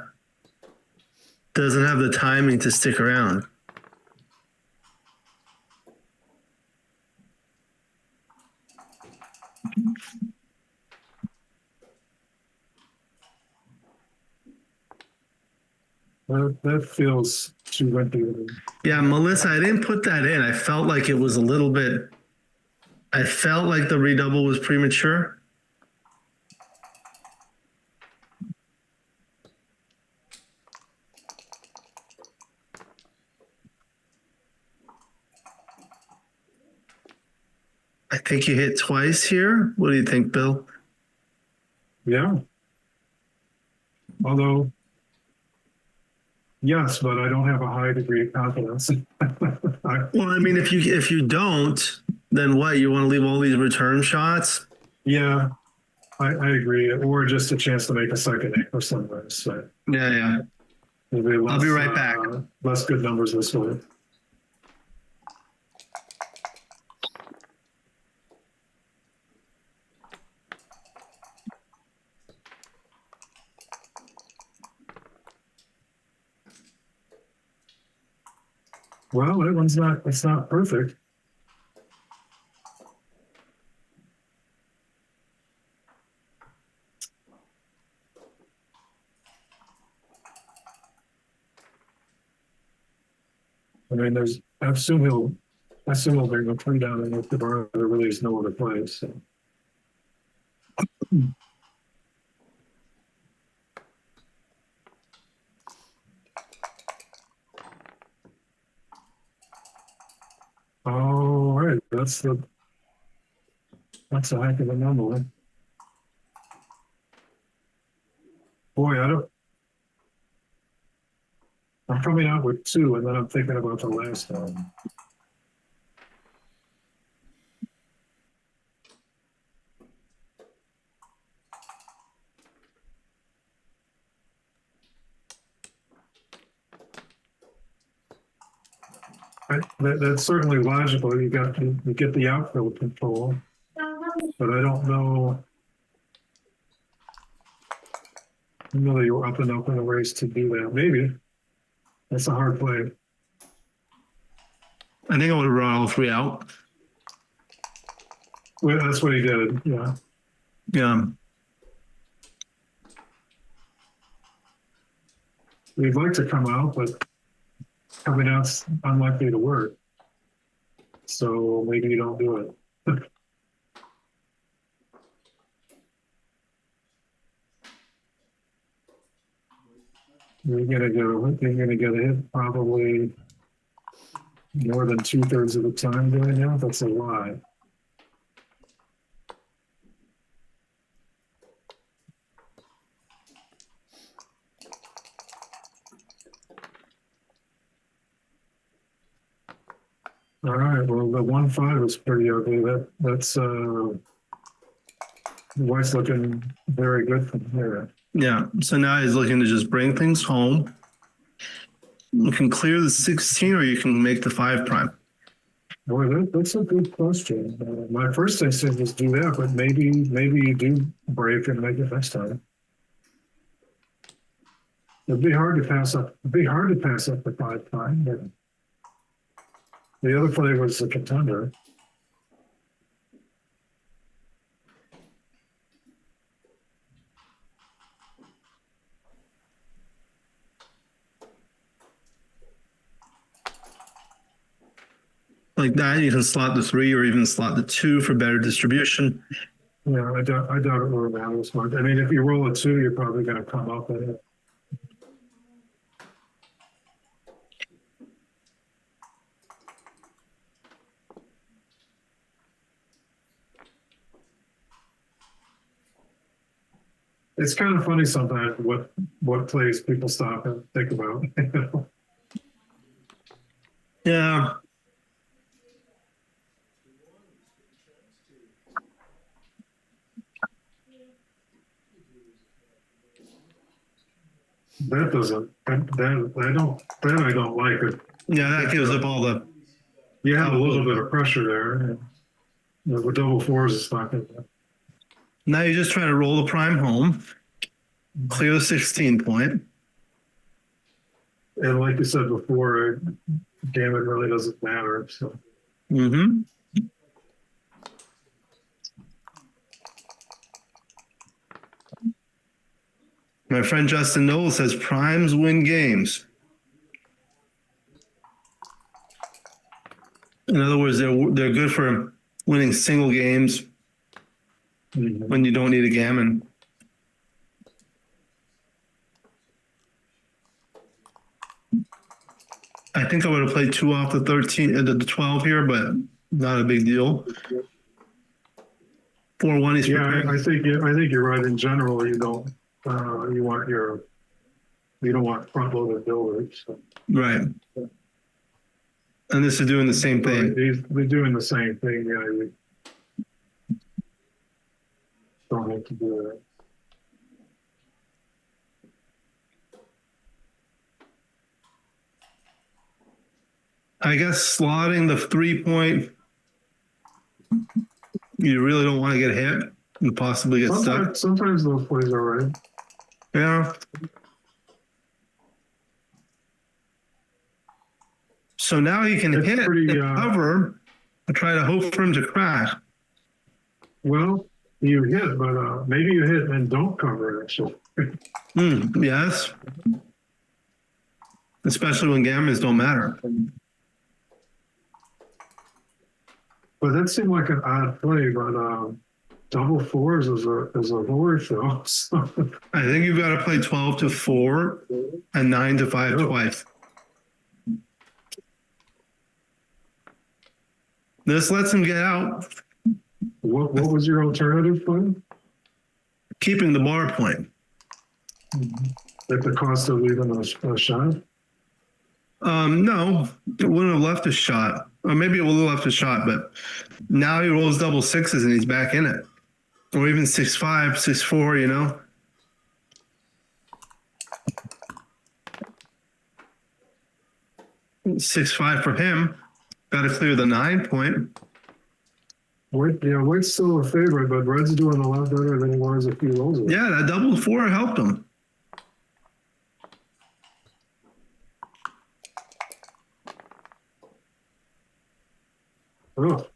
Doesn't have the timing to stick around. that feels too windy. Yeah, Melissa, I didn't put that in. I felt like it was a little bit. I felt like the redouble was premature. I think you hit twice here. What do you think, Bill? Yeah. Although, yes, but I don't have a high degree of confidence. Well, I mean, if you don't, then what? You want to leave all these return shots? Yeah, I agree. Or just a chance to make a second or something. So Yeah. maybe less, I'll be right back. Less good numbers this way. Well, that one's not, it's not perfect. I mean, I assume he'll bring the three down and if the bar, there really is no other place. So. All right, that's a heck of a number. Boy, I'm coming out with two, and then I'm thinking about the last one. That's certainly logical. You get the outfield control, but I don't know. I know that you're up and up in the race to do that. Maybe that's a hard play. I think I would have run all three out. Well, that's what he did. Yeah. Yeah. We'd like to come out, but coming out's unlikely to work. So maybe you don't do it. You're gonna get a hit probably more than 2/3 of the time doing that. That's a lot. All right. Well, the 1-5 is pretty ugly. That's White's looking very good from here. Yeah. So now he's looking to just bring things home. You can clear the 16 or you can make the 5 prime. Boy, that's a good question. My first instinct was do that, but maybe you do break and make it next time. It'd be hard to pass up. It'd be hard to pass up the 5 prime. But the other play was a contender. Like that, you can slot the 3 or even slot the 2 for better distribution. Yeah, I doubt it will matter as much. I mean, if you roll a 2, you're probably going to come up with it. It's kind of funny sometimes what plays people stop and think about. Yeah. That doesn't. That I don't like it. Yeah, that gives up all the. You have a little bit of pressure there. And, with double 4s, it's not going to. Now you just try to roll the prime home, clear the 16 point. And like you said before, damn, it really doesn't matter. So. Mm-hmm. My friend Justin Noel says primes win games. In other words, they're good for winning single games when you don't need a gammon. I think I would have played 2 off the 13, the 12 here, but not a big deal. 4-1 is Yeah, prepared. I think you're right. In general, you don't want front loaded builders. So. Right. And this is doing the same thing. They're doing the same thing. Yeah, you don't have to do that. I guess slotting the 3-point, you really don't want to get hit and possibly get stuck. Sometimes those plays are right. Yeah. So now he can It's hit pretty, and cover and try to hope for him to crash. Well, you hit, but maybe you hit and don't cover it. Actually, Yes. Especially when gammons don't matter. but that seemed like an odd play. But double fours is a lure though. So. I think you've got to play 12-4 and 9-5 Oh. twice. This lets him get out, What was your alternative play? keeping the bar point. At the cost of leaving a shot? No, it wouldn't have left a shot. Or maybe it would have left a shot, but now he rolls double sixes and he's back in it. Or even 6-5, 6-4, you know? $6-5 for him. Got to clear the 9 point. White's still a favorite, but Red's doing a lot better than he was a few rolls ago. Yeah, that double 4 helped him. Oh,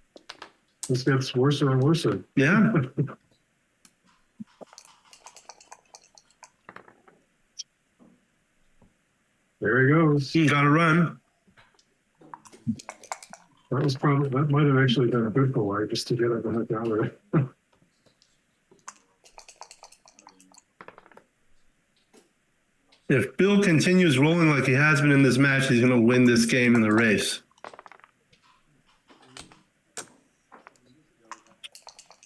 this gets worse and worse. Yeah. There he goes. Got to run. That might have actually been a good for White just to get it the heck out of it. If Bill continues rolling like he has been in this match, he's going to win this game in the race.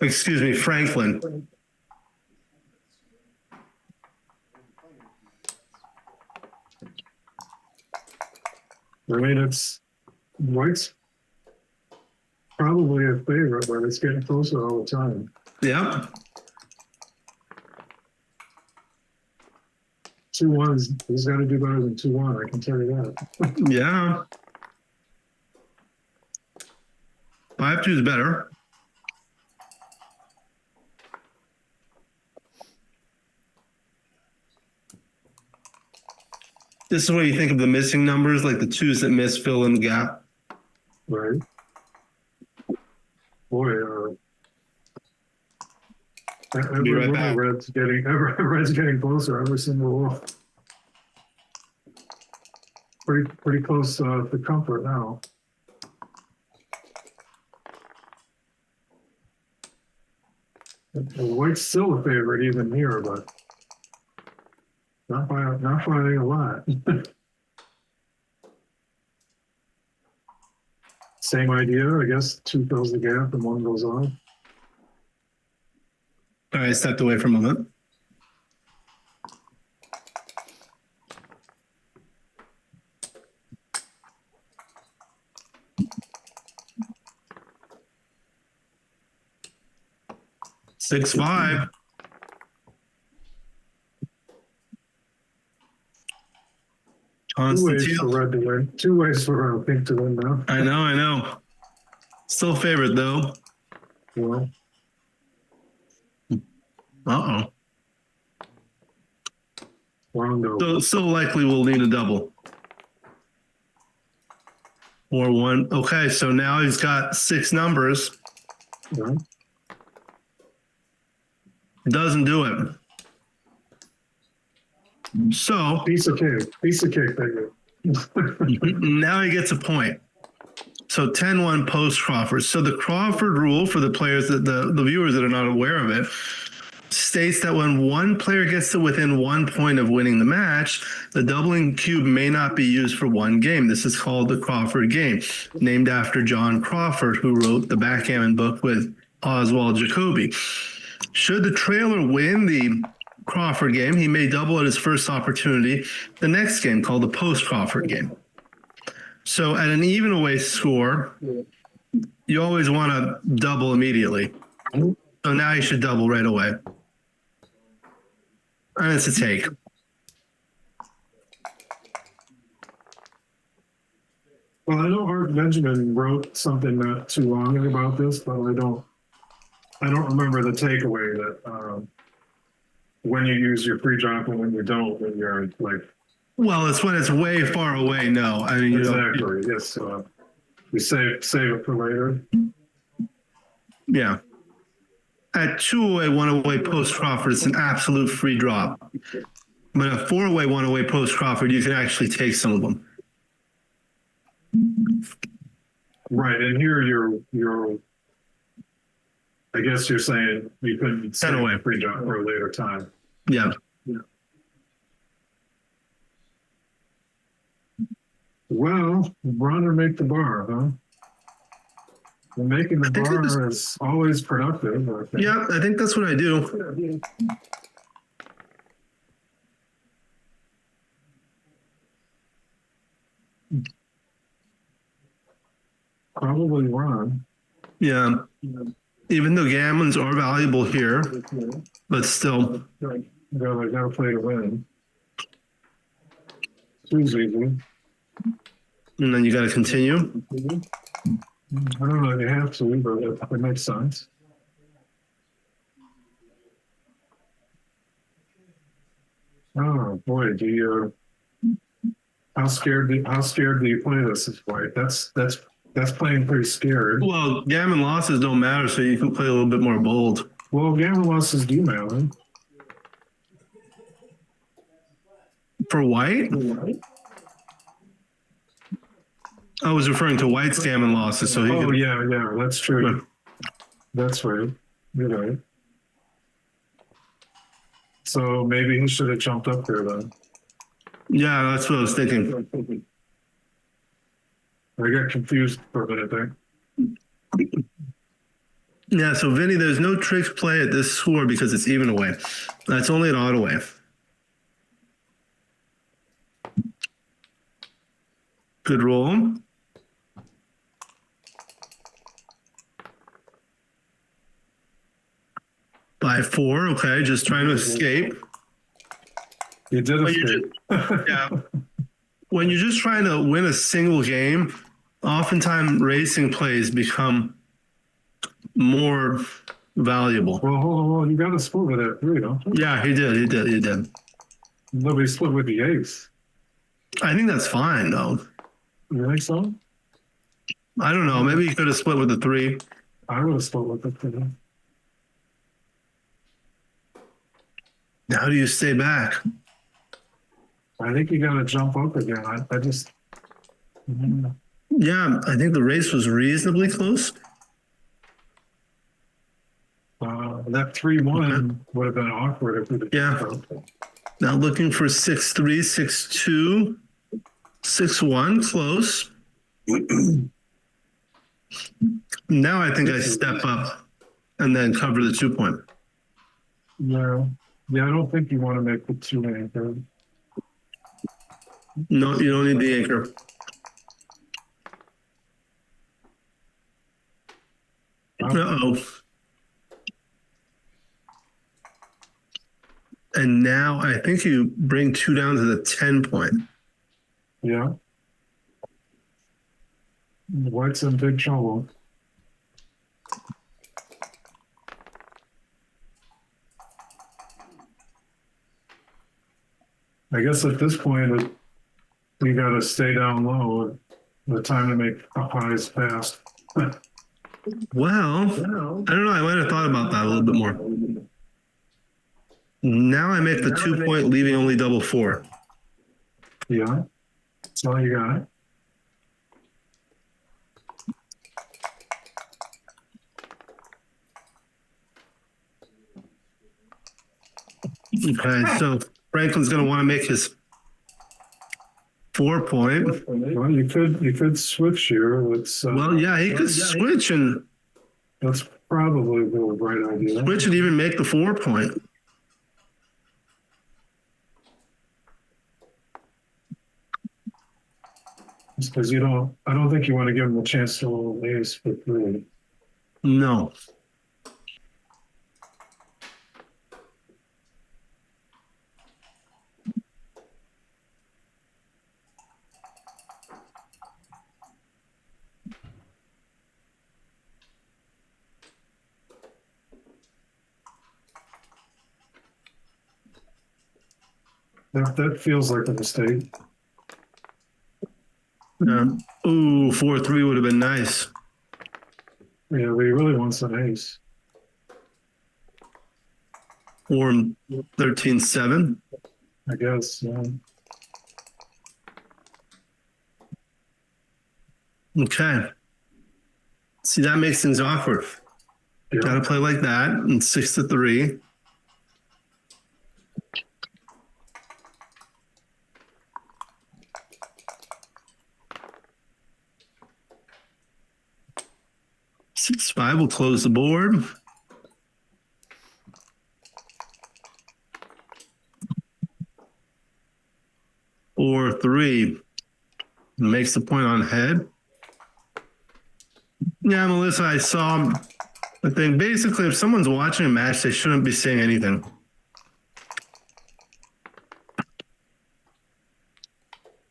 Excuse me, Franklin. I mean, it's White's probably a favorite, but it's getting closer all the time. Yeah. 2-1s, he's got to do better than 2-1. I can tell you that. Yeah. 5-2 is better. This is where you think of the missing numbers, like the 2s that miss fill in the gap. Right. Boy, Be right back. Red's getting closer every single roll. Pretty close to comfort now. And White's still a favorite even here, but not by a lot. Same idea, I guess. 2 fills the gap and 1 goes on. All right, stepped away for a moment. Six, 5. Two ways for Constantine. Red to win. 2 ways for Pink to win now. I know. Still favorite though. Well, Uh-oh. Rondo. So still likely we'll need a double. Or 1. Okay, so now he's got 6 numbers. Yeah. Doesn't do it. So Piece of cake, baby. now he gets a point. So 10-1 post Crawford. So the Crawford rule for the players that the viewers that are not aware of it states that when one player gets to within 1 point of winning the match, the doubling cube may not be used for one game. This is called the Crawford game, named after John Crawford, who wrote the backgammon book with Oswald Jacoby. Should the trailer win the Crawford game, he may double at his first opportunity the next game, called the post Crawford game. So at an even away score, you always want to double immediately. So now you should double right away. And it's a take. Well, I know Art Benjamin wrote something not too long ago about this, but I don't remember the takeaway that when you use your pre-drop and when you don't, when you're like. Well, it's when it's way far away. No, I mean, Exactly. Yes. You save it for later. Yeah. At 2-away, 1-away post Crawford, it's an absolute free drop. But at 4-away, 1-away post Crawford, you can actually take some of them. Right, and here you're. I guess you're saying you couldn't save away. a pre-drop for a later time. Yeah. Well, run or make the bar, huh? Well, making the bar is always productive. I think. Yeah, I think that's what I do. Probably run. Yeah. Even though gammons are valuable here, but still. Gotta play to win. Too easy. And then you got to continue. I don't know if you have to, but it makes sense. Oh boy, how scared do you play this as white? That's playing pretty scared. Well, gammon losses don't matter, so you can play a little bit more bold. Well, gammon losses do matter. For white? I was referring to white's gammon losses, so he could. Yeah, that's true. That's right. You're right. So maybe he should have jumped up there then. Yeah, that's what I was thinking. I got confused for a minute there. Yeah, so Vinny, there's no tricks play at this score because it's even away. That's only an odd away. Good roll. By 4, okay, just trying to escape. You did When escape. yeah. When you're just trying to win a single game, oftentimes racing plays become more valuable. Well, hold on. You got to split with it, three, don't you? Yeah, he did. Nobody split with the ace. I think that's fine, though. You think so? I don't know. Maybe he could have split with the 3. I would have split with it too. How do you stay back? I think you got to jump up again. I just. Yeah, I think the race was reasonably close. That 3-1 would have been awkward if we did. Yeah. Now looking for 6-3, 6-2, 6-1, close. Now I think I step up and then cover the 2 point. Yeah, I don't think you want to make the 2 anchor. No, you don't need the anchor. Uh-oh. And now I think you bring 2 down to the 10 point. Yeah. White's in big trouble. I guess at this point, you got to stay down low. The time to make up high is fast. Well, I don't know. I might have thought about that a little bit more. Now I make the 2 point, leaving only double four. Yeah. That's all you got. Okay, so Franklin's going to want to make his 4 point. Well, you could switch here. Let's. Well, yeah, he could switch and That's probably the right idea. switch and even make the 4 point. Because I don't think you want to give him a chance to roll ace for 3. No. That feels like a mistake. Ooh, 4-3 would have been nice. Yeah, but he really wants an ace. Or 13-7. I guess. Yeah. Okay. See, that makes things awkward. Yeah. Got to play like that and 6-3. Six five will close the board. Four three makes the point on head. Yeah, Melissa, I saw the thing. Basically, if someone's watching a match, they shouldn't be saying anything.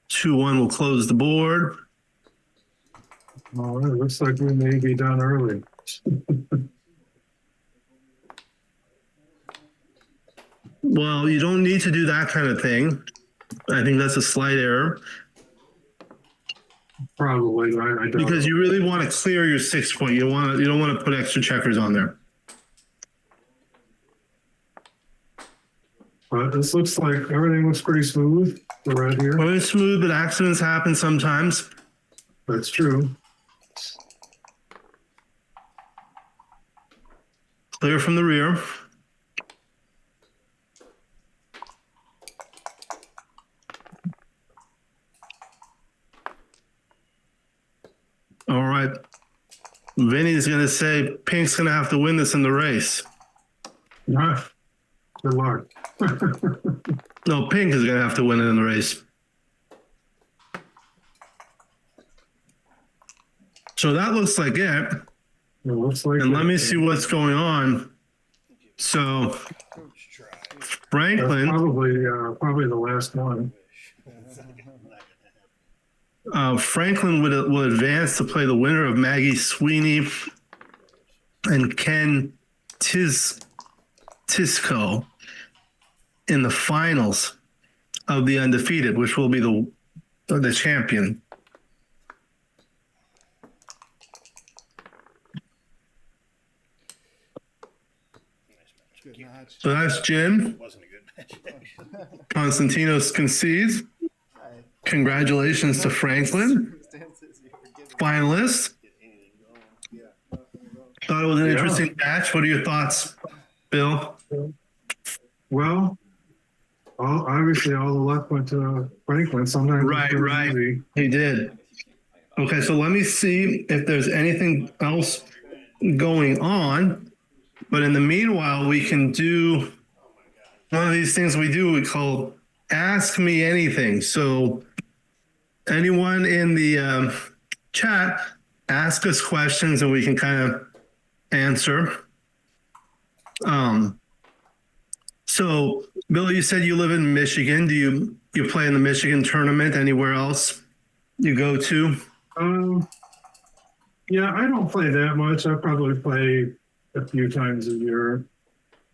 Two one will close the board. Oh, it looks like we may be done early. Well, you don't need to do that kind of thing. I think that's a slight error Probably, right? I don't because know. you really want to clear your 6 point. You don't want to put extra checkers on there. But this looks like everything looks pretty smooth right here. Well, it's smooth, but accidents happen sometimes. That's true. Clear from the rear. All right. Vinny's going to say Pink's going to have to win this in the race. Ah, good luck. No, Pink is going to have to win it in the race. So that looks like it. It looks like And it. let me see what's going on. So That's Franklin, probably the last one. Franklin will advance to play the winner of Maggie Sweeney and Ken Tisco in the finals of the undefeated, which will be the champion. Good match. So that's Jim. Wasn't a good match. Constantinos concedes. Congratulations to Franklin, Circumstances, you forgive me. finalist. Thought it was an Yeah. interesting match. What are your thoughts, Bill? Well, obviously all the luck went to Franklin. Sometimes Right, right. He did. Okay, so let me see if there's anything else going on. But in the meanwhile, we can do one of these things we call Ask Me Anything. So anyone in the chat, ask us questions and we can kind of answer. So Bill, you said you live in Michigan. Do you play in the Michigan tournament? Anywhere else you go to? Yeah, I don't play that much. I probably play a few times a year.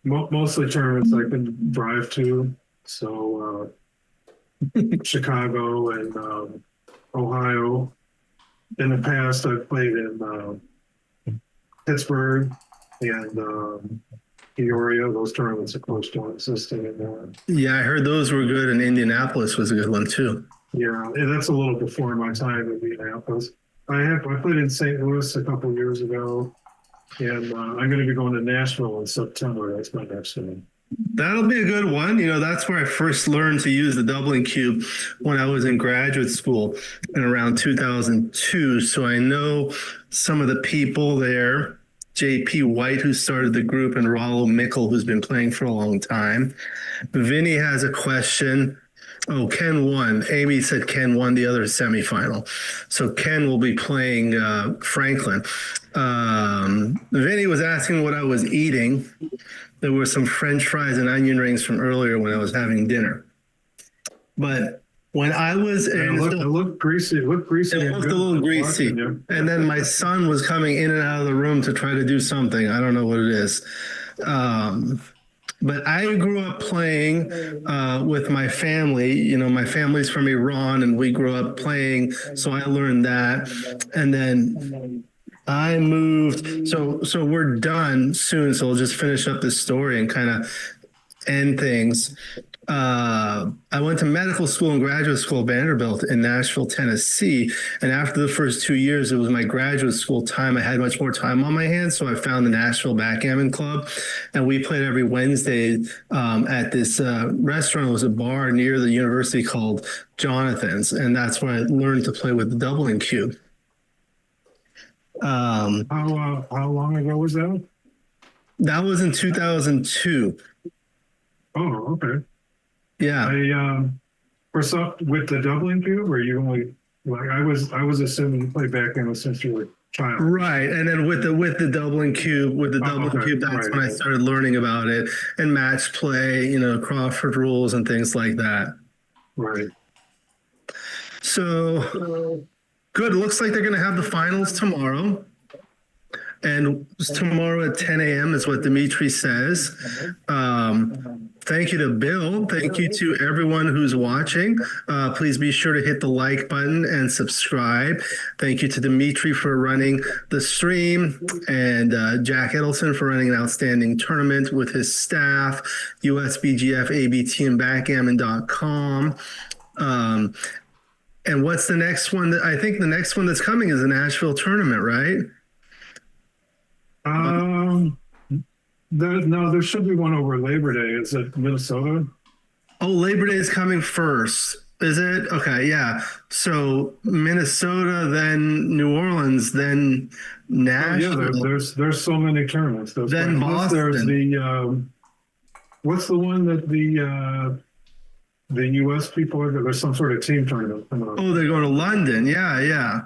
Mostly tournaments I can drive to. So Chicago and Ohio. In the past, I've played in Pittsburgh and Peoria, those tournaments of course don't exist anymore. Yeah, I heard those were good, and Indianapolis was a good one too. Yeah, that's a little before my time in Indianapolis. I played in St. Louis a couple years ago, and I'm going to be going to Nashville in September. That's my next one. That'll be a good one. That's where I first learned to use the doubling cube when I was in graduate school in around 2002. So I know some of the people there, JP White, who started the group, and Rollo Mickle, who's been playing for a long time. Vinny has a question. Oh, Ken won. Amy said Ken won the other semifinal. So Ken will be playing Franklin. Vinny was asking what I was eating. There were some French fries and onion rings from earlier when I was having dinner. But when I was It looked greasy. It looked greasy. it looked a little greasy. And then my son was coming in and out of the room to try to do something. I don't know what it is. But I grew up playing with my family. My family's from Iran, and we grew up playing. So I learned that. And then I moved. So we're done soon. So I'll just finish up this story and kind of end things. I went to medical school and graduate school at Vanderbilt in Nashville, Tennessee. And after the first 2 years, it was my graduate school time. I had much more time on my hands. So I found the Nashville Backgammon Club. And we played every Wednesday at this restaurant. It was a bar near the university called Jonathan's. And that's where I learned to play with the doubling cube. How long ago was that? That was in 2002. Oh, okay. Yeah. First off, with the doubling cube, or you only like I was assuming you played backgammon since you were a child. Right. And then with the doubling cube, Okay. cube, that's Right, when I started learning about it, and match play, Crawford rules and things like that. Right. So good. It looks like they're going to have the finals tomorrow. And tomorrow at 10 a.m. is what Dimitri says. Thank you to Bill. Thank you to everyone who's watching. Please be sure to hit the like button and subscribe. Thank you to Dimitri for running the stream, and Jack Edelson for running an outstanding tournament with his staff, USBGF, ABT, and Backgammon.com. And what's the next one? I think the next one that's coming is the Nashville tournament, right? No, there should be one over Labor Day. Is it Minnesota? Oh, Labor Day is coming first. Is it? Okay, yeah. So Minnesota, then New Orleans, then Nashville. Yeah, there's so many tournaments. Then Boston. There's the what's the one that the U.S. people are? There's some sort of team tournament coming up. Oh, they're going to London. Yeah.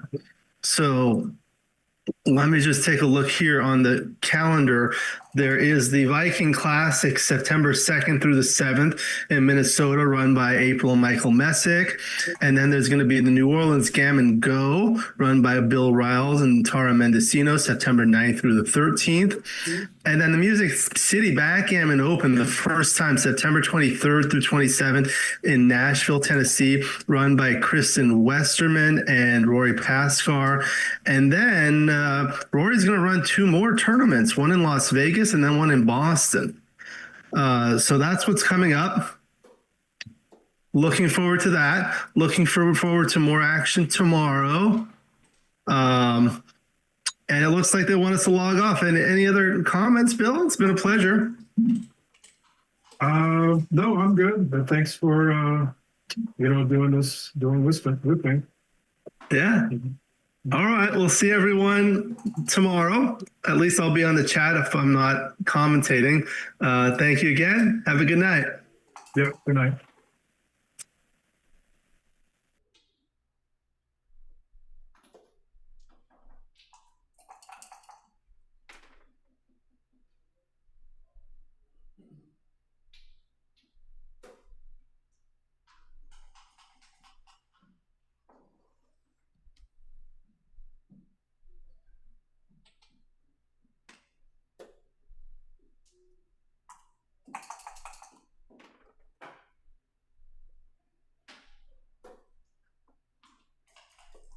So let me just take a look here on the calendar. There is the Viking Classic September 2nd through the 7th in Minnesota, run by April and Michael Messick. And then there's going to be the New Orleans Gammon Go, run by Bill Riles and Tara Mendocino, September 9th through the 13th. And then the Music City Backgammon Open, the first time, September 23rd through 27th in Nashville, Tennessee, run by Kristen Westerman and Rory Pascar. And then Rory's going to run two more tournaments, one in Las Vegas and then one in Boston. So that's what's coming up. Looking forward to that. Looking forward to more action tomorrow. And it looks like they want us to log off. And any other comments, Bill? It's been a pleasure. No, I'm good. But thanks for doing whipping. Yeah. All right. We'll see everyone tomorrow. At least I'll be on the chat if I'm not commentating. Thank you again. Have a good night. Yep. Good night.